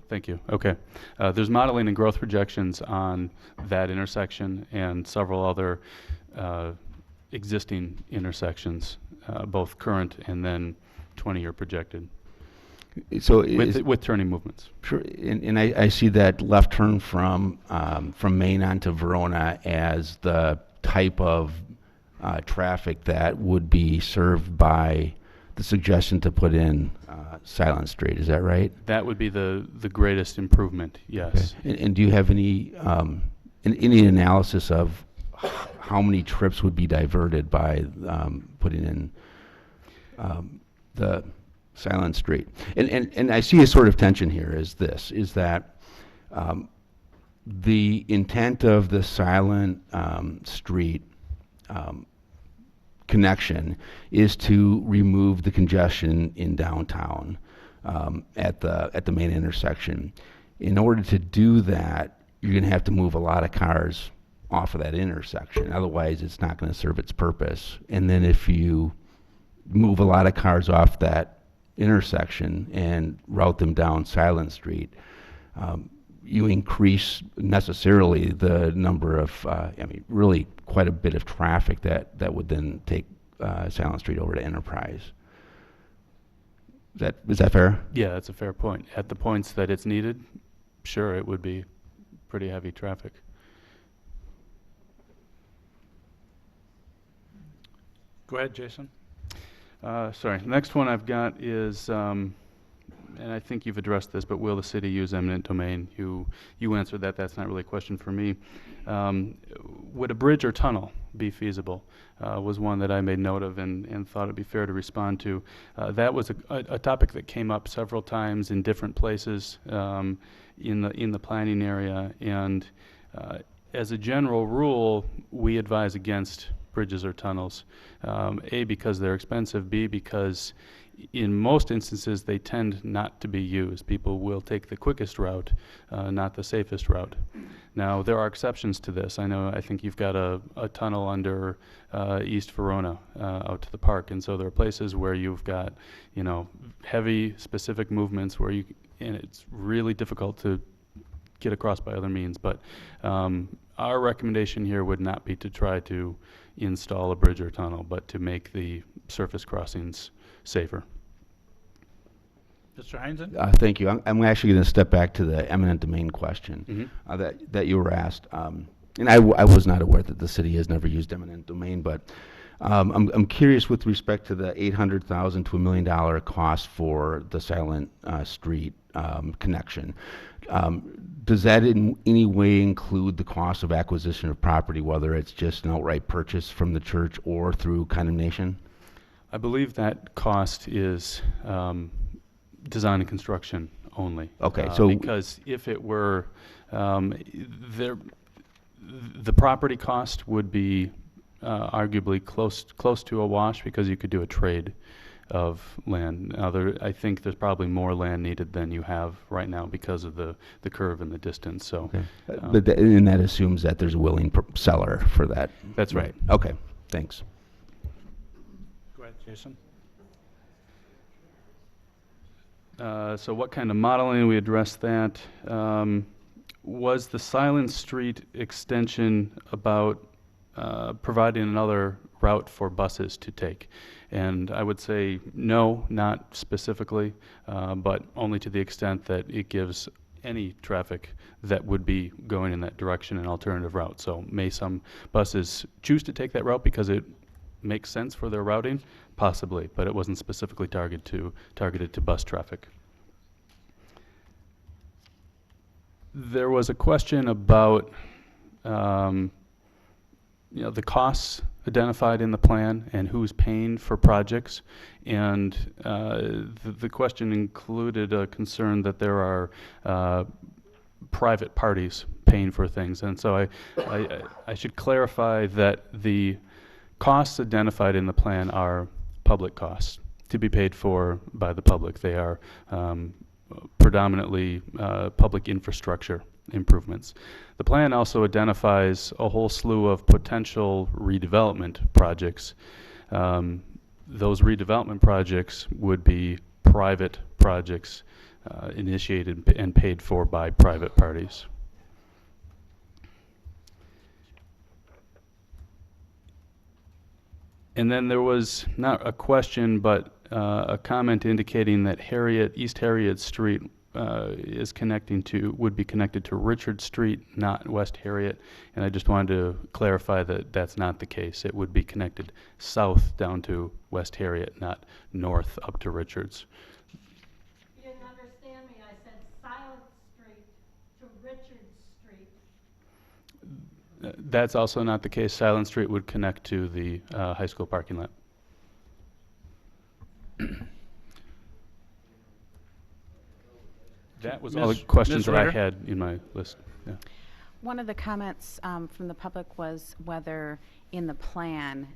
Thank you. Okay. There's modeling and growth projections on that intersection and several other existing intersections, both current and then 20-year projected. So with turning movements. Sure, and I see that left turn from Main onto Verona as the type of traffic that would be served by the suggestion to put in Silent Street. Is that right? That would be the greatest improvement, yes. Okay. And do you have any analysis of how many trips would be diverted by putting in the Silent Street? And I see a sort of tension here is that the intent of the Silent Street connection is to remove the congestion in downtown at the main intersection. In order to do that, you're going to have to move a lot of cars off of that intersection. Otherwise, it's not going to serve its purpose. And then if you move a lot of cars off that intersection and route them down Silent Street, you increase necessarily the number of, I mean, really quite a bit of traffic that would then take Silent Street over to Enterprise. Is that fair? Yeah, that's a fair point. At the points that it's needed, sure, it would be pretty heavy traffic. Go ahead, Jason. Sorry, the next one I've got is, and I think you've addressed this, but will the city use eminent domain? You answered that. That's not really a question for me. Would a bridge or tunnel be feasible? Was one that I made note of and thought it'd be fair to respond to. That was a topic that came up several times in different places in the planning area. And as a general rule, we advise against bridges or tunnels. A, because they're expensive. B, because in most instances, they tend not to be used. People will take the quickest route, not the safest route. Now, there are exceptions to this. I think you've got a tunnel under East Verona out to the park, and so there are places where you've got, heavy specific movements where and it's really difficult to get across by other means. But our recommendation here would not be to try to install a bridge or tunnel, but to make the surface crossings safer. Mr. Heinzen? Thank you. I'm actually going to step back to the eminent domain question that you were asked. And I was not aware that the city has never used eminent domain, but I'm curious with respect to the $800,000 to $1 million cost for the Silent Street connection. Does that in any way include the cost of acquisition of property, whether it's just an outright purchase from the church or through condemnation? I believe that cost is design and construction only. Okay, so because if it were, the property cost would be arguably close to a wash because you could do a trade of land. Now, I think there's probably more land needed than you have right now because of the curve and the distance. So, okay. And that assumes that there's a willing seller for that. That's right. Okay, thanks. Go ahead, Jason. So what kind of modeling? We addressed that. Was the Silent Street extension about providing another route for buses to take? And I would say no, not specifically, but only to the extent that it gives any traffic that would be going in that direction an alternative route. So may some buses choose to take that route because it makes sense for their routing? Possibly, but it wasn't specifically targeted to bus traffic. There was a question about the costs identified in the plan and who's paying for projects, and the question included a concern that there are private parties paying for things, and so I should clarify that the costs identified in the plan are public costs to be paid for by the public. They are predominantly public infrastructure improvements. The plan also identifies a whole slew of potential redevelopment projects. Those redevelopment projects would be private projects initiated and paid for by private parties. And then there was not a question, but a comment indicating that East Harriet Street would be connected to Richard Street, not West Harriet. And I just wanted to clarify that that's not the case. It would be connected south down to West Harriet, not north up to Richards. You didn't understand me. I said Silent Street to Richard Street. That's also not the case. Silent Street would connect to the high school parking lot. That was all the questions that I had in my list. Yeah. One of the comments from the public was whether in the plan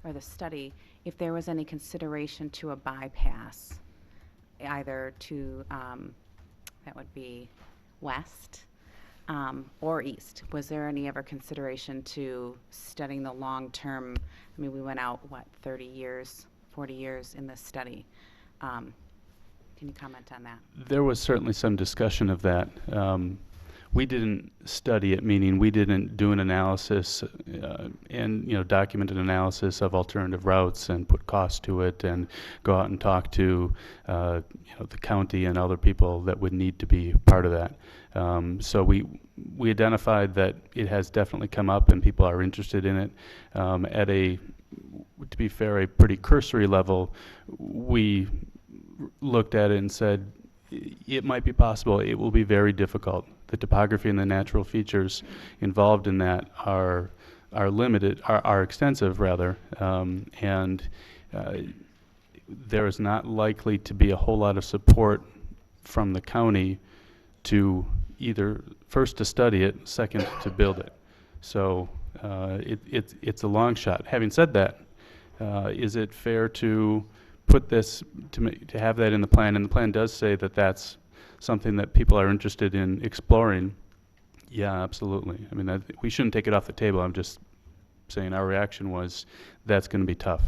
or the study, if there was any consideration to a bypass, either to, that would be west or east. Was there any ever consideration to studying the long-term? I mean, we went out, 30 years, 40 years in this study. Can you comment on that? There was certainly some discussion of that. We didn't study it, meaning we didn't do an analysis and document an analysis of alternative routes and put cost to it and go out and talk to the county and other people that would need to be part of that. So we identified that it has definitely come up and people are interested in it. At a, to be fair, a pretty cursory level, we looked at it and said, it might be possible. It will be very difficult. The topography and the natural features involved in that are limited, are extensive rather, and there is not likely to be a whole lot of support from the county to either first to study it, second to build it. So it's a long shot. Having said that, is it fair to put this to have that in the plan? And the plan does say that that's something that people are interested in exploring. Yeah, absolutely. I mean, we shouldn't take it off the table. I'm just saying our reaction was that's going to be tough.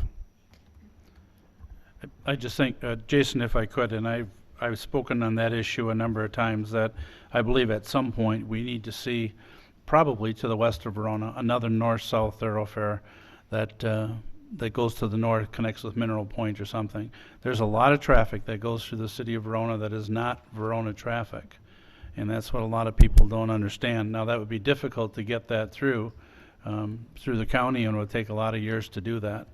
I just think, Jason, if I could, and I've spoken on that issue a number of times, that I believe at some point we need to see, probably to the west of Verona, another north-south thoroughfare that that goes to the north, connects with Mineral Point or something. There's a lot of traffic that goes through the city of Verona that is not Verona traffic, and that's what a lot of people don't understand. Now, that would be difficult to get that through the county, and it would take a lot of years to do that.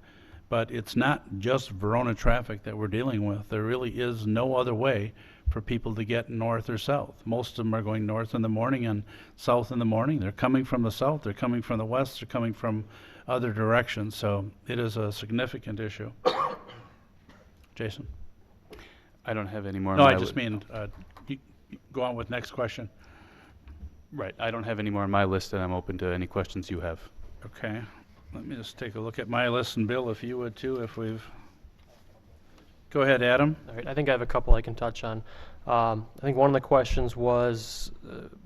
But it's not just Verona traffic that we're dealing with. There really is no other way for people to get north or south. Most of them are going north in the morning and south in the morning. They're coming from the south, they're coming from the west, they're coming from other directions. So it is a significant issue. Jason? I don't have any more. No, I just mean, you go on with next question. Right. I don't have any more on my list, and I'm open to any questions you have. Okay. Let me just take a look at my list, and Bill, if you would too, Go ahead, Adam. All right, I think I have a couple I can touch on. I think one of the questions was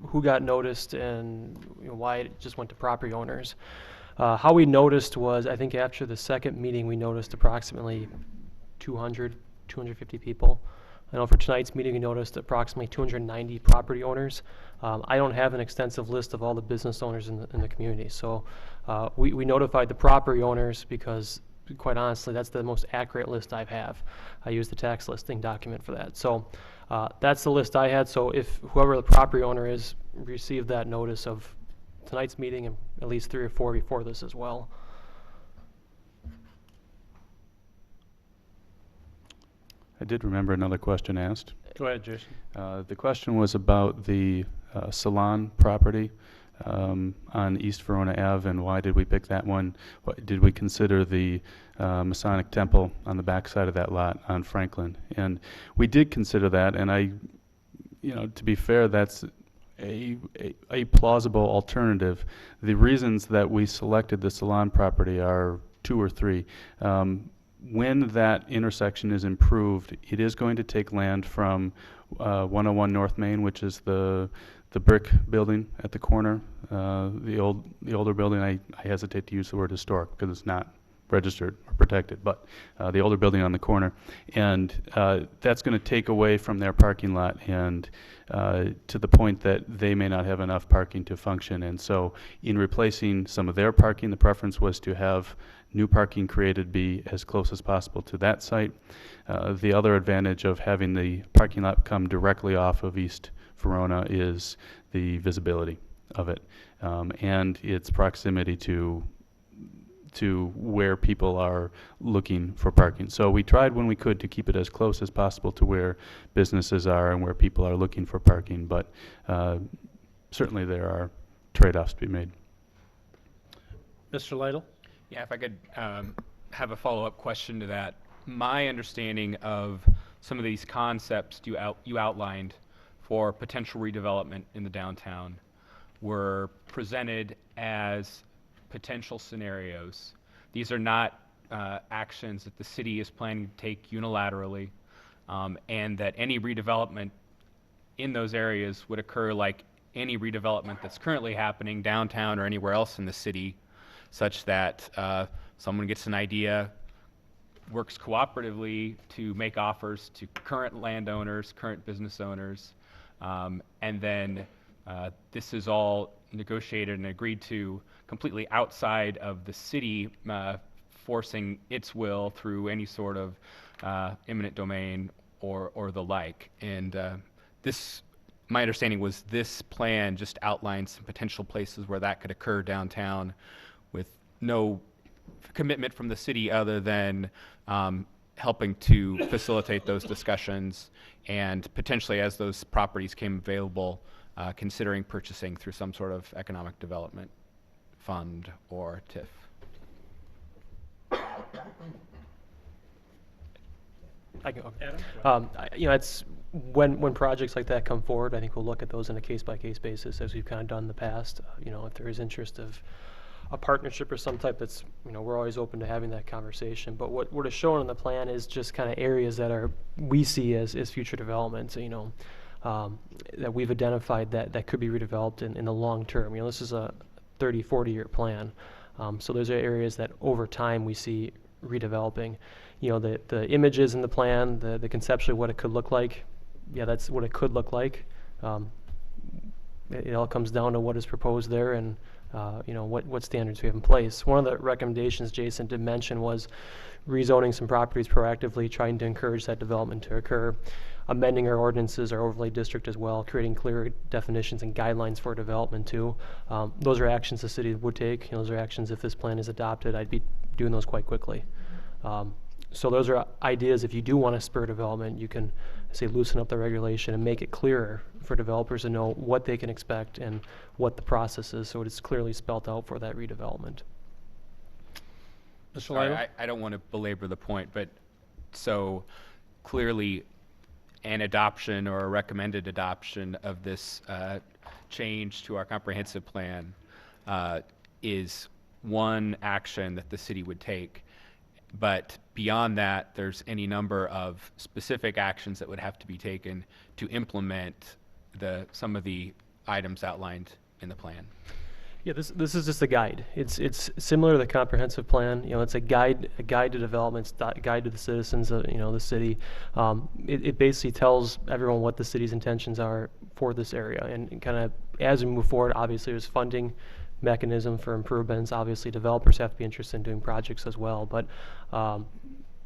who got noticed and why it just went to property owners. How we noticed was, I think after the second meeting, we noticed approximately 250 people. I know for tonight's meeting, we noticed approximately 290 property owners. I don't have an extensive list of all the business owners in the community. So we notified the property owners because, quite honestly, that's the most accurate list I have. I use the tax listing document for that. So that's the list I had. So if whoever the property owner is received that notice of tonight's meeting and at least 3 or 4 before this as well. I did remember another question asked. Go ahead, Jason. The question was about the salon property on East Verona Ave, and why did we pick that one? Did we consider the Masonic Temple on the back side of that lot on Franklin? And we did consider that, and to be fair, that's a plausible alternative. The reasons that we selected the salon property are 2 or 3. When that intersection is improved, it is going to take land from 101 North Main, which is the brick building at the corner, the older building. I hesitate to use the word historic because it's not registered or protected, but the older building on the corner, and that's going to take away from their parking lot, and to the point that they may not have enough parking to function. And so in replacing some of their parking, the preference was to have new parking created be as close as possible to that site. The other advantage of having the parking lot come directly off of East Verona is the visibility of it, and its proximity to where people are looking for parking. So we tried when we could to keep it as close as possible to where businesses are and where people are looking for parking, but certainly there are trade-offs to be made. Mr. Lytle? Yeah, if I could have a follow-up question to that. My understanding of some of these concepts you outlined for potential redevelopment in the downtown were presented as potential scenarios. These are not actions that the city is planning to take unilaterally, and that any redevelopment in those areas would occur like any redevelopment that's currently happening downtown or anywhere else in the city, such that someone gets an idea, works cooperatively to make offers to current landowners, current business owners, and then this is all negotiated and agreed to completely outside of the city forcing its will through any sort of eminent domain or the like. And this, my understanding was this plan just outlines some potential places where that could occur downtown with no commitment from the city other than helping to facilitate those discussions and potentially, as those properties came available, considering purchasing through some sort of economic development fund or TIF. I can, you know, it's when projects like that come forward, I think we'll look at those on a case-by-case basis, as we've kind of done in the past. You know, if there is interest of a partnership or some type, that's, you know, we're always open to having that conversation. But what is shown in the plan is just kind of areas that we see as future developments. You know, that we've identified that could be redeveloped in the long term. You know, this is a 30, 40-year plan. So those are areas that over time we see redeveloping. You know, the images in the plan, the conceptually what it could look like, yeah, that's what it could look like. It all comes down to what is proposed there and you know, what standards we have in place. One of the recommendations Jason did mention was rezoning some properties proactively, trying to encourage that development to occur, amending our ordinances, our overlay district as well, creating clear definitions and guidelines for development too. Those are actions the city would take. You know, those are actions if this plan is adopted, I'd be doing those quite quickly. So those are ideas. If you do want to spur development, you can, say, loosen up the regulation and make it clearer for developers to know what they can expect and what the process is, so it's clearly spelled out for that redevelopment. Mr. Sorry, Lytle? I don't want to belabor the point, but so clearly an adoption or a recommended adoption of this change to our comprehensive plan is one action that the city would take. But beyond that, there's any number of specific actions that would have to be taken to implement some of the items outlined in the plan. Yeah, this is just a guide. It's similar to the comprehensive plan. You know, it's a guide to development, guide to the citizens of, you know, the city. It basically tells everyone what the city's intentions are for this area, and kind of as we move forward, obviously there's funding mechanism for improvements. Obviously, developers have to be interested in doing projects as well. But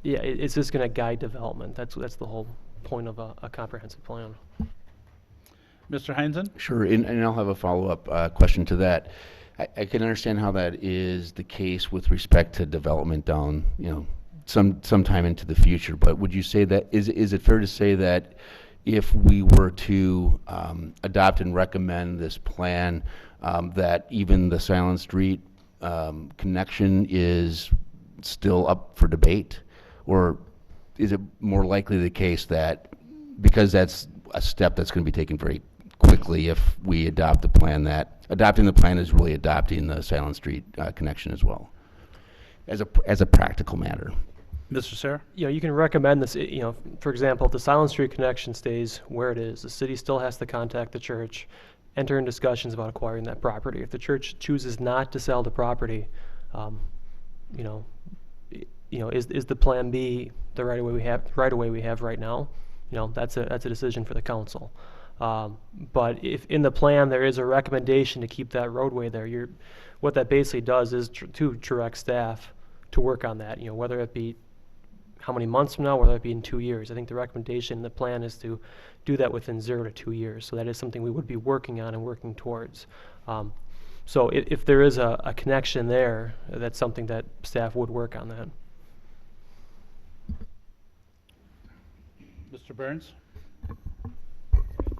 yeah, it's just going to guide development. That's the whole point of a comprehensive plan. Mr. Heinzen? Sure, and I'll have a follow-up question to that. I can understand how that is the case with respect to development down, you know, sometime into the future. But would you say that is it fair to say that if we were to adopt and recommend this plan, that even the Silent Street connection is still up for debate? Or is it more likely the case that, because that's a step that's going to be taken very quickly if we adopt the plan, that adopting the plan is really adopting the Silent Street connection as well, as a practical matter? Mr. Sayre? You know, you can recommend this, you know, for example, if the Silent Street connection stays where it is, the city still has to contact the church, enter in discussions about acquiring that property. If the church chooses not to sell the property, you know, is the plan B the right away we have right now? You know, that's a decision for the council. But if in the plan there is a recommendation to keep that roadway there, what that basically does is to direct staff to work on that. You know, whether it be how many months from now, whether it be in 2 years. I think the recommendation in the plan is to do that within 0 to 2 years. So that is something we would be working on and working towards. So if there is a connection there, that's something that staff would work on that. Mr. Burns?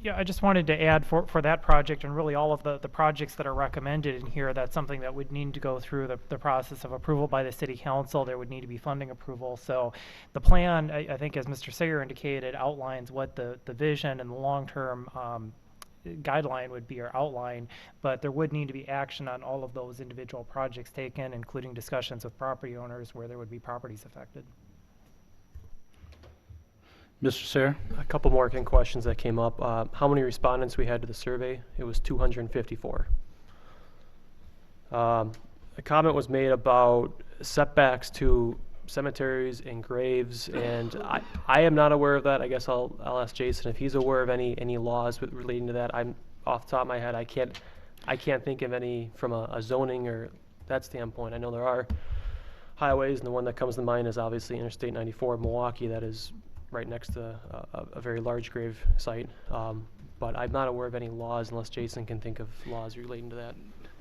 Yeah, I just wanted to add for that project and really all of the projects that are recommended in here, that's something that would need to go through the process of approval by the city council. There would need to be funding approval. So the plan, I think, as Mr. Sayre indicated, outlines what the vision and the long-term guideline would be, or outline, but there would need to be action on all of those individual projects taken, including discussions with property owners where there would be properties affected. Mr. Sayre? A couple more questions that came up. How many respondents we had to the survey? It was 254. A comment was made about setbacks to cemeteries and graves, and I am not aware of that. I guess I'll ask Jason if he's aware of any laws relating to that. I'm off the top of my head, I can't think of any from a zoning or that standpoint. I know there are highways, and the one that comes to mind is obviously Interstate 94 in Milwaukee, that is right next to a very large grave site. But I'm not aware of any laws unless Jason can think of laws relating to that.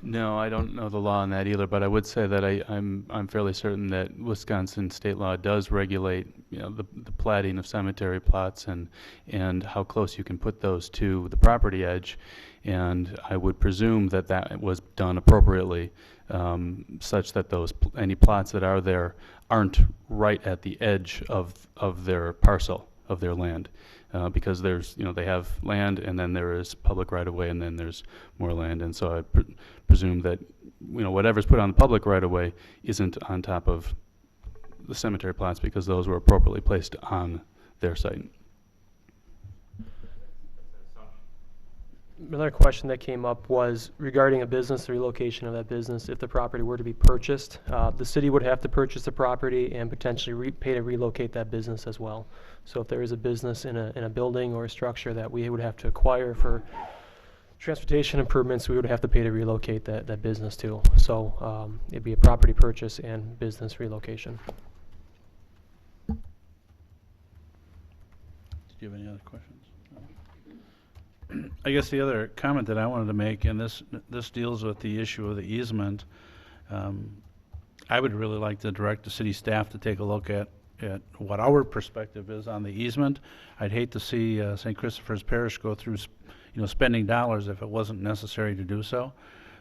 No, I don't know the law on that either, but I would say that I'm fairly certain that Wisconsin state law does regulate, you know, the platting of cemetery plots and how close you can put those to the property edge, and I would presume that that was done appropriately, such that any plots that are there aren't right at the edge of their parcel, of their land. Because there's, you know, they have land, and then there is public right-of-way, and then there's more land, and so I presume that, you know, whatever's put on the public right-of-way isn't on top of the cemetery plots, because those were appropriately placed on their site. Another question that came up was regarding a business, the relocation of that business. If the property were to be purchased, the city would have to purchase the property and potentially pay to relocate that business as well. So if there is a business in a building or a structure that we would have to acquire for transportation improvements, we would have to pay to relocate that business too. So it'd be a property purchase and business relocation. Did you have any other questions? I guess the other comment that I wanted to make, and this deals with the issue of the easement. I would really like to direct the city staff to take a look at what our perspective is on the easement. I'd hate to see St. Christopher's Parish go through, you know, spending dollars if it wasn't necessary to do so.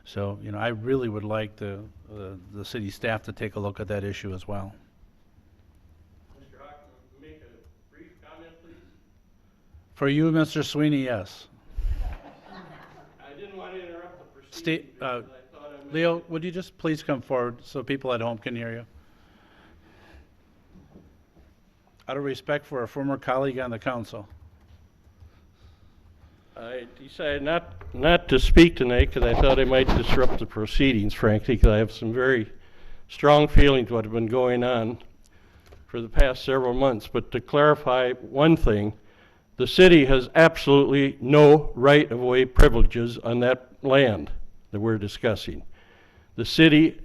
So, you know, I really would like the city staff to take a look at that issue as well. Mr. Hawk, make a brief comment, please. For you, Mr. Sweeney, yes. I didn't want to interrupt the proceedings. because I thought I Leo, would you just please come forward so people at home can hear you? Out of respect for a former colleague on the council. I decided not to speak tonight because I thought I might disrupt the proceedings, frankly, because I have some very strong feelings what have been going on for the past several months. But to clarify one thing, the city has absolutely no right-of-way privileges on that land that we're discussing. The city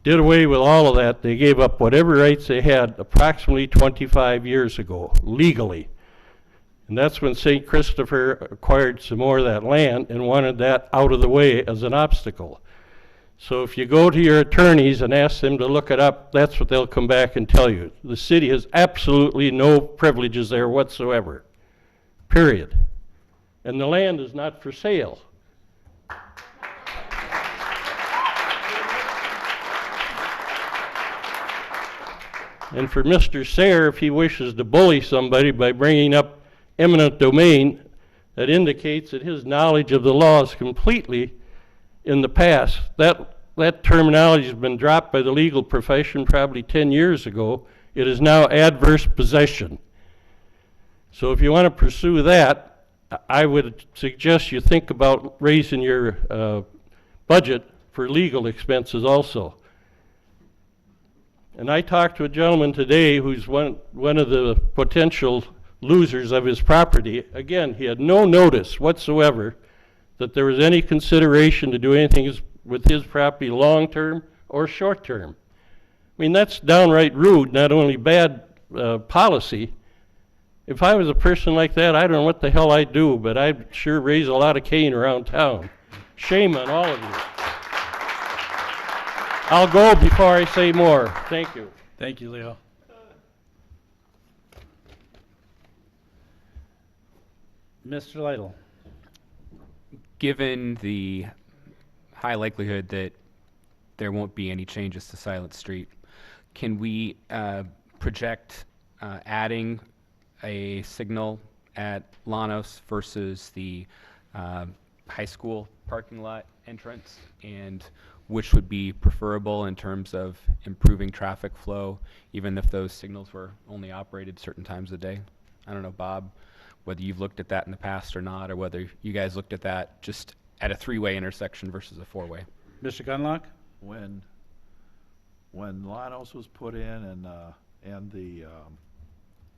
did away with all of that. They gave up whatever rights they had approximately 25 years ago, legally. And that's when St. Christopher acquired some more of that land and wanted that out of the way as an obstacle. So if you go to your attorneys and ask them to look it up, that's what they'll come back and tell you. The city has absolutely no privileges there whatsoever, period. And the land is not for sale. And for Mr. Sayre, if he wishes to bully somebody by bringing up eminent domain, that indicates that his knowledge of the law is completely in the past. That terminology has been dropped by the legal profession probably 10 years ago. It is now adverse possession. So if you want to pursue that, I would suggest you think about raising your budget for legal expenses also. And I talked to a gentleman today who's one of the potential losers of his property. Again, he had no notice whatsoever that there was any consideration to do anything with his property long-term or short-term. I mean, that's downright rude, not only bad policy. If I was a person like that, I don't know what the hell I'd do, but I'd sure raise a lot of cane around town. Shame on all of you. I'll go before I say more. Thank you. Thank you, Leo. Mr. Lytle. Given the high likelihood that there won't be any changes to Silent Street, can we project adding a signal at Llanos versus the high school parking lot entrance, and which would be preferable in terms of improving traffic flow, even if those signals were only operated certain times a day? I don't know, Bob, whether you've looked at that in the past or not, or whether you guys looked at that just at a three-way intersection versus a four-way. Mr. Gunlock? When when Lanos was put in and the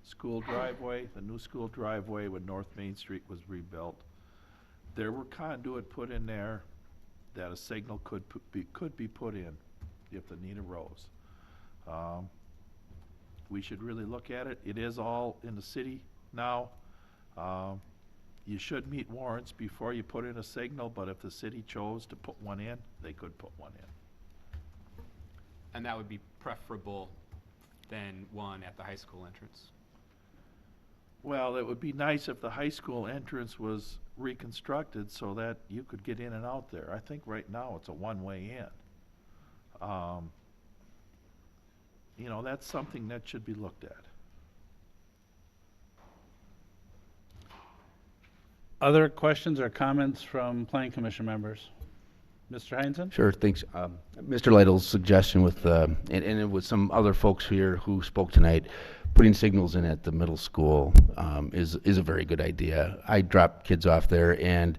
school driveway, the new school driveway when North Main Street was rebuilt, there were conduit put in there that a signal could be put in if the need arose. We should really look at it. It is all in the city now. You should meet warrants before you put in a signal, but if the city chose to put one in, they could put one in. And that would be preferable than one at the high school entrance. Well, it would be nice if the high school entrance was reconstructed so that you could get in and out there. I think right now it's a one-way in. You know, that's something that should be looked at. Other questions or comments from Planning Commission members? Mr. Heinzen? Sure, thanks. Mr. Lytle's suggestion with, and it was some other folks here who spoke tonight, putting signals in at the middle school is a very good idea. I drop kids off there, and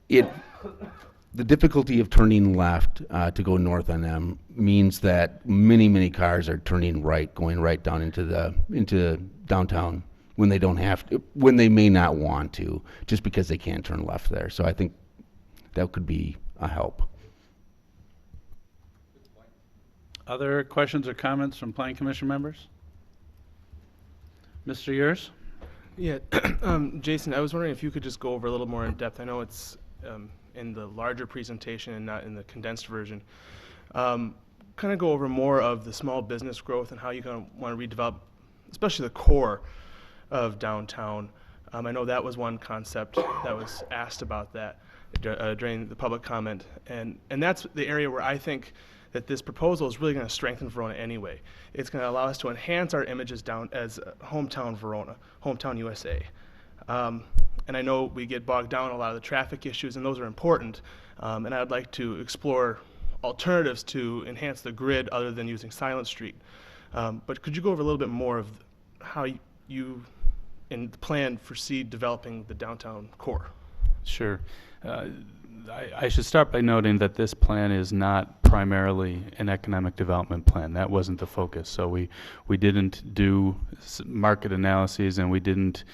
the difficulty of turning left to go north on them means that many cars are turning right, going right down into downtown when they don't have to, when they may not want to, just because they can't turn left there. So I think that could be a help. Other questions or comments from Planning Commission members? Mr. Yurs? Yeah, Jason, I was wondering if you could just go over a little more in depth. I know it's in the larger presentation and not in the condensed version. Kind of go over more of the small business growth and how you're going to want to redevelop, especially the core of downtown. I know that was one concept that was asked about that during the public comment, and that's the area where I think that this proposal is really going to strengthen Verona anyway. It's going to allow us to enhance our images down as hometown Verona, hometown USA. And I know we get bogged down in a lot of the traffic issues, and those are important. And I'd like to explore alternatives to enhance the grid other than using Silent Street. But could you go over a little bit more of how you in the plan foresee developing the downtown core? Sure. I should start by noting that this plan is not primarily an economic development plan. That wasn't the focus. So we didn't do market analyses, and we didn't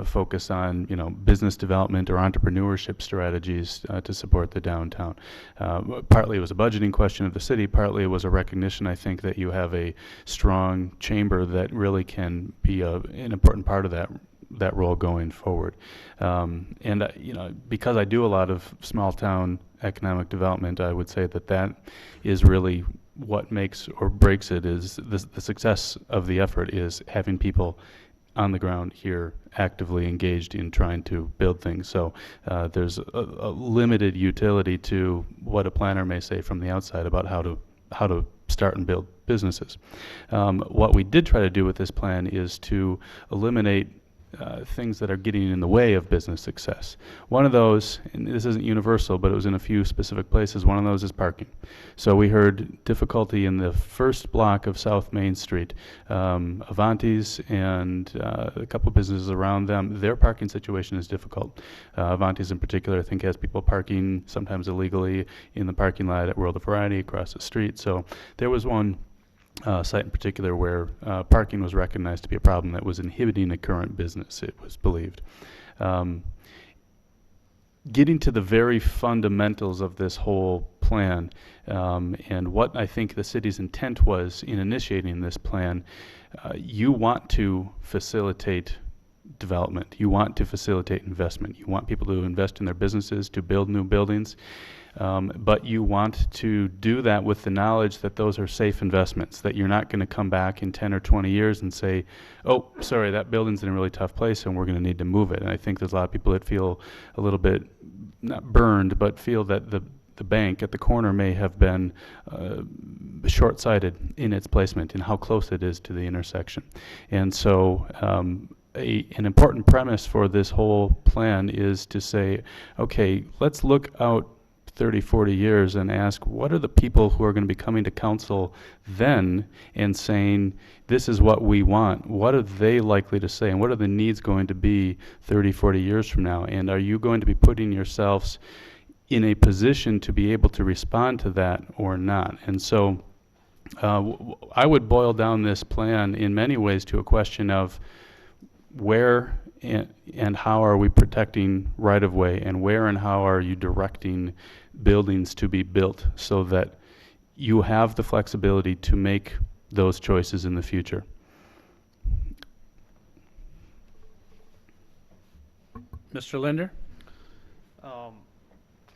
focus on business development or entrepreneurship strategies to support the downtown. Partly it was a budgeting question of the city. Partly it was a recognition, I think, that you have a strong chamber that really can be an important part of that role going forward. Because I do a lot of small town economic development, I would say that is really what makes or breaks it. Is the success of the effort is having people on the ground here actively engaged in trying to build things. So there's a limited utility to what a planner may say from the outside about how to start and build businesses. What we did try to do with this plan is to eliminate things that are getting in the way of business success. One of those, and this isn't universal, but it was in a few specific places, one of those is parking. So we heard difficulty in the first block of South Main Street. Avanti's and a couple of businesses around them, their parking situation is difficult. Avanti's in particular, I think, has people parking sometimes illegally in the parking lot at World of Variety across the street. So there was one site in particular where parking was recognized to be a problem that was inhibiting a current business, it was believed. Getting to the very fundamentals of this whole plan, and what I think the city's intent was in initiating this plan, you want to facilitate development. You want to facilitate investment. You want people to invest in their businesses, to build new buildings. But you want to do that with the knowledge that those are safe investments, that you're not going to come back in 10 or 20 years and say, oh, sorry, that building's in a really tough place and we're going to need to move it. And I think there's a lot of people that feel a little bit, not burned, but feel that the bank at the corner may have been short-sighted in its placement, in how close it is to the intersection. And so an important premise for this whole plan is to say, okay, let's look out 30, 40 years and ask, what are the people who are going to be coming to council then and saying, this is what we want? What are they likely to say? And what are the needs going to be 30, 40 years from now? And are you going to be putting yourselves in a position to be able to respond to that or not? And so I would boil down this plan in many ways to a question of where and how are we protecting right-of-way, and where and how are you directing buildings to be built so that you have the flexibility to make those choices in the future. Mr. Linder?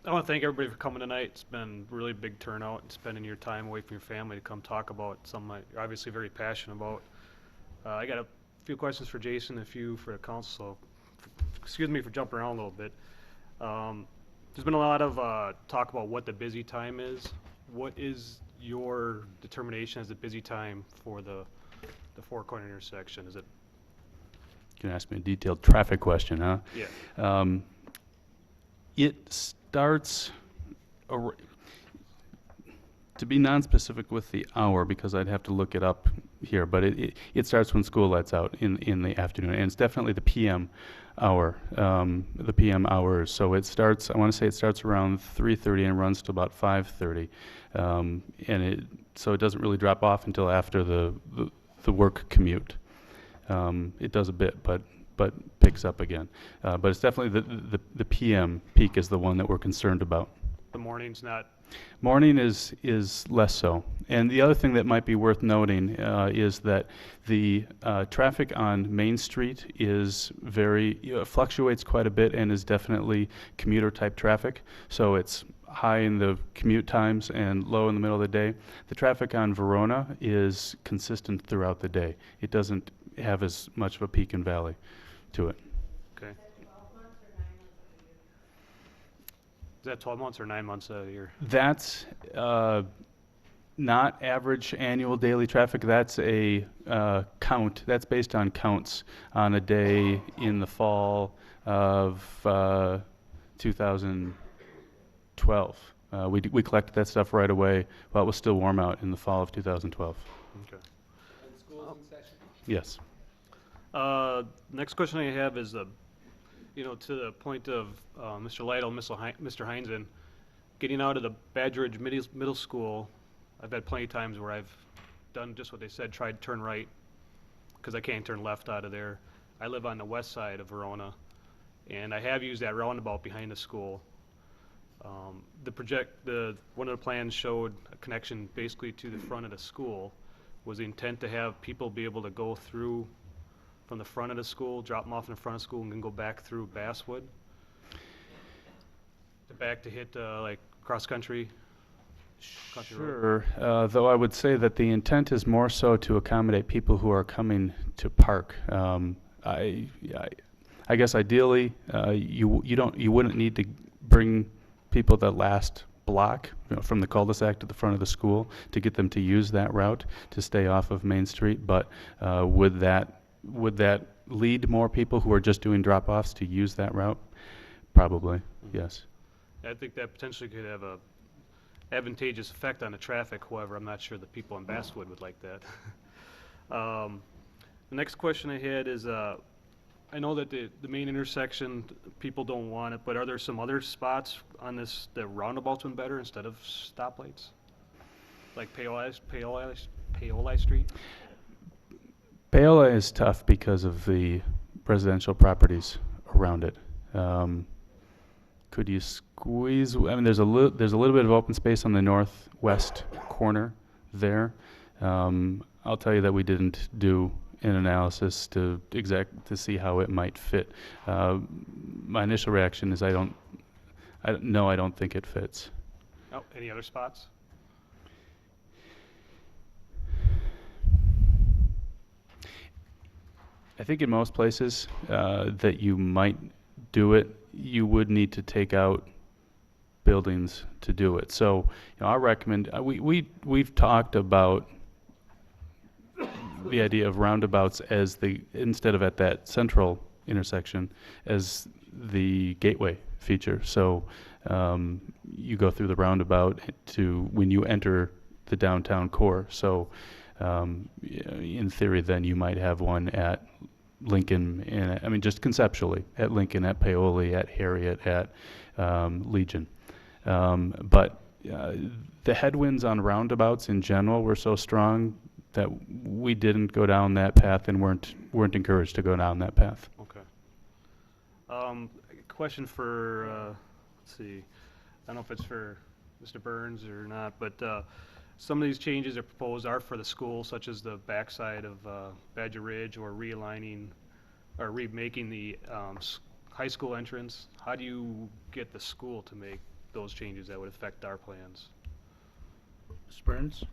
I want to thank everybody for coming tonight. It's been a really big turnout and spending your time away from your family to come talk about something you're obviously very passionate about. I got a few questions for Jason, a few for the council. So excuse me for jumping around a little bit. There's been a lot of talk about what the busy time is. What is your determination as the busy time for the Four Corner intersection? Is it? You can ask me a detailed traffic question, huh? Yeah. It starts, to be non-specific with the hour, because I'd have to look it up here, but it starts when school lets out in the afternoon, and it's definitely the PM hour, the PM hours. So it starts, I want to say it starts around 3:30 and runs to about 5:30, so it doesn't really drop off until after the work commute. It does a bit, but picks up again. But it's definitely the PM peak is the one that we're concerned about. The morning's not. Morning is less so. And the other thing that might be worth noting is that the traffic on Main Street is fluctuates quite a bit and is definitely commuter type traffic. So it's high in the commute times and low in the middle of the day. The traffic on Verona is consistent throughout the day. It doesn't have as much of a peak and valley to it. Okay. Is that 12 months or 9 months out of the year? That's not average annual daily traffic. That's a count. That's based on counts on a day in the fall of 2012. We collected that stuff right away while it was still warm out in the fall of 2012. Okay. And schools in session? Yes. Next question I have is, to the point of Mr. Lytle, Mr. Heinzen, getting out of the Badger Ridge Middle School. I've had plenty of times where I've done just what they said, tried to turn right, because I can't turn left out of there. I live on the west side of Verona, and I have used that roundabout behind the school. One of the plans showed a connection basically to the front of the school. Was the intent to have people be able to go through from the front of the school, drop them off in the front of school, and then go back through Basswood? To hit like cross country? Sure, though I would say that the intent is more so to accommodate people who are coming to park. I guess ideally, you wouldn't need to bring people the last block from the cul-de-sac to the front of the school to get them to use that route to stay off of Main Street. But would that lead more people who are just doing drop-offs to use that route? Probably, yes. I think that potentially could have a advantageous effect on the traffic. However, I'm not sure the people in Basswood would like that. The next question I had is, I know that the main intersection, people don't want it, but are there some other spots on the roundabouts been better instead of stoplights? Like Paoli Street? Paola is tough because of the residential properties around it. Could you squeeze? I mean, there's a little bit of open space on the northwest corner there. I'll tell you that we didn't do an analysis to see how it might fit. My initial reaction is I don't think it fits. Oh, any other spots? I think in most places that you might do it, you would need to take out buildings to do it. So, I recommend we've talked about the idea of roundabouts as instead of at that central intersection as the gateway feature. So you go through the roundabout to when you enter the downtown core. So in theory, then you might have one at Lincoln, just conceptually, at Lincoln, at Paoli, at Harriet, at Legion. But the headwinds on roundabouts in general were so strong that we didn't go down that path and weren't encouraged to go down that path. Okay. Question for, let's see, I don't know if it's for Mr. Burns or not, but some of these changes are proposed are for the school, such as the backside of Badger Ridge, or realigning or remaking the high school entrance. How do you get the school to make those changes that would affect our plans? Mr. Burns?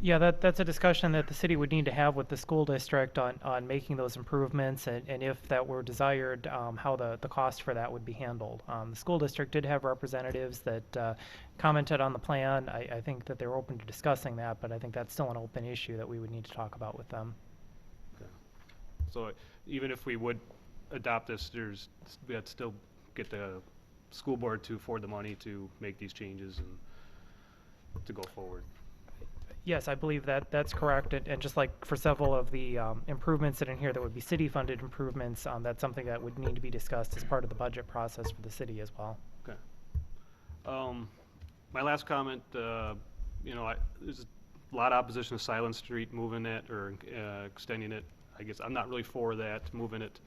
Yeah, that's a discussion that the city would need to have with the school district on making those improvements, and if that were desired, how the cost for that would be handled. The school district did have representatives that commented on the plan. I think that they're open to discussing that, but I think that's still an open issue that we would need to talk about with them. Okay. So even if we would adopt this, we have to still get the school board to afford the money to make these changes and to go forward. Yes, I believe that's correct, and just like for several of the improvements that are in here that would be city-funded improvements, that's something that would need to be discussed as part of the budget process for the city as well. Okay. My last comment, there's a lot of opposition to Silent Street, moving it or extending it. I guess I'm not really for that, moving it,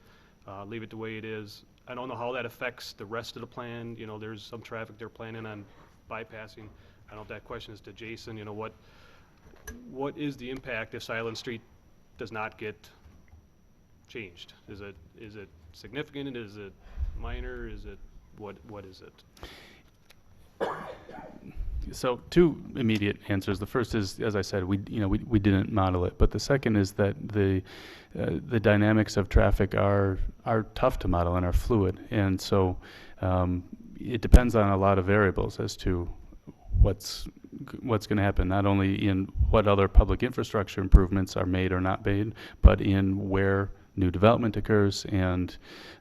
leave it the way it is. I don't know how that affects the rest of the plan. There's some traffic they're planning on bypassing. I don't know if that question is to Jason. What is the impact if Silent Street does not get changed? Is it significant? Is it minor? Is it what is it? So two immediate answers. The first is, as I said, we didn't model it, but the second is that the dynamics of traffic are tough to model and are fluid, and so it depends on a lot of variables as to what's going to happen, not only in what other public infrastructure improvements are made or not made, but in where new development occurs, and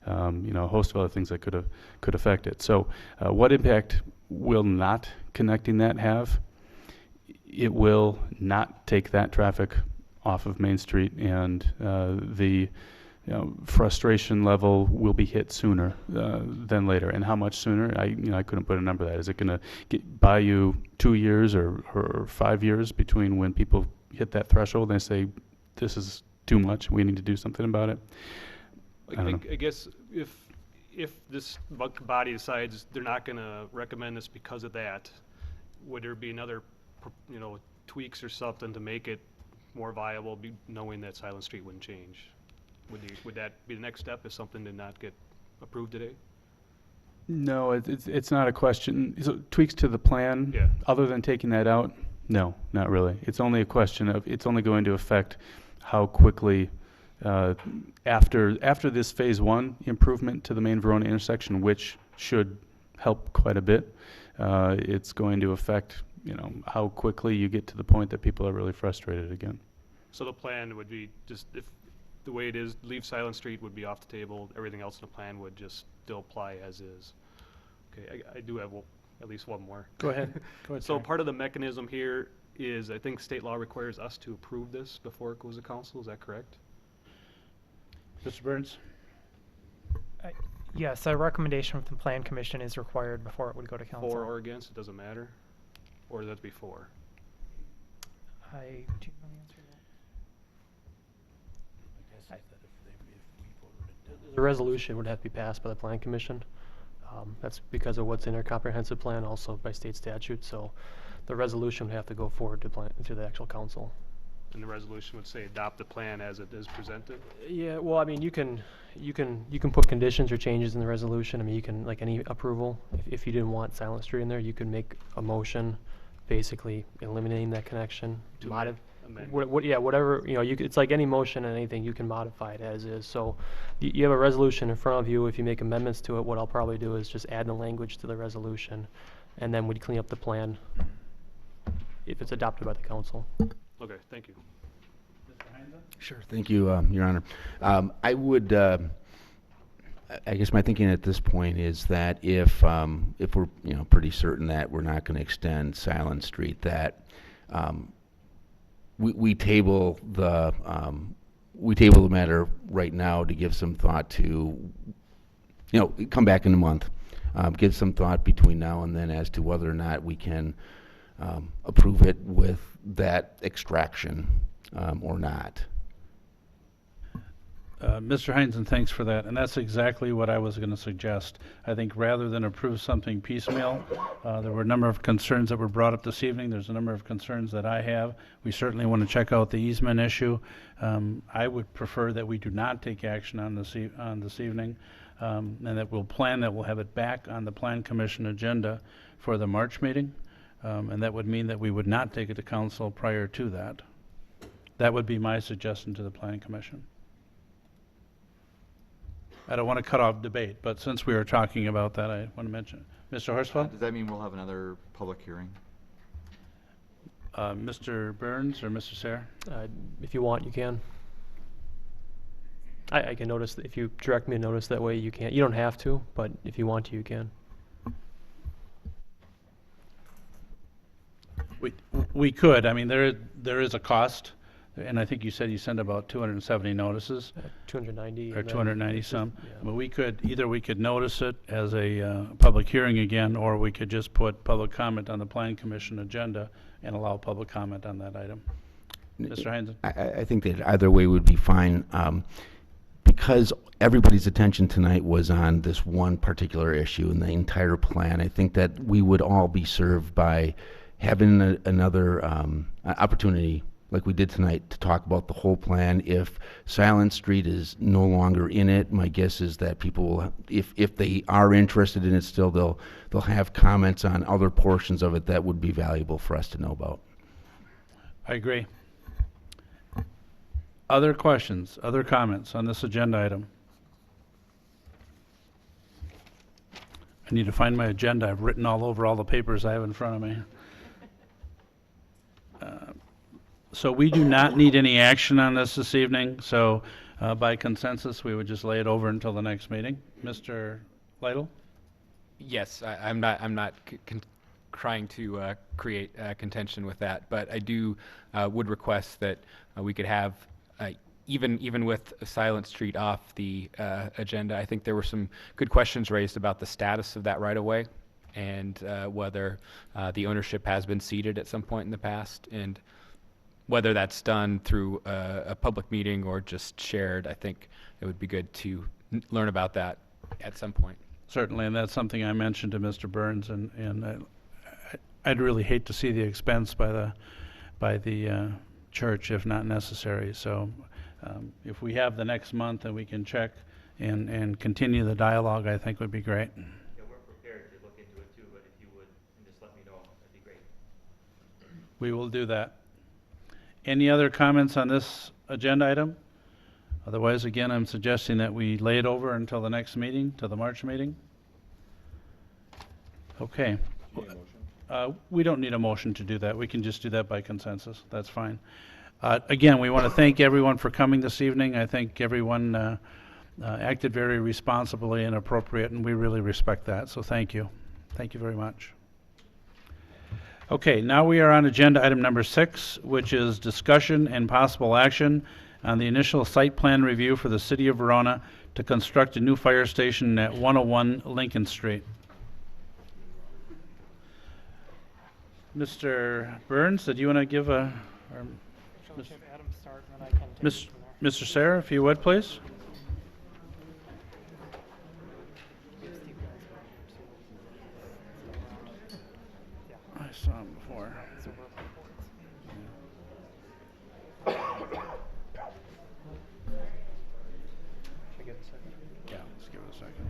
a host of other things that could affect it. So what impact will not connecting that have? It will not take that traffic off of Main Street, and the frustration level will be hit sooner than later. And how much sooner? I couldn't put a number to that. Is it going to buy you 2 years or 5 years between when people hit that threshold and they say, this is too much, we need to do something about it? I guess if this body decides they're not going to recommend this because of that, would there be another tweaks or something to make it more viable, knowing that Silent Street wouldn't change? Would that be the next step if something did not get approved today? No, it's not a question. So tweaks to the plan, Yeah. other than taking that out? No, not really. It's only a question of, it's only going to affect how quickly, after this phase one improvement to the main Verona intersection, which should help quite a bit, it's going to affect, how quickly you get to the point that people are really frustrated again. So the plan would be just, if the way it is, leave Silent Street would be off the table, everything else in the plan would just still apply as is. Okay, I do have at least one more. Go ahead. Go ahead, So sorry. part of the mechanism here is, I think state law requires us to approve this before it goes to council, is that correct? Mr. Burns? Yes, a recommendation from the Plan Commission is required before it would go to council. For or against, it doesn't matter? Or does that be for? Do you know the answer to that? The resolution would have to be passed by the Plan Commission. That's because of what's in our comprehensive plan, also by state statute. So the resolution would have to go forward to the actual council. And the resolution would say adopt the plan as it is presented? Yeah, well, I mean, you can put conditions or changes in the resolution. I mean, you can, like any approval, if you didn't want Silent Street in there, you could make a motion basically eliminating that connection. To Modif- amend. whatever, it's like any motion and anything, you can modify it as is. So you have a resolution in front of you. If you make amendments to it, what I'll probably do is just add the language to the resolution, and then we'd clean up the plan if it's adopted by the council. Okay, thank you. Sure, thank you, Your Honor. I would, I guess my thinking at this point is that if we're, pretty certain that we're not going to extend Silent Street, that we table the matter right now to give some thought to, come back in a month give some thought between now and then as to whether or not we can approve it with that extraction or not. Mr. Heinzen, thanks for that, and that's exactly what I was going to suggest. I think rather than approve something piecemeal, there were a number of concerns that were brought up this evening. There's a number of concerns that I have. We certainly want to check out the easement issue. I would prefer that we do not take action on this evening, and that we'll have it back on the Plan Commission agenda for the March meeting, and that would mean that we would not take it to council prior to that. That would be my suggestion to the Plan Commission. I don't want to cut off debate, but since we were talking about that, I want to mention. Mr. Horsfeld? Does that mean we'll have another public hearing? Mr. Burns or Mr. Sayre? If you want, you can. I can notice, if you direct me a notice that way, you can. You don't have to, but if you want to, you can. We could. I mean, there is a cost, and I think you said you sent about 270 notices. 290. Or 290 some. Yeah. But we could notice it as a public hearing again, or we could just put public comment on the Plan Commission agenda and allow public comment on that item. Mr. Heinzen? I think that either way would be fine. Because everybody's attention tonight was on this one particular issue and the entire plan, I think that we would all be served by having another opportunity like we did tonight to talk about the whole plan. If Silent Street is no longer in it, my guess is that people will, if they are interested in it still, they'll have comments on other portions of it that would be valuable for us to know about. I agree. Other questions, other comments on this agenda item? I need to find my agenda. I've written all over all the papers I have in front of me. So we do not need any action on this evening, so by consensus, we would just lay it over until the next meeting. Mr. Lytle? Yes, I'm not trying to create contention with that, but I would request that we could have, even with Silent Street off the agenda, I think there were some good questions raised about the status of that right-of-way and whether the ownership has been ceded at some point in the past, and whether that's done through a public meeting or just shared. I think it would be good to learn about that at some point. Certainly, and that's something I mentioned to Mr. Burns, and I'd really hate to see the expense by the church if not necessary. So if we have the next month and we can check and continue the dialogue, I think would be great. Yeah, we're prepared to look into it too, but if you would just let me know, that'd be great. We will do that. Any other comments on this agenda item? Otherwise, again, I'm suggesting that we lay it over until the next meeting, till the March meeting. Okay. We don't need a motion to do that. We can just do that by consensus. That's fine. Again, we want to thank everyone for coming this evening. I think everyone acted very responsibly and appropriate, and we really respect that. So thank you. Thank you very much. Okay, now we are on agenda item number 6, which is discussion and possible action on the initial site plan review for the City of Verona to construct a new fire station at 101 Lincoln Street. Mr. Burns, did you want to give a... Have Adam start, and then I can take it from there. Mr. Sayre, if you would, please. I saw him before. Should I give it a second? Yeah, let's give it a second.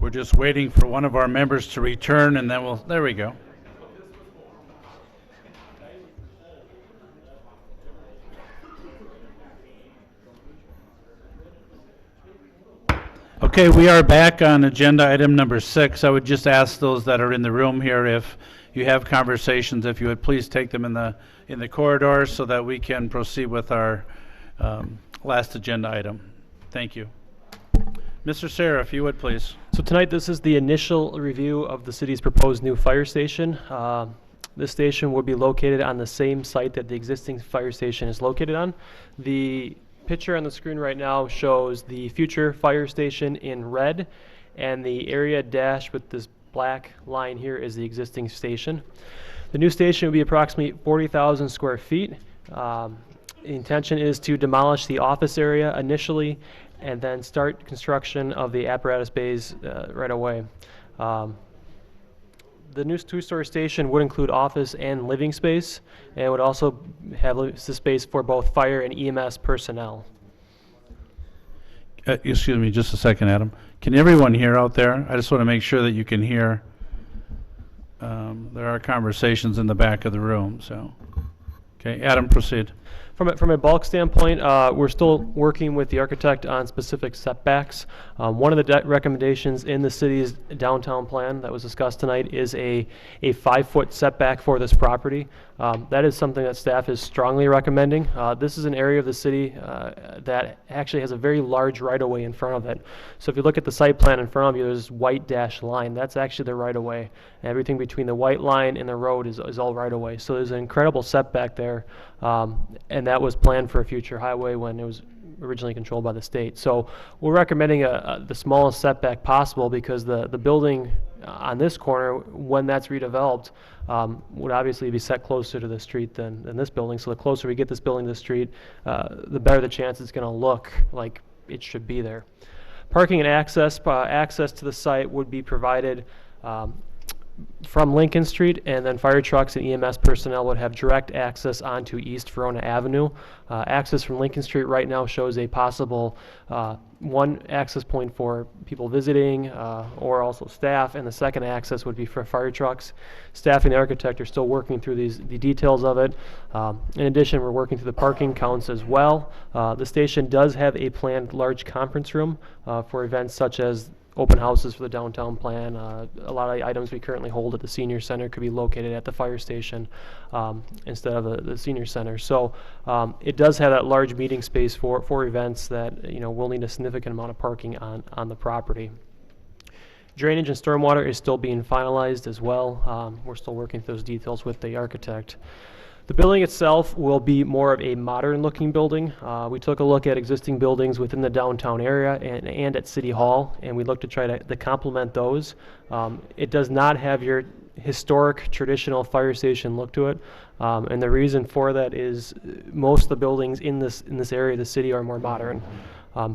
We're just waiting for one of our members to return, and then there we go. Okay, we are back on agenda item number 6. I would just ask those that are in the room here, if you have conversations, if you would please take them in the corridor so that we can proceed with our last agenda item. Thank you. Mr. Sarah, if you would please. So tonight, this is the initial review of the city's proposed new fire station. This station will be located on the same site that the existing fire station is located on. The picture on the screen right now shows the future fire station in red, and the area dashed with this black line here is the existing station. The new station will be approximately 40,000 square feet. The intention is to demolish the office area initially and then start construction of the apparatus bays right away. The new two-story station would include office and living space, and would also have space for both fire and EMS personnel. Excuse me just a second, Adam. Can everyone hear out there? I just want to make sure that you can hear. There are conversations in the back of the room, so. Okay, Adam, proceed. From a bulk standpoint, we're still working with the architect on specific setbacks. One of the recommendations in the city's downtown plan that was discussed tonight is a 5-foot setback for this property. That is something that staff is strongly recommending. This is an area of the city that actually has a very large right-of-way in front of it. So if you look at the site plan in front of you, there's this white dashed line. That's actually the right-of-way. Everything between the white line and the road is all right-of-way. So there's an incredible setback there, and that was planned for a future highway when it was originally controlled by the state. So we're recommending the smallest setback possible, because the building on this corner, when that's redeveloped, would obviously be set closer to the street than this building. So the closer we get this building to the street, the better the chance it's going to look like it should be there. Parking and access to the site would be provided from Lincoln Street, and then fire trucks and EMS personnel would have direct access onto East Verona Avenue. Access from Lincoln Street right now shows a possible one access point for people visiting or also staff, and the second access would be for fire trucks. Staff and the architect are still working through the details of it. In addition, we're working through the parking counts as well. The station does have a planned large conference room for events such as open houses for the downtown plan. A lot of the items we currently hold at the senior center could be located at the fire station instead of the senior center. So it does have that large meeting space for events that will need a significant amount of parking on the property. Drainage and stormwater is still being finalized as well. We're still working through those details with the architect. The building itself will be more of a modern-looking building. We took a look at existing buildings within the downtown area and at City Hall, and we looked to try to complement those. It does not have your historic, traditional fire station look to it, and the reason for that is most of the buildings in this area of the city are more modern.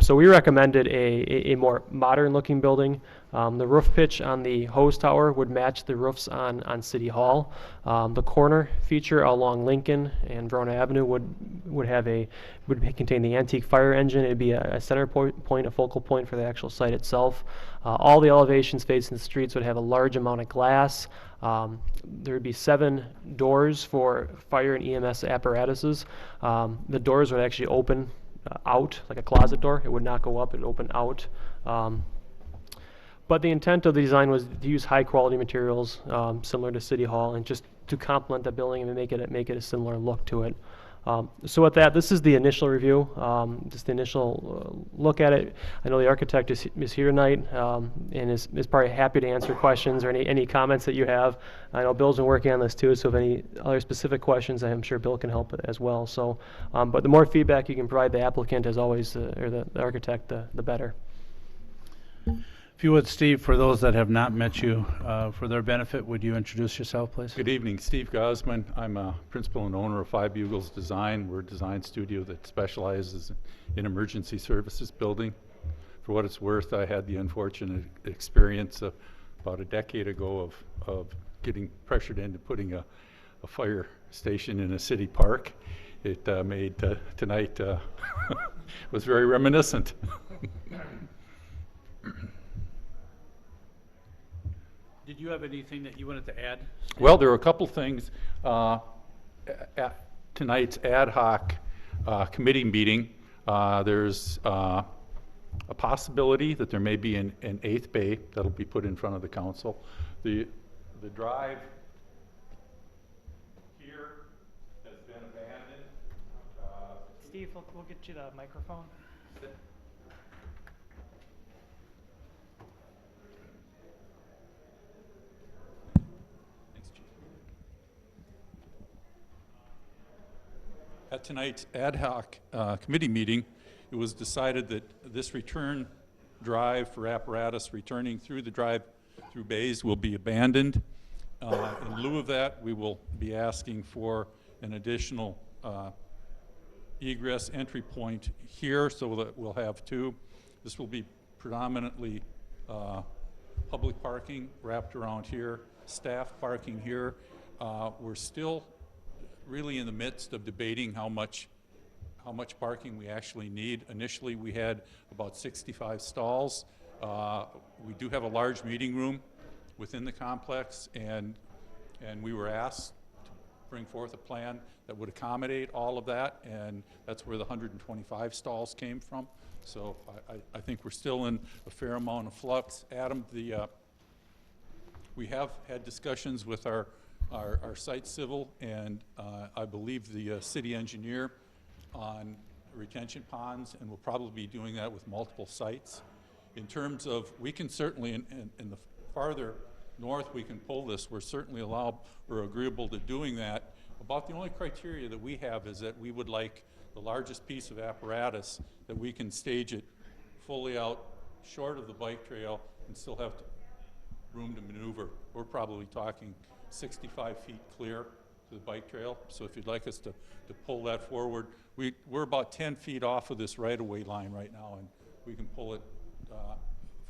So we recommended a more modern-looking building. The roof pitch on the hose tower would match the roofs on City Hall. The corner feature along Lincoln and Verona Avenue would contain the antique fire engine. It'd be a center point, a focal point for the actual site itself. All the elevations facing the streets would have a large amount of glass. There would be 7 doors for fire and EMS apparatuses. The doors would actually open out like a closet door. It would not go up, it would open out. But the intent of the design was to use high quality materials similar to City Hall, and just to complement the building and make it a similar look to it. So with that, this is the initial review, just the initial look at it. I know the architect is here tonight and is probably happy to answer questions or any comments that you have. I know Bill's been working on this too, so if any other specific questions, I'm sure Bill can help as well. So, but the more feedback you can provide the applicant, as always, or the architect, the better. If you would, Steve, for those that have not met you, for their benefit, would you introduce yourself, please? Good evening, Steve Gosman. I'm a principal and owner of Five Bugles Design. We're a design studio that specializes in emergency services building. For what it's worth, I had the unfortunate experience about a decade ago of getting pressured into putting a fire station in a city park. It made tonight was very reminiscent. Did you have anything that you wanted to add? Well, there are a couple things. At tonight's ad hoc committee meeting, there's a possibility that there may be an eighth bay that'll be put in front of the council. The drive here has been abandoned. Steve, we'll get you the microphone. At tonight's ad hoc committee meeting, it was decided that this return drive for apparatus returning through the drive-through bays will be abandoned. In lieu of that, we will be asking for an additional egress entry point here, so that we'll have two. This will be predominantly public parking wrapped around here, staff parking here. We're still really in the midst of debating how much parking we actually need. Initially, we had about 65 stalls. We do have a large meeting room within the complex, and we were asked to bring forth a plan that would accommodate all of that, and that's where the 125 stalls came from. So I think we're still in a fair amount of flux. Adam, we have had discussions with our site civil, and I believe the city engineer on retention ponds, and we'll probably be doing that with multiple sites. In terms of, we can certainly, in the farther north we can pull this, we're certainly allowed or agreeable to doing that. About the only criteria that we have is that we would like the largest piece of apparatus that we can stage it fully out short of the bike trail and still have room to maneuver. We're probably talking 65 feet clear to the bike trail. So if you'd like us to pull that forward, we're about 10 feet off of this right-of-way line right now, and we can pull it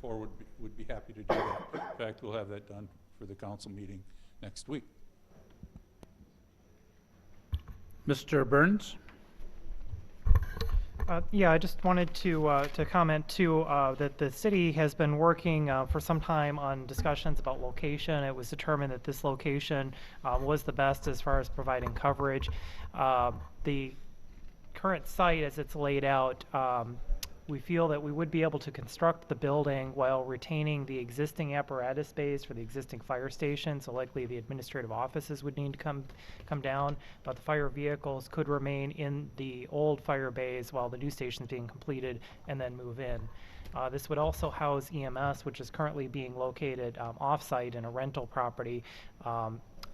forward. Would be happy to do that. In fact, we'll have that done for the council meeting next week. Mr. Burns? Yeah, I just wanted to comment too that the city has been working for some time on discussions about location. It was determined that this location was the best as far as providing coverage. The current site, as it's laid out, we feel that we would be able to construct the building while retaining the existing apparatus bays for the existing fire station, so likely the administrative offices would need to come down, but the fire vehicles could remain in the old fire bays while the new station is being completed and then move in. This would also house EMS, which is currently being located off-site in a rental property.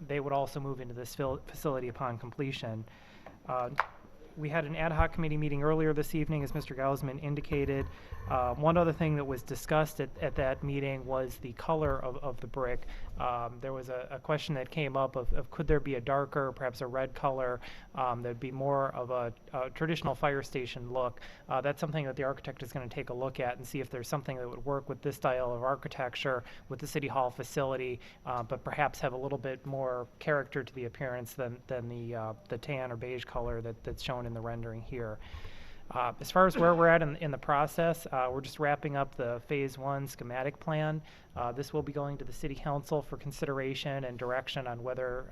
They would also move into this facility upon completion. We had an ad hoc committee meeting earlier this evening, as Mr. Gausman indicated. One other thing that was discussed at that meeting was the color of the brick. There was a question that came up of could there be a darker, perhaps a red color that'd be more of a traditional fire station look. That's something that the architect is going to take a look at and see if there's something that would work with this style of architecture with the City Hall facility, but perhaps have a little bit more character to the appearance than the tan or beige color that's shown in the rendering here. As far as where we're at in the process, we're just wrapping up the Phase 1 schematic plan. This will be going to the City Council for consideration and direction on whether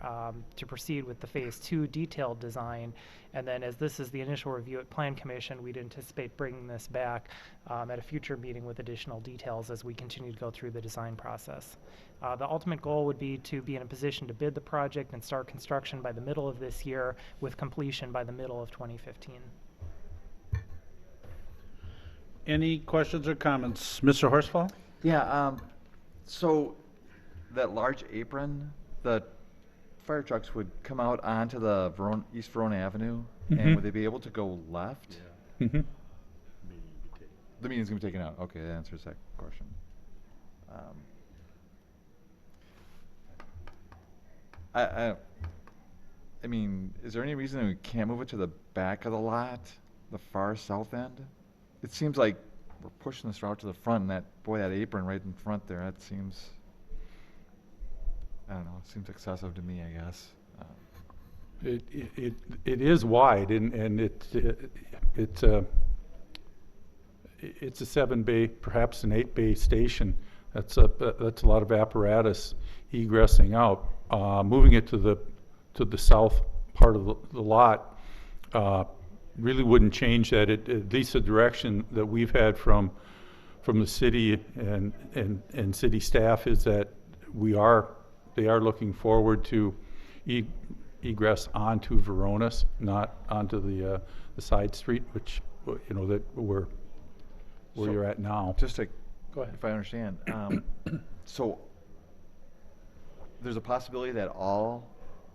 to proceed with the Phase 2 detailed design. And then as this is the initial review at Plan Commission, we'd anticipate bringing this back at a future meeting with additional details as we continue to go through the design process. The ultimate goal would be to be in a position to bid the project and start construction by the middle of this year with completion by the middle of 2015. Any questions or comments? Mr. Horsfall? Yeah, so that large apron, the fire trucks would come out onto the East Verona Avenue, and would they be able to go left? Yeah. Mm-hmm. The meeting's gonna be taken out. Okay, that answers that question. I mean, is there any reason we can't move it to the back of the lot, the far south end? It seems like we're pushing this route to the front, and that apron right in front there, that seems, I don't know, it seems excessive to me, I guess. It is wide, and it's a 7-bay, perhaps an 8-bay station. That's a lot of apparatus egressing out. Moving it to the south part of the lot really wouldn't change that. At least the direction that we've had from the city and city staff is that they are looking forward to egress onto Veronas, not onto the side street, which, you know, that where So, you're at now. Just to, Go ahead. if I understand, so there's a possibility that all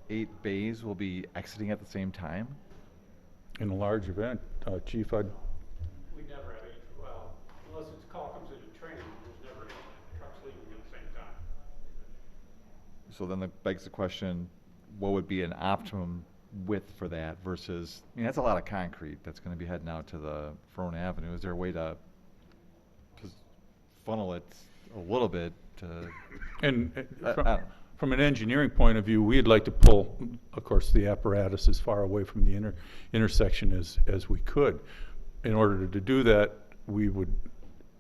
8 bays will be exiting at the same time? In a large event, Chief, We never have unless it's call comes into training, there's never trucks leaving at the same time. So then that begs the question, what would be an optimum width for that versus, I mean, that's a lot of concrete that's going to be heading out to the Verona Avenue. Is there a way to just funnel it a little bit to? And I from, don't know. from an engineering point of view, we'd like to pull, of course, the apparatus as far away from the intersection as we could. In order to do that, we would,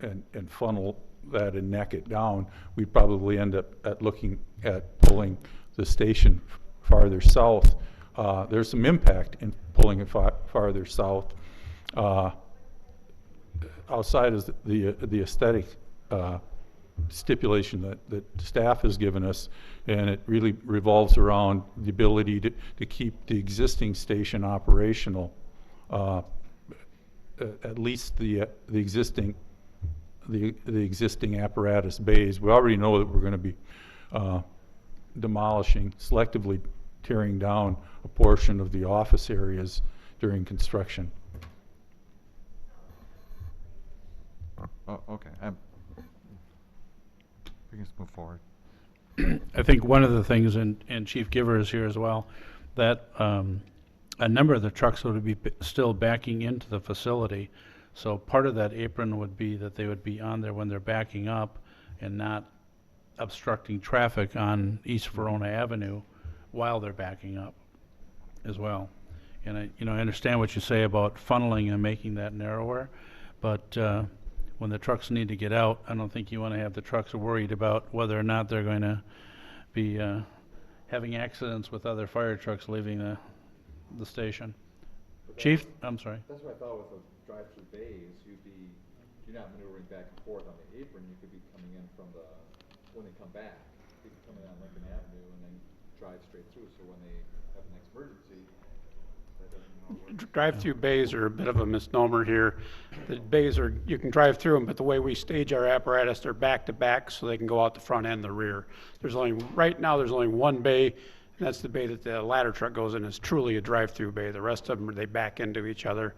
and funnel that and neck it down, we'd probably end up looking at pulling the station farther south. There's some impact in pulling it farther south. Outside of the aesthetic stipulation that staff has given us, and it really revolves around the ability to keep the existing station operational, at least the existing apparatus bays. We already know that we're going to be demolishing, selectively tearing down a portion of the office areas during construction. Oh, okay. We can just move forward. I think one of the things, and Chief Giver is here as well, that a number of the trucks would be still backing into the facility. So part of that apron would be that they would be on there when they're backing up and not obstructing traffic on East Verona Avenue while they're backing up as well. And I understand what you say about funneling and making that narrower, but when the trucks need to get out, I don't think you want to have the trucks worried about whether or not they're going to be having accidents with other fire trucks leaving the station. Chief, I'm sorry. That's what I thought with the drive-through bays, you're not maneuvering back and forth on the apron, you could be coming in from when they come back, you could come in on Lincoln Avenue and then drive straight through, so when they have the next emergency, that doesn't work. Drive-through bays are a bit of a misnomer here. The bays are, you can drive through them, but the way we stage our apparatus, they're back to back, so they can go out the front and the rear. Right now, there's only one bay, and that's the bay that the ladder truck goes in. It's truly a drive-through bay. The rest of them, they back into each other.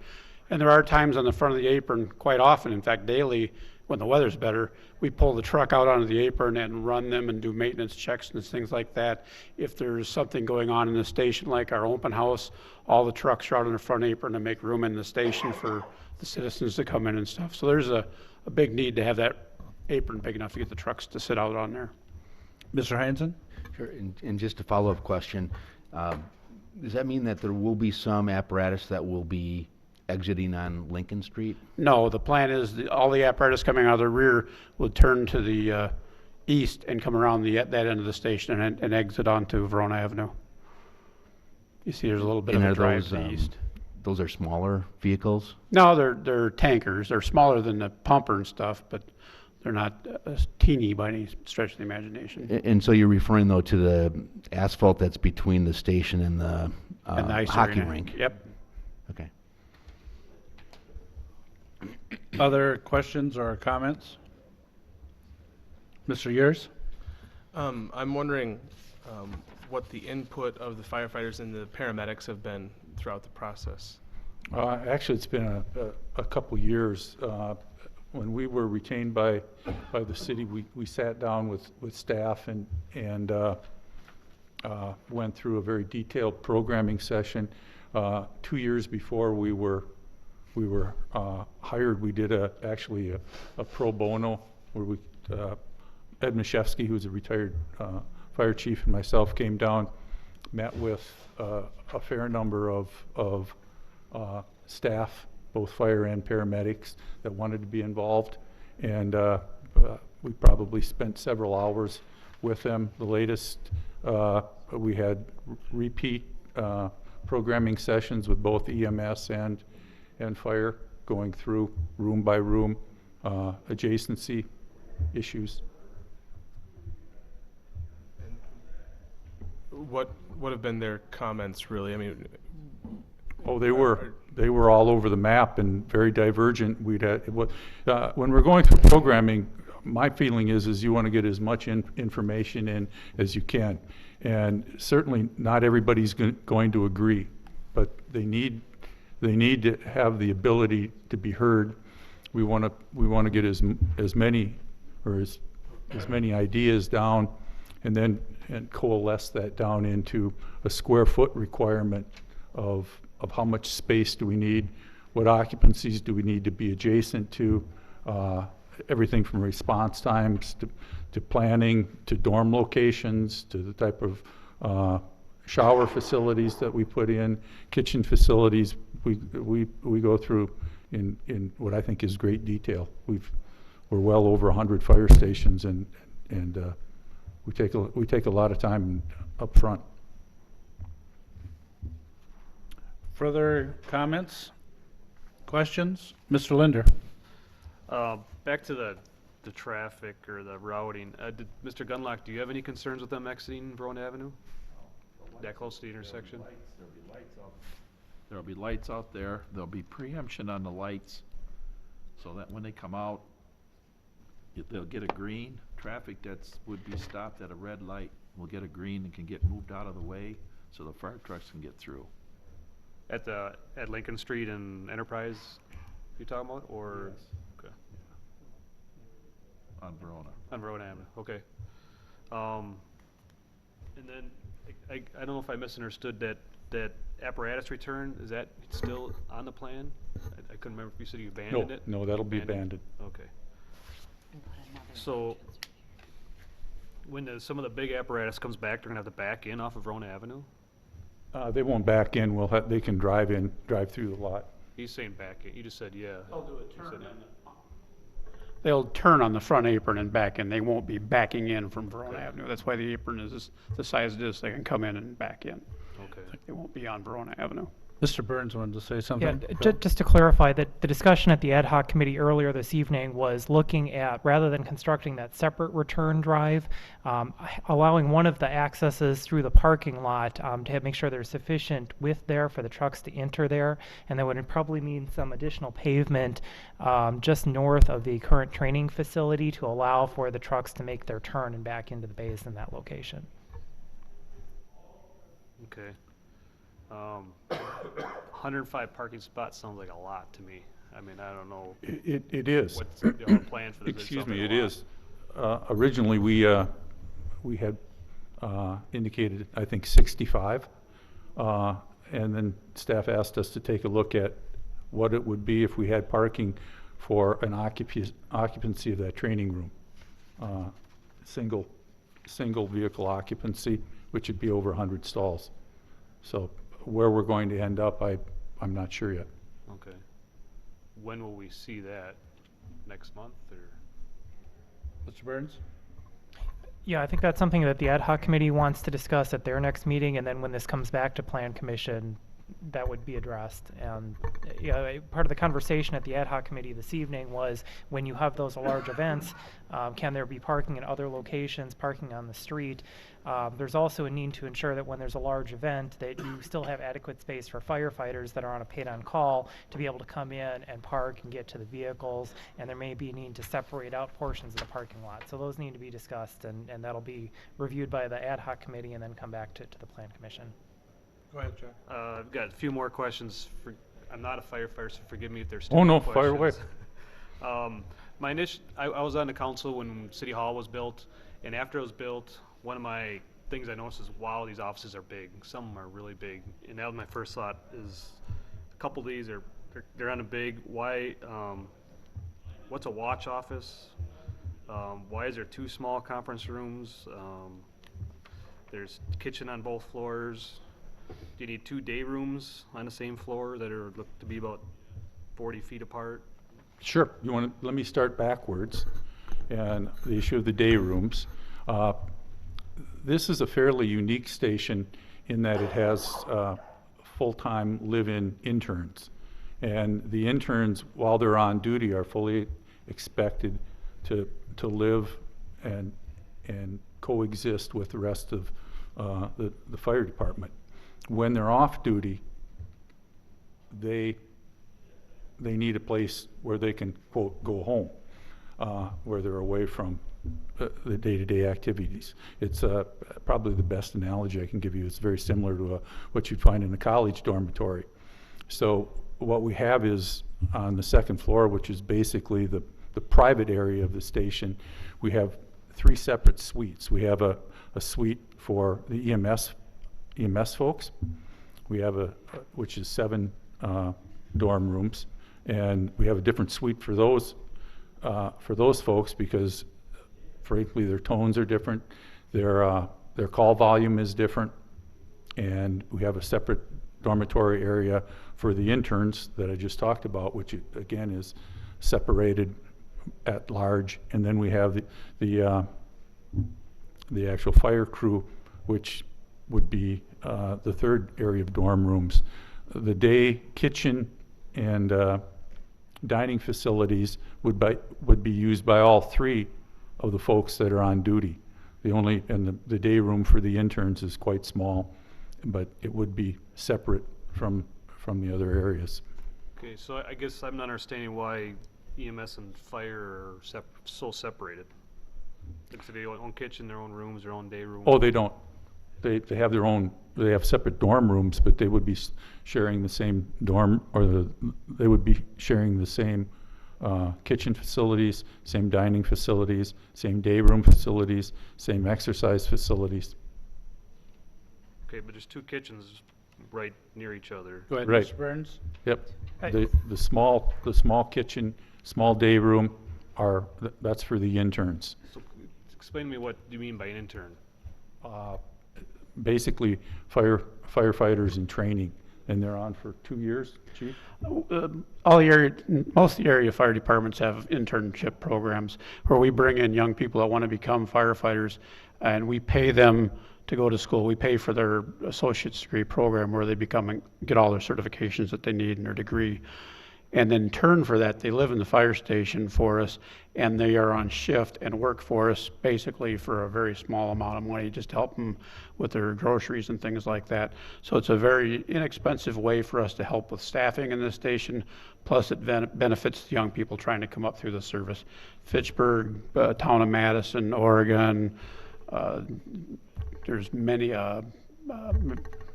And there are times on the front of the apron, quite often, in fact daily, when the weather's better, we pull the truck out onto the apron and run them and do maintenance checks and things like that. If there's something going on in the station, like our open house, all the trucks are out on the front apron to make room in the station for the citizens to come in and stuff. So there's a big need to have that apron big enough to get the trucks to sit out on there. Mr. Heinzen? Sure, and just a follow-up question. Does that mean that there will be some apparatus that will be exiting on Lincoln Street? No, the plan is all the apparatus coming out of the rear will turn to the east and come around that end of the station and exit onto Verona Avenue. You see there's a little bit And of a are drive those, to the east. those are smaller vehicles? No, they're tankers. They're smaller than the pumper and stuff, but they're not teeny by any stretch of the imagination. And so you're referring, though, to the asphalt that's between the station and the And the ice hockey arena. rink? Yep. Okay. Other questions or comments? Mr. Yurs? I'm wondering what the input of the firefighters and the paramedics have been throughout the process. Actually, it's been a couple years. When we were retained by the city, we sat down with staff and went through a very detailed programming session. 2 years before we were hired, we did actually a pro bono where we Ed Mashevsky, who's a retired fire chief, and myself came down, met with a fair number of staff, both fire and paramedics, that wanted to be involved, and we probably spent several hours with them. The latest, we had repeat programming sessions with both EMS and fire, going through room by room adjacency issues. What have been their comments, really? I mean, Oh, they were all over the map and very divergent. When we're going through programming, my feeling is you want to get as much information in as you can. And certainly not everybody's going to agree, but they need to have the ability to be heard. We want to get as many ideas down, and coalesce that down into a square foot requirement of how much space do we need, what occupancies do we need to be adjacent to, everything from response times to planning, to dorm locations, to the type of shower facilities that we put in, kitchen facilities. We go through in what I think is great detail. We're well over 100 fire stations, and we take a lot of time up front. Further comments, questions? Mr. Linder? Back to the traffic or the routing. Mr. Gunlock, do you have any concerns with them exiting Verona Avenue? That close to the intersection? There'll be lights out there. There'll be preemption on the lights, so that when they come out, they'll get a green. Traffic would be stopped at a red light will get a green and can get moved out of the way, so the fire trucks can get through. At Lincoln Street and Enterprise, you talking about, or? Yes. Okay. On Verona. On Verona Avenue, okay. And then, I don't know if I misunderstood that apparatus return, is that still on the plan? I couldn't remember if you said you abandoned it? No, that'll be abandoned. Okay. So, when some of the big apparatus comes back, they're gonna have to back in off of Verona Avenue? They won't back in. They can drive through the lot. He's saying back in, you just said, yeah. They'll turn on the front apron and back in. They won't be backing in from Verona Avenue. That's why the apron is the size it is. They can come in and back in. Okay. They won't be on Verona Avenue. Mr. Burns wanted to say something. Yeah, just to clarify, that the discussion at the ad hoc committee earlier this evening was looking at, rather than constructing that separate return drive, allowing one of the accesses through the parking lot to make sure there's sufficient width there for the trucks to enter there, and that would probably mean some additional pavement just north of the current training facility to allow for the trucks to make their turn and back into the bays in that location. Okay. 105 parking spots sounds like a lot to me. I mean, I don't know. It is. What's the plan for this? Excuse me, it is. Originally, we had indicated, I think, 65. And then staff asked us to take a look at what it would be if we had parking for an occupancy of that training room. Single vehicle occupancy, which would be over 100 stalls. So where we're going to end up, I'm not sure yet. Okay. When will we see that? Next month, or? Mr. Burns? Yeah, I think that's something that the ad hoc committee wants to discuss at their next meeting, and then when this comes back to Plan Commission, that would be addressed. And part of the conversation at the ad hoc committee this evening was, when you have those large events, can there be parking in other locations, parking on the street? There's also a need to ensure that when there's a large event, that you still have adequate space for firefighters that are on a paid-on-call to be able to come in and park and get to the vehicles, and there may be a need to separate out portions of the parking lot. So those need to be discussed, and that'll be reviewed by the ad hoc committee and then come back to the Plan Commission. Go ahead, Chuck. I've got a few more questions. I'm not a firefighter, so forgive me if there's Oh, no, questions. fire away. I was on the council when City Hall was built, and after it was built, one of my things I noticed is, wow, these offices are big. Some of them are really big, and that was my first thought. Is a couple of these they're on a big. Why? What's a watch office? Why is there 2 small conference rooms? There's kitchen on both floors. Do you need 2 day rooms on the same floor that are look to be about 40 feet apart? Sure. Let me start backwards. and the issue of the day rooms. This is a fairly unique station in that it has full-time live-in interns. And the interns, while they're on duty, are fully expected to live and coexist with the rest of the fire department. When they're off duty, they need a place where they can, quote, go home, where they're away from the day-to-day activities. It's probably the best analogy I can give you. It's very similar to what you'd find in a college dormitory. So what we have is on the second floor, which is basically the private area of the station, we have 3 separate suites. We have a suite for the EMS folks. We have which is 7 dorm rooms, and we have a different suite for those folks because, frankly, their tones are different, their call volume is different, and we have a separate dormitory area for the interns that I just talked about, which again is separated at large, and then we have the actual fire crew, which would be the third area of dorm rooms. The day kitchen and dining facilities would be used by all 3 of the folks that are on duty. The day room for the interns is quite small, but it would be separate from the other areas. Okay, so I guess I'm not understanding why EMS and fire are so separated. Like, so they own kitchen, their own rooms, their own day room? Oh, they don't. They have their own, they have separate dorm rooms, but they would be sharing the same dorm, or they would be sharing the same kitchen facilities, same dining facilities, same day room facilities, same exercise facilities. Okay, but there's 2 kitchens right near each other. Go ahead, Right. Mr. Burns. Yep. The small kitchen, small day room that's for the interns. So explain to me what you mean by an intern. Basically, firefighters in training, and they're on for 2 years, Chief? Most of the area fire departments have internship programs where we bring in young people that want to become firefighters, and we pay them to go to school. We pay for their associate's degree program where they get all their certifications that they need and their degree. And in turn for that, they live in the fire station for us, and they are on shift and work for us basically for a very small amount of money, just to help them with their groceries and things like that. So it's a very inexpensive way for us to help with staffing in the station, plus it benefits the young people trying to come up through the service. Fitchburg, town of Madison, Oregon, there's many,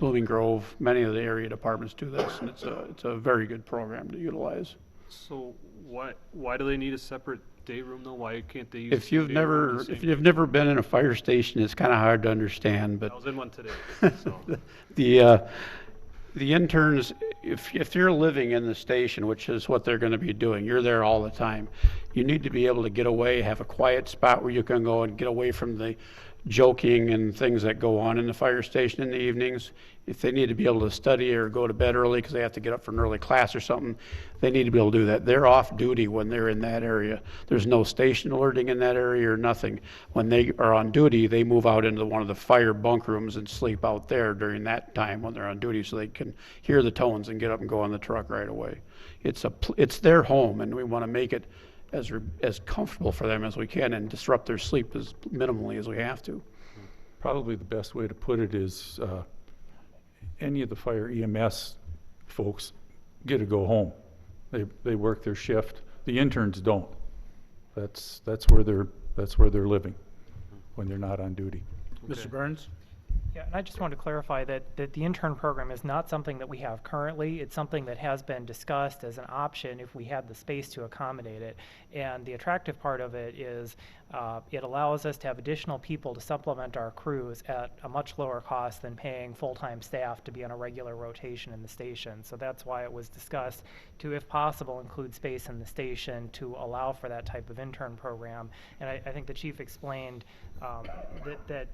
Blooming Grove, many of the area departments do this, and it's a very good program to utilize. So why do they need a separate day room though? Why can't they use? If you've never been in a fire station, it's kind of hard to understand, but I was in one today. So. The interns, if you're living in the station, which is what they're going to be doing, you're there all the time. You need to be able to get away, have a quiet spot where you can go and get away from the joking and things that go on in the fire station in the evenings. If they need to be able to study or go to bed early because they have to get up for an early class or something, they need to be able to do that. They're off duty when they're in that area. There's no station alerting in that area or nothing. When they are on duty, they move out into one of the fire bunk rooms and sleep out there during that time when they're on duty, so they can hear the tones and get up and go on the truck right away. It's their home, and we want to make it as comfortable for them as we can and disrupt their sleep as minimally as we have to. Probably the best way to put it is any of the fire EMS folks get to go home. They work their shift. The interns don't. That's where they're living when they're not on duty. Mr. Burns? Yeah, and I just want to clarify that the intern program is not something that we have currently. It's something that has been discussed as an option if we had the space to accommodate it. And the attractive part of it is it allows us to have additional people to supplement our crews at a much lower cost than paying full-time staff to be on a regular rotation in the station. So that's why it was discussed to, if possible, include space in the station to allow for that type of intern program. And I think the chief explained that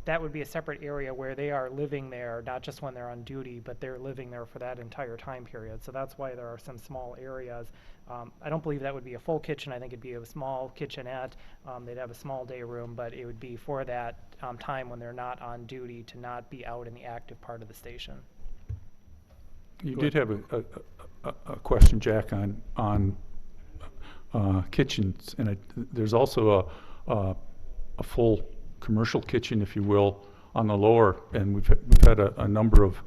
that would be a separate area where they are living there, not just when they're on duty, but they're living there for that entire time period. So that's why there are some small areas. I don't believe that would be a full kitchen. I think it'd be a small kitchenette. They'd have a small day room, but it would be for that time when they're not on duty to not be out in the active part of the station. You did have a question, Jack, on kitchens, and there's also a full commercial kitchen, if you will, on the lower, and we've had a number of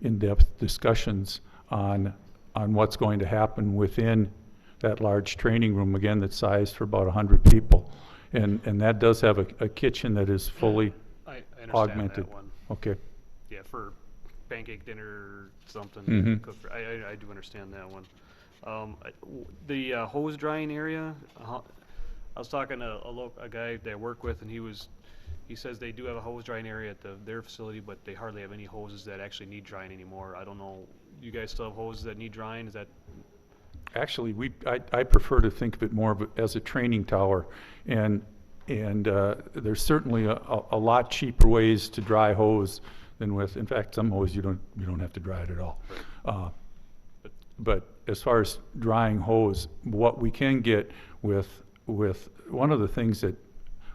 in-depth discussions on what's going to happen within that large training room, again, that's sized for about 100 people. And that does have a kitchen that is fully I understand augmented. that one. Okay. Yeah, for pancake dinner, something. Mhm. Cook for, I do understand that one. The hose drying area, I was talking to a guy that I work with, and he says they do have a hose drying area at their facility, but they hardly have any hoses that actually need drying anymore. I don't know, you guys still have hoses that need drying? Is that? Actually, I prefer to think of it more of as a training tower, and there's certainly a lot cheaper ways to dry hose than with. In fact, some hose you don't have to dry it at all. But as far as drying hose, what we can get with one of the things that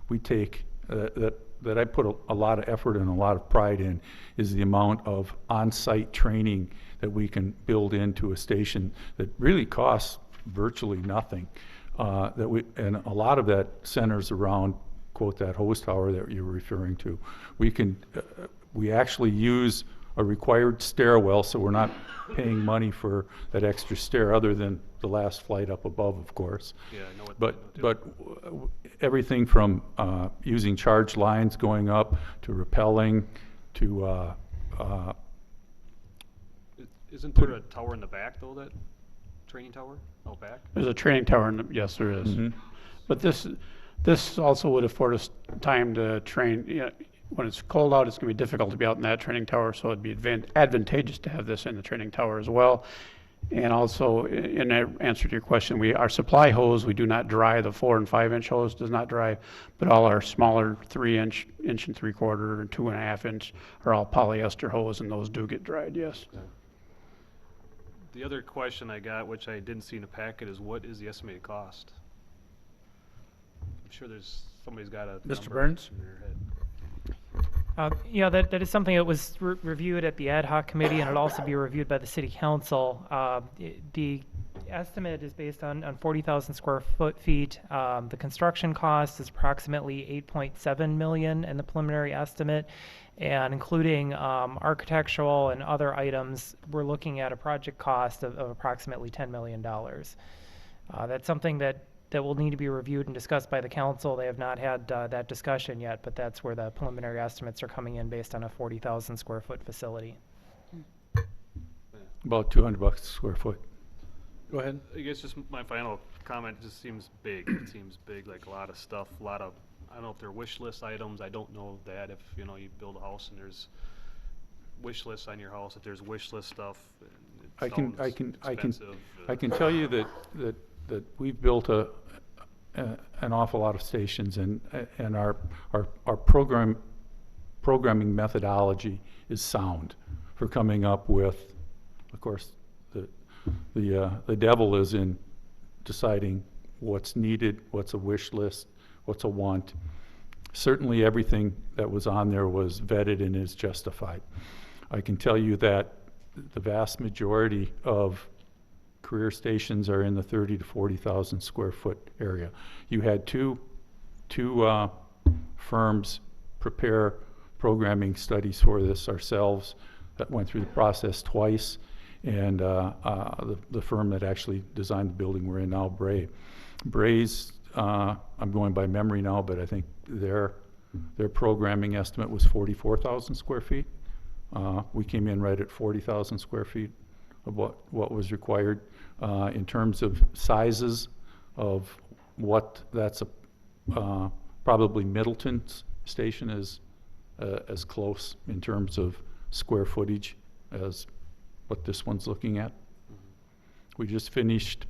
we take that I put a lot of effort and a lot of pride in is the amount of on-site training that we can build into a station that really costs virtually nothing. And a lot of that centers around, quote, that hose tower that you're referring to. We actually use a required stairwell, so we're not paying money for that extra stair, other than the last flight up above, of course. Yeah, I know what. But everything from using charge lines going up to rappelling to Isn't there a tower in the back though, that training tower out back? There's a training tower, yes, there is. But this also would afford us time to train. You know, when it's cold out, it's going to be difficult to be out in that training tower, so it'd be advantageous to have this in the training tower as well. And also, in answer to your question, our supply hose, we do not dry. The 4 and 5 inch hose does not dry, but all our smaller 3 inch, inch and 3/4, and 2.5 inch are all polyester hose, and those do get dried, yes. The other question I got, which I didn't see in the packet, is what is the estimated cost? I'm sure somebody's got a Mr. number Burns? in their head. Yeah, that is something that was reviewed at the ad hoc committee, and it'll also be reviewed by the city council. The estimate is based on 40,000 square feet. The construction cost is approximately 8.7 million in the preliminary estimate, and including architectural and other items, we're looking at a project cost of approximately $10 million. That's something that will need to be reviewed and discussed by the council. They have not had that discussion yet, but that's where the preliminary estimates are coming in based on a 40,000 square foot facility. About $200 a square foot. Go ahead. I guess just my final comment, just seems big. It seems big, like a lot of stuff, I don't know if they're wish list items. I don't know that if, you build a house and there's wish lists on your house, if there's wish list stuff, I can expensive. tell you that we've built an awful lot of stations, and our programming methodology is sound for coming up with. Of course, the devil is in deciding what's needed, what's a wish list, what's a want. Certainly everything that was on there was vetted and is justified. I can tell you that the vast majority of career stations are in the 30 to 40,000 square foot area. You had two firms prepare programming studies for this ourselves that went through the process twice, and the firm that actually designed the building we're in now, Bray. Bray's, I'm going by memory now, but I think their programming estimate was 44,000 square feet. We came in right at 40,000 square feet of what was required. In terms of sizes of what that's probably Middleton's station is as close in terms of square footage as what this one's looking at. We just finished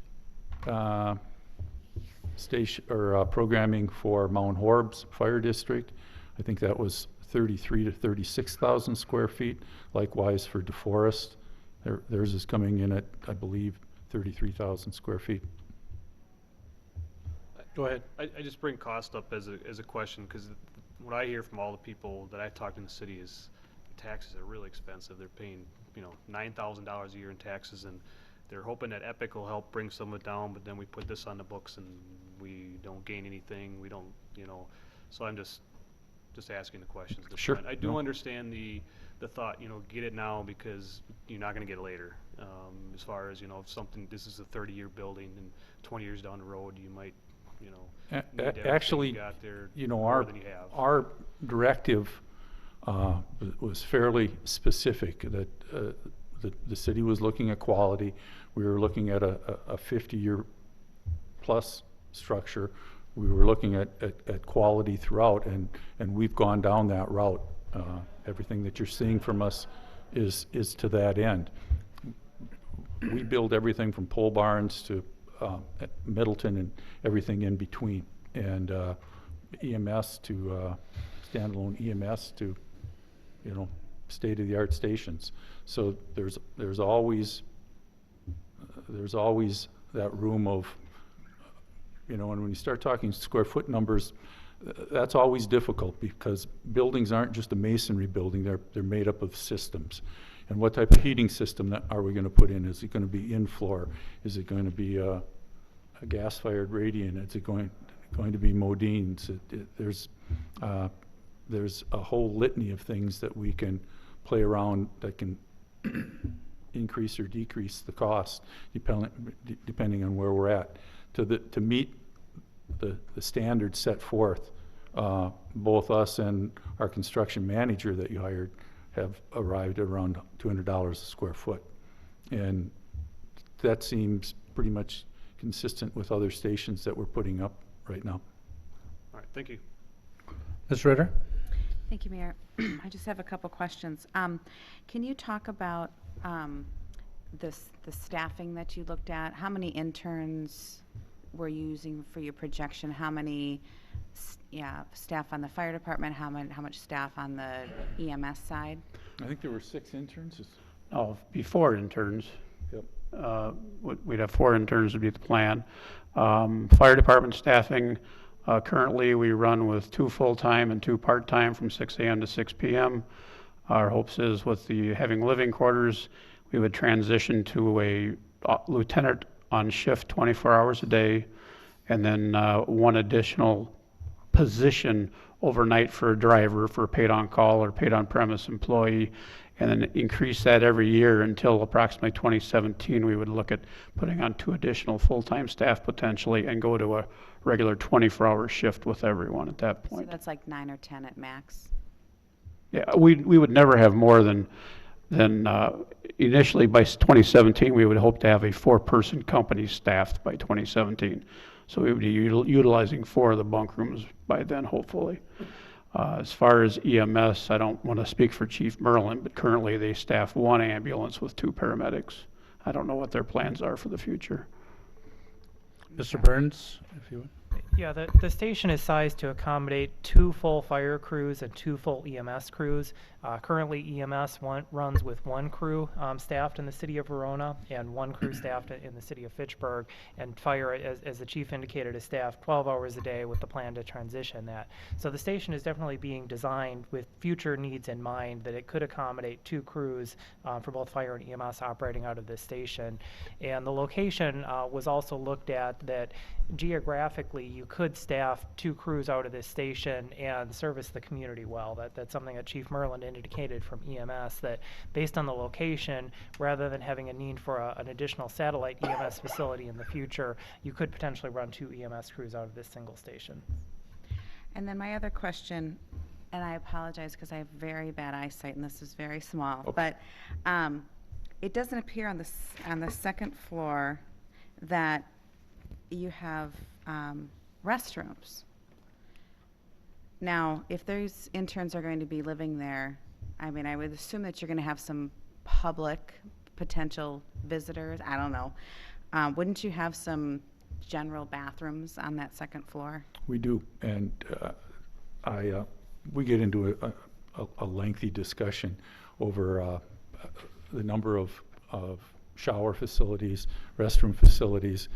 programming for Mount Horb's Fire District. I think that was 33 to 36,000 square feet. Likewise for DeForest, theirs is coming in at, I believe, 33,000 square feet. Go ahead. I just bring cost up as a question, because what I hear from all the people that I talked in the city is taxes are really expensive. They're paying, $9,000 a year in taxes, and they're hoping that Epic will help bring some of it down, but then we put this on the books and we don't gain anything. We don't, so I'm just asking the questions. at this Sure. point. I do No. understand the thought, get it now because you're not gonna get it later. As far as, if something, this is a 30-year building and 20 years down the road, you might, need everything Actually, you got there you know, more than you have. our directive was fairly specific, that the city was looking at quality. We were looking at a 50-year plus structure. We were looking at quality throughout, and we've gone down that route. Everything that you're seeing from us is to that end. We build everything from pole barns to at Middleton and everything in between, and EMS to standalone EMS to state-of-the-art stations. So there's always that room of, and when you start talking square foot numbers, that's always difficult, because buildings aren't just a masonry building, they're made up of systems. And what type of heating system are we going to put in? Is it going to be in-floor? Is it going to be a gas-fired radiant? Is it going to be Modines? There's a whole litany of things that we can play around that can increase or decrease the cost depending on where we're at. To meet the standards set forth, both us and our construction manager that you hired have arrived at around $200 a square foot. And that seems pretty much consistent with other stations that we're putting up right now. All right, thank you. Ms. Ritter? Thank you, Mayor. I just have a couple questions. Can you talk about the staffing that you looked at? How many interns were you using for your projection? How many staff on the fire department? How much staff on the EMS side? I think there were 6 interns. Oh, before interns. Yep. We'd have 4 interns would be the plan. Fire department staffing, currently we run with 2 full-time and 2 part-time from 6 a.m. to 6 p.m. Our hopes is with the having living quarters, we would transition to a lieutenant on shift 24 hours a day, and then 1 additional position overnight for a driver for a paid on-call or paid on-premise employee, and then increase that every year until approximately 2017. We would look at putting on 2 additional full-time staff potentially and go to a regular 24-hour shift with everyone at that point. So that's like 9 or 10 at max? Yeah, we would never have more than initially by 2017, we would hope to have a 4-person company staffed by 2017. So we would be utilizing 4 of the bunk rooms by then, hopefully. As far as EMS, I don't want to speak for Chief Merlin, but currently they staff 1 ambulance with 2 paramedics. I don't know what their plans are for the future. Mr. Burns, if you would. Yeah, the station is sized to accommodate 2 full fire crews and 2 full EMS crews. Currently, EMS runs with 1 crew staffed in the city of Verona and 1 crew staffed in the city of Fitchburg. And fire, as the chief indicated, is staffed 12 hours a day with the plan to transition that. So the station is definitely being designed with future needs in mind, that it could accommodate 2 crews for both fire and EMS operating out of this station. And the location was also looked at that geographically you could staff 2 crews out of this station and service the community well. That's something that Chief Merlin indicated from EMS, that based on the location, rather than having a need for an additional satellite EMS facility in the future, you could potentially run 2 EMS crews out of this single station. And then my other question, and I apologize because I have very bad eyesight and this is very small, but it doesn't appear on the second floor that you have restrooms. Now, if those interns are going to be living there, I mean, I would assume that you're going to have some public potential visitors. I don't know. Wouldn't you have some general bathrooms on that second floor? We do, and we get into a lengthy discussion over the number of shower facilities, restroom facilities,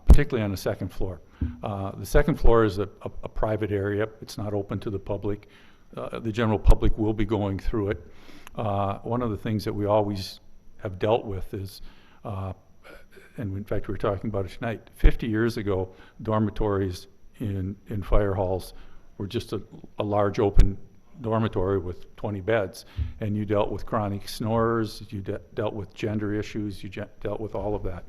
particularly on the second floor. The second floor is a private area. It's not open to the public. The general public will be going through it. One of the things that we always have dealt with is, and in fact we were talking about it tonight, 50 years ago, dormitories in fire halls were just a large open dormitory with 20 beds, and you dealt with chronic snorers, you dealt with gender issues, you dealt with all of that.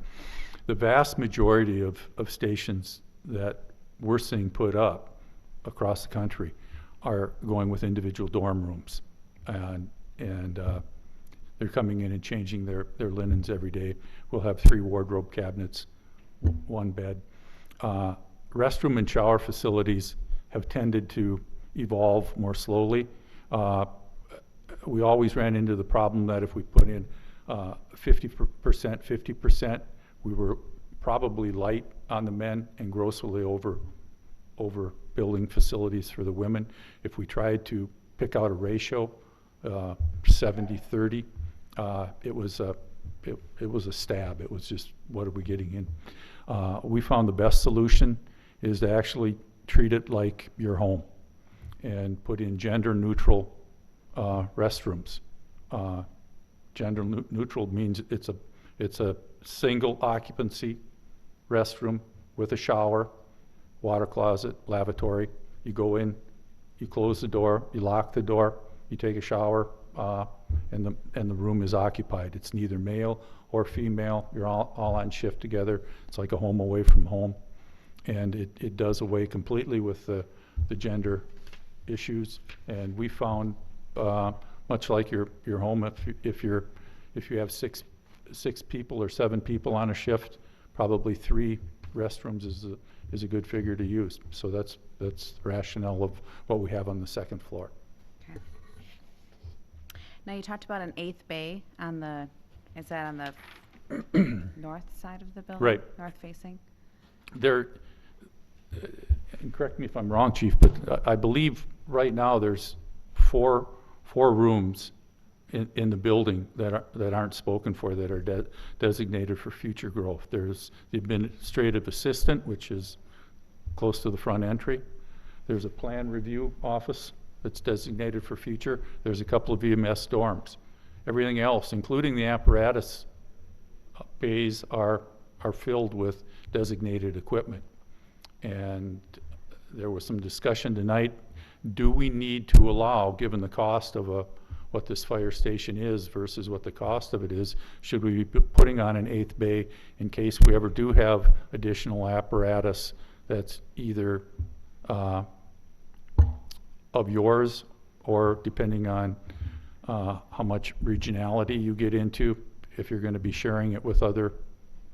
The vast majority of stations that we're seeing put up across the country are going with individual dorm rooms, and they're coming in and changing their linens every day. We'll have 3 wardrobe cabinets, 1 bed. Restroom and shower facilities have tended to evolve more slowly. We always ran into the problem that if we put in 50%, we were probably light on the men and grossly over building facilities for the women. If we tried to pick out a ratio, 70-30, it was a stab. It was just, what are we getting in? We found the best solution is to actually treat it like your home and put in gender-neutral restrooms. Gender-neutral means it's a single occupancy restroom with a shower, water closet, lavatory. You go in, you close the door, you lock the door, you take a shower, and the room is occupied. It's neither male or female. You're all on shift together. It's like a home away from home, and it does away completely with the gender issues. And we found, much like your home, if you have six people or 7 people on a shift, probably 3 restrooms is a good figure to use. So that's the rationale of what we have on the second floor. Okay. Now you talked about an 8th bay on the, is that on the north side of the building? Right. North facing? There, and correct me if I'm wrong, Chief, but I believe right now there's 4 rooms in the building that aren't spoken for, that are designated for future growth. There's the administrative assistant, which is close to the front entry. There's a plan review office that's designated for future. There's a couple of EMS dorms. Everything else, including the apparatus bays, are filled with designated equipment. And there was some discussion tonight, do we need to allow, given the cost of what this fire station is versus what the cost of it is, should we be putting on an 8th bay in case we ever do have additional apparatus that's either of yours, or depending on how much regionality you get into, if you're going to be sharing it with other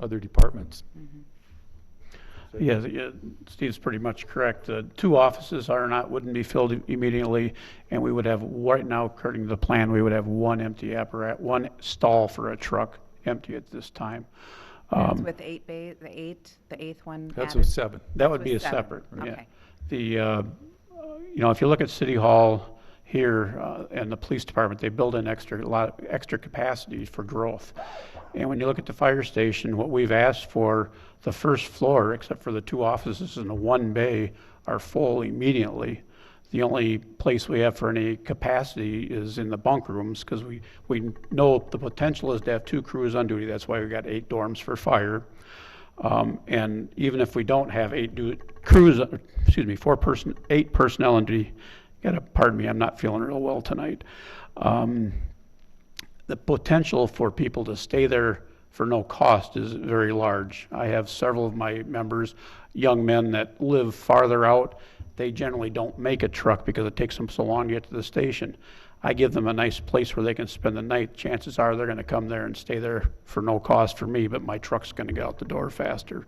departments. Mm-hmm. Yeah, Steve's pretty much correct. The 2 offices wouldn't be filled immediately, and we would have, right now, according to the plan, we would have 1 empty apparatus, 1 stall for a truck empty at this time. That's with 8 bay, the 8th one That's added? with 7. That would be a 7. separate, yeah. Okay. If you look at City Hall here and the police department, they build in a lot of extra capacity for growth. And when you look at the fire station, what we've asked for, the first floor, except for the 2 offices and the 1 bay, are full immediately. The only place we have for any capacity is in the bunk rooms, because we know the potential is to have 2 crews on duty. That's why we got 8 dorms for fire. And even if we don't have 8 crews, 8 personnel on duty, pardon me, I'm not feeling real well tonight. The potential for people to stay there for no cost is very large. I have several of my members, young men that live farther out. They generally don't make a truck because it takes them so long to get to the station. I give them a nice place where they can spend the night. Chances are they're going to come there and stay there for no cost for me, but my truck's going to get out the door faster.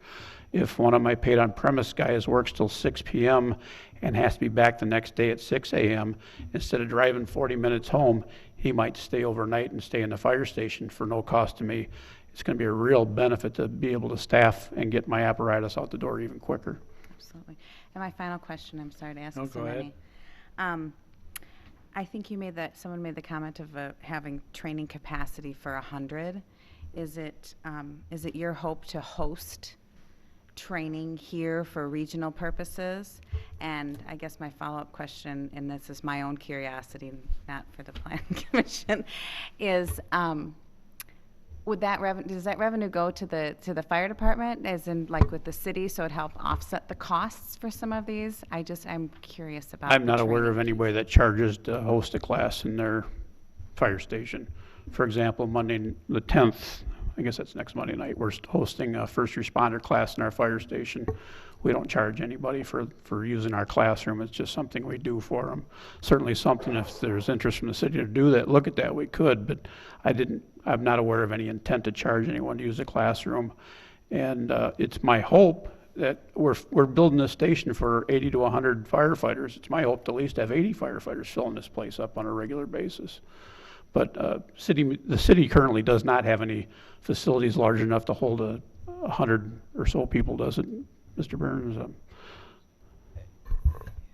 If one of my paid on premise guys works till 6 p.m. and has to be back the next day at 6 a.m., instead of driving 40 minutes home, he might stay overnight and stay in the fire station for no cost to me. It's going to be a real benefit to be able to staff and get my apparatus out the door even quicker. Absolutely. And my final question, I'm sorry to ask No, so go ahead. many. I think you made that, someone made the comment of having training capacity for 100. Is it your hope to host training here for regional purposes? And I guess my follow-up question, and this is my own curiosity, not for the Plan Commission, is would that does that revenue go to the fire department, as in like with the city, so it help offset the costs for some of these? I'm curious about. I'm the not aware training. of anybody that charges to host a class in their fire station. For example, Monday the 10th, I guess that's next Monday night, we're hosting a first responder class in our fire station. We don't charge anybody for using our classroom. It's just something we do for them. Certainly something, if there's interest from the city to do that, look at that, we could, but I'm not aware of any intent to charge anyone to use the classroom. And it's my hope that we're building a station for 80 to 100 firefighters. It's my hope to at least have 80 firefighters filling this place up on a regular basis. But the city currently does not have any facilities large enough to hold 100 or so people, does it, Mr. Burns?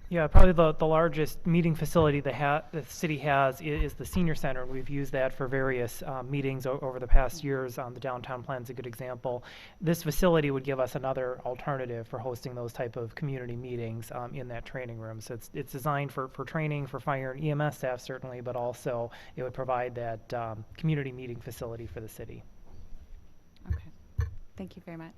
Yeah, probably the largest meeting facility the city has is the senior center, and we've used that for various meetings over the past years. The downtown plan's a good example. This facility would give us another alternative for hosting those type of community meetings in that training room. So it's designed for training for fire and EMS staff certainly, but also it would provide that community meeting facility for the city. Okay, thank you very much.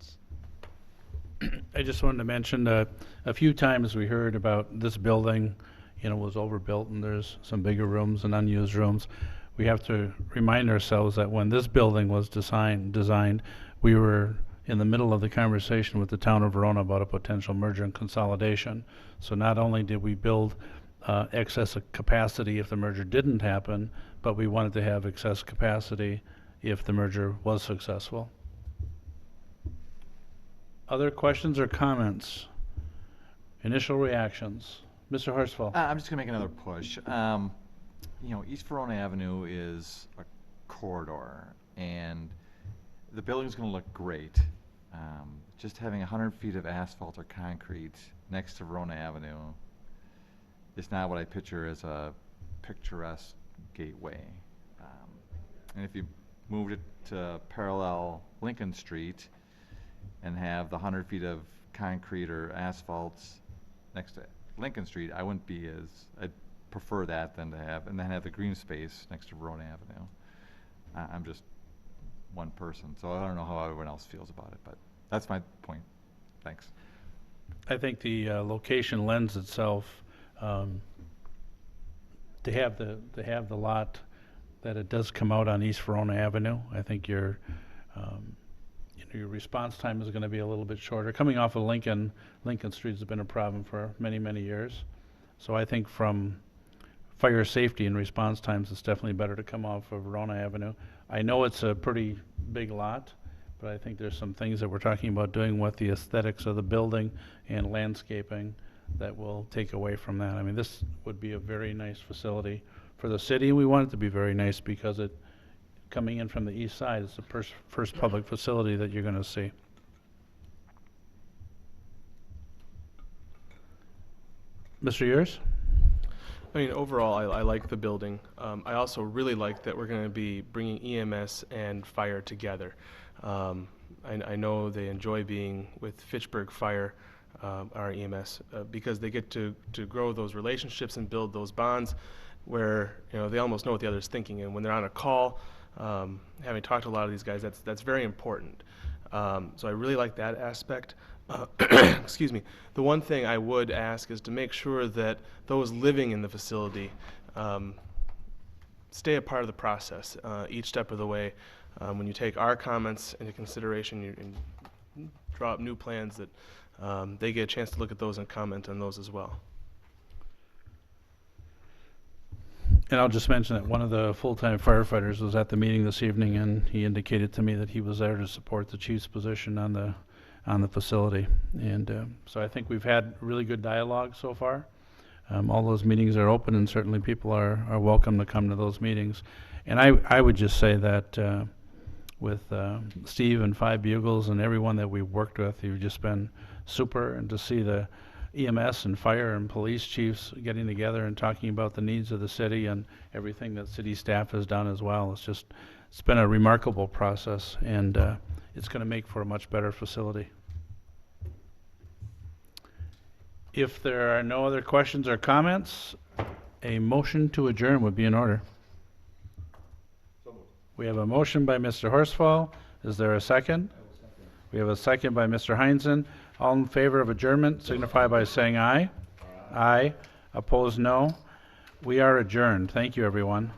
I just wanted to mention a few times we heard about this building, was overbuilt and there's some bigger rooms and unused rooms. We have to remind ourselves that when this building was designed, we were in the middle of the conversation with the town of Verona about a potential merger and consolidation. So not only did we build excess capacity if the merger didn't happen, but we wanted to have excess capacity if the merger was successful. Other questions or comments? Initial reactions. Mr. Horsfall. I'm just gonna make another push. East Verona Avenue is a corridor, and the building's gonna look great. Just having 100 feet of asphalt or concrete next to Verona Avenue is not what I picture as a picturesque gateway. And if you moved it to parallel Lincoln Street and have the 100 feet of concrete or asphalt next to Lincoln Street, I'd prefer that than to have the green space next to Verona Avenue. I'm just one person, so I don't know how everyone else feels about it, but that's my point. Thanks. I think the location lends itself to have the lot that it does come out on East Verona Avenue. I think your response time is going to be a little bit shorter. Coming off of Lincoln Street has been a problem for many, many years. So I think from fire safety and response times, it's definitely better to come off of Verona Avenue. I know it's a pretty big lot, but I think there's some things that we're talking about doing with the aesthetics of the building and landscaping that will take away from that. I mean, this would be a very nice facility for the city, and we want it to be very nice because coming in from the east side, it's the first public facility that you're going to see. Mr. Yurs? I mean, overall, I like the building. I also really like that we're going to be bringing EMS and fire together. I know they enjoy being with Fitchburg Fire, our EMS, because they get to grow those relationships and build those bonds where they almost know what the other's thinking. And when they're on a call, having talked to a lot of these guys, that's very important. So I really like that aspect. Excuse me. The one thing I would ask is to make sure that those living in the facility stay a part of the process each step of the way. When you take our comments into consideration and draw up new plans, that they get a chance to look at those and comment on those as well. And I'll just mention that one of the full-time firefighters was at the meeting this evening, and he indicated to me that he was there to support the chief's position on the facility. And so I think we've had really good dialogue so far. All those meetings are open, and certainly people are welcome to come to those meetings. And I would just say that with Steve and Five Bugles and everyone that we've worked with, you've just been super, and to see the EMS and fire and police chiefs getting together and talking about the needs of the city and everything that city staff has done as well. It's been a remarkable process, and it's going to make for a much better facility. If there are no other questions or comments, a motion to adjourn would be in order. We have a motion by Mr. Horsfall. Is there a second? We have a second by Mr. Heinzen. All in favor of adjournment signify by saying aye. Aye. Opposed, no. We are adjourned. Thank you, everyone.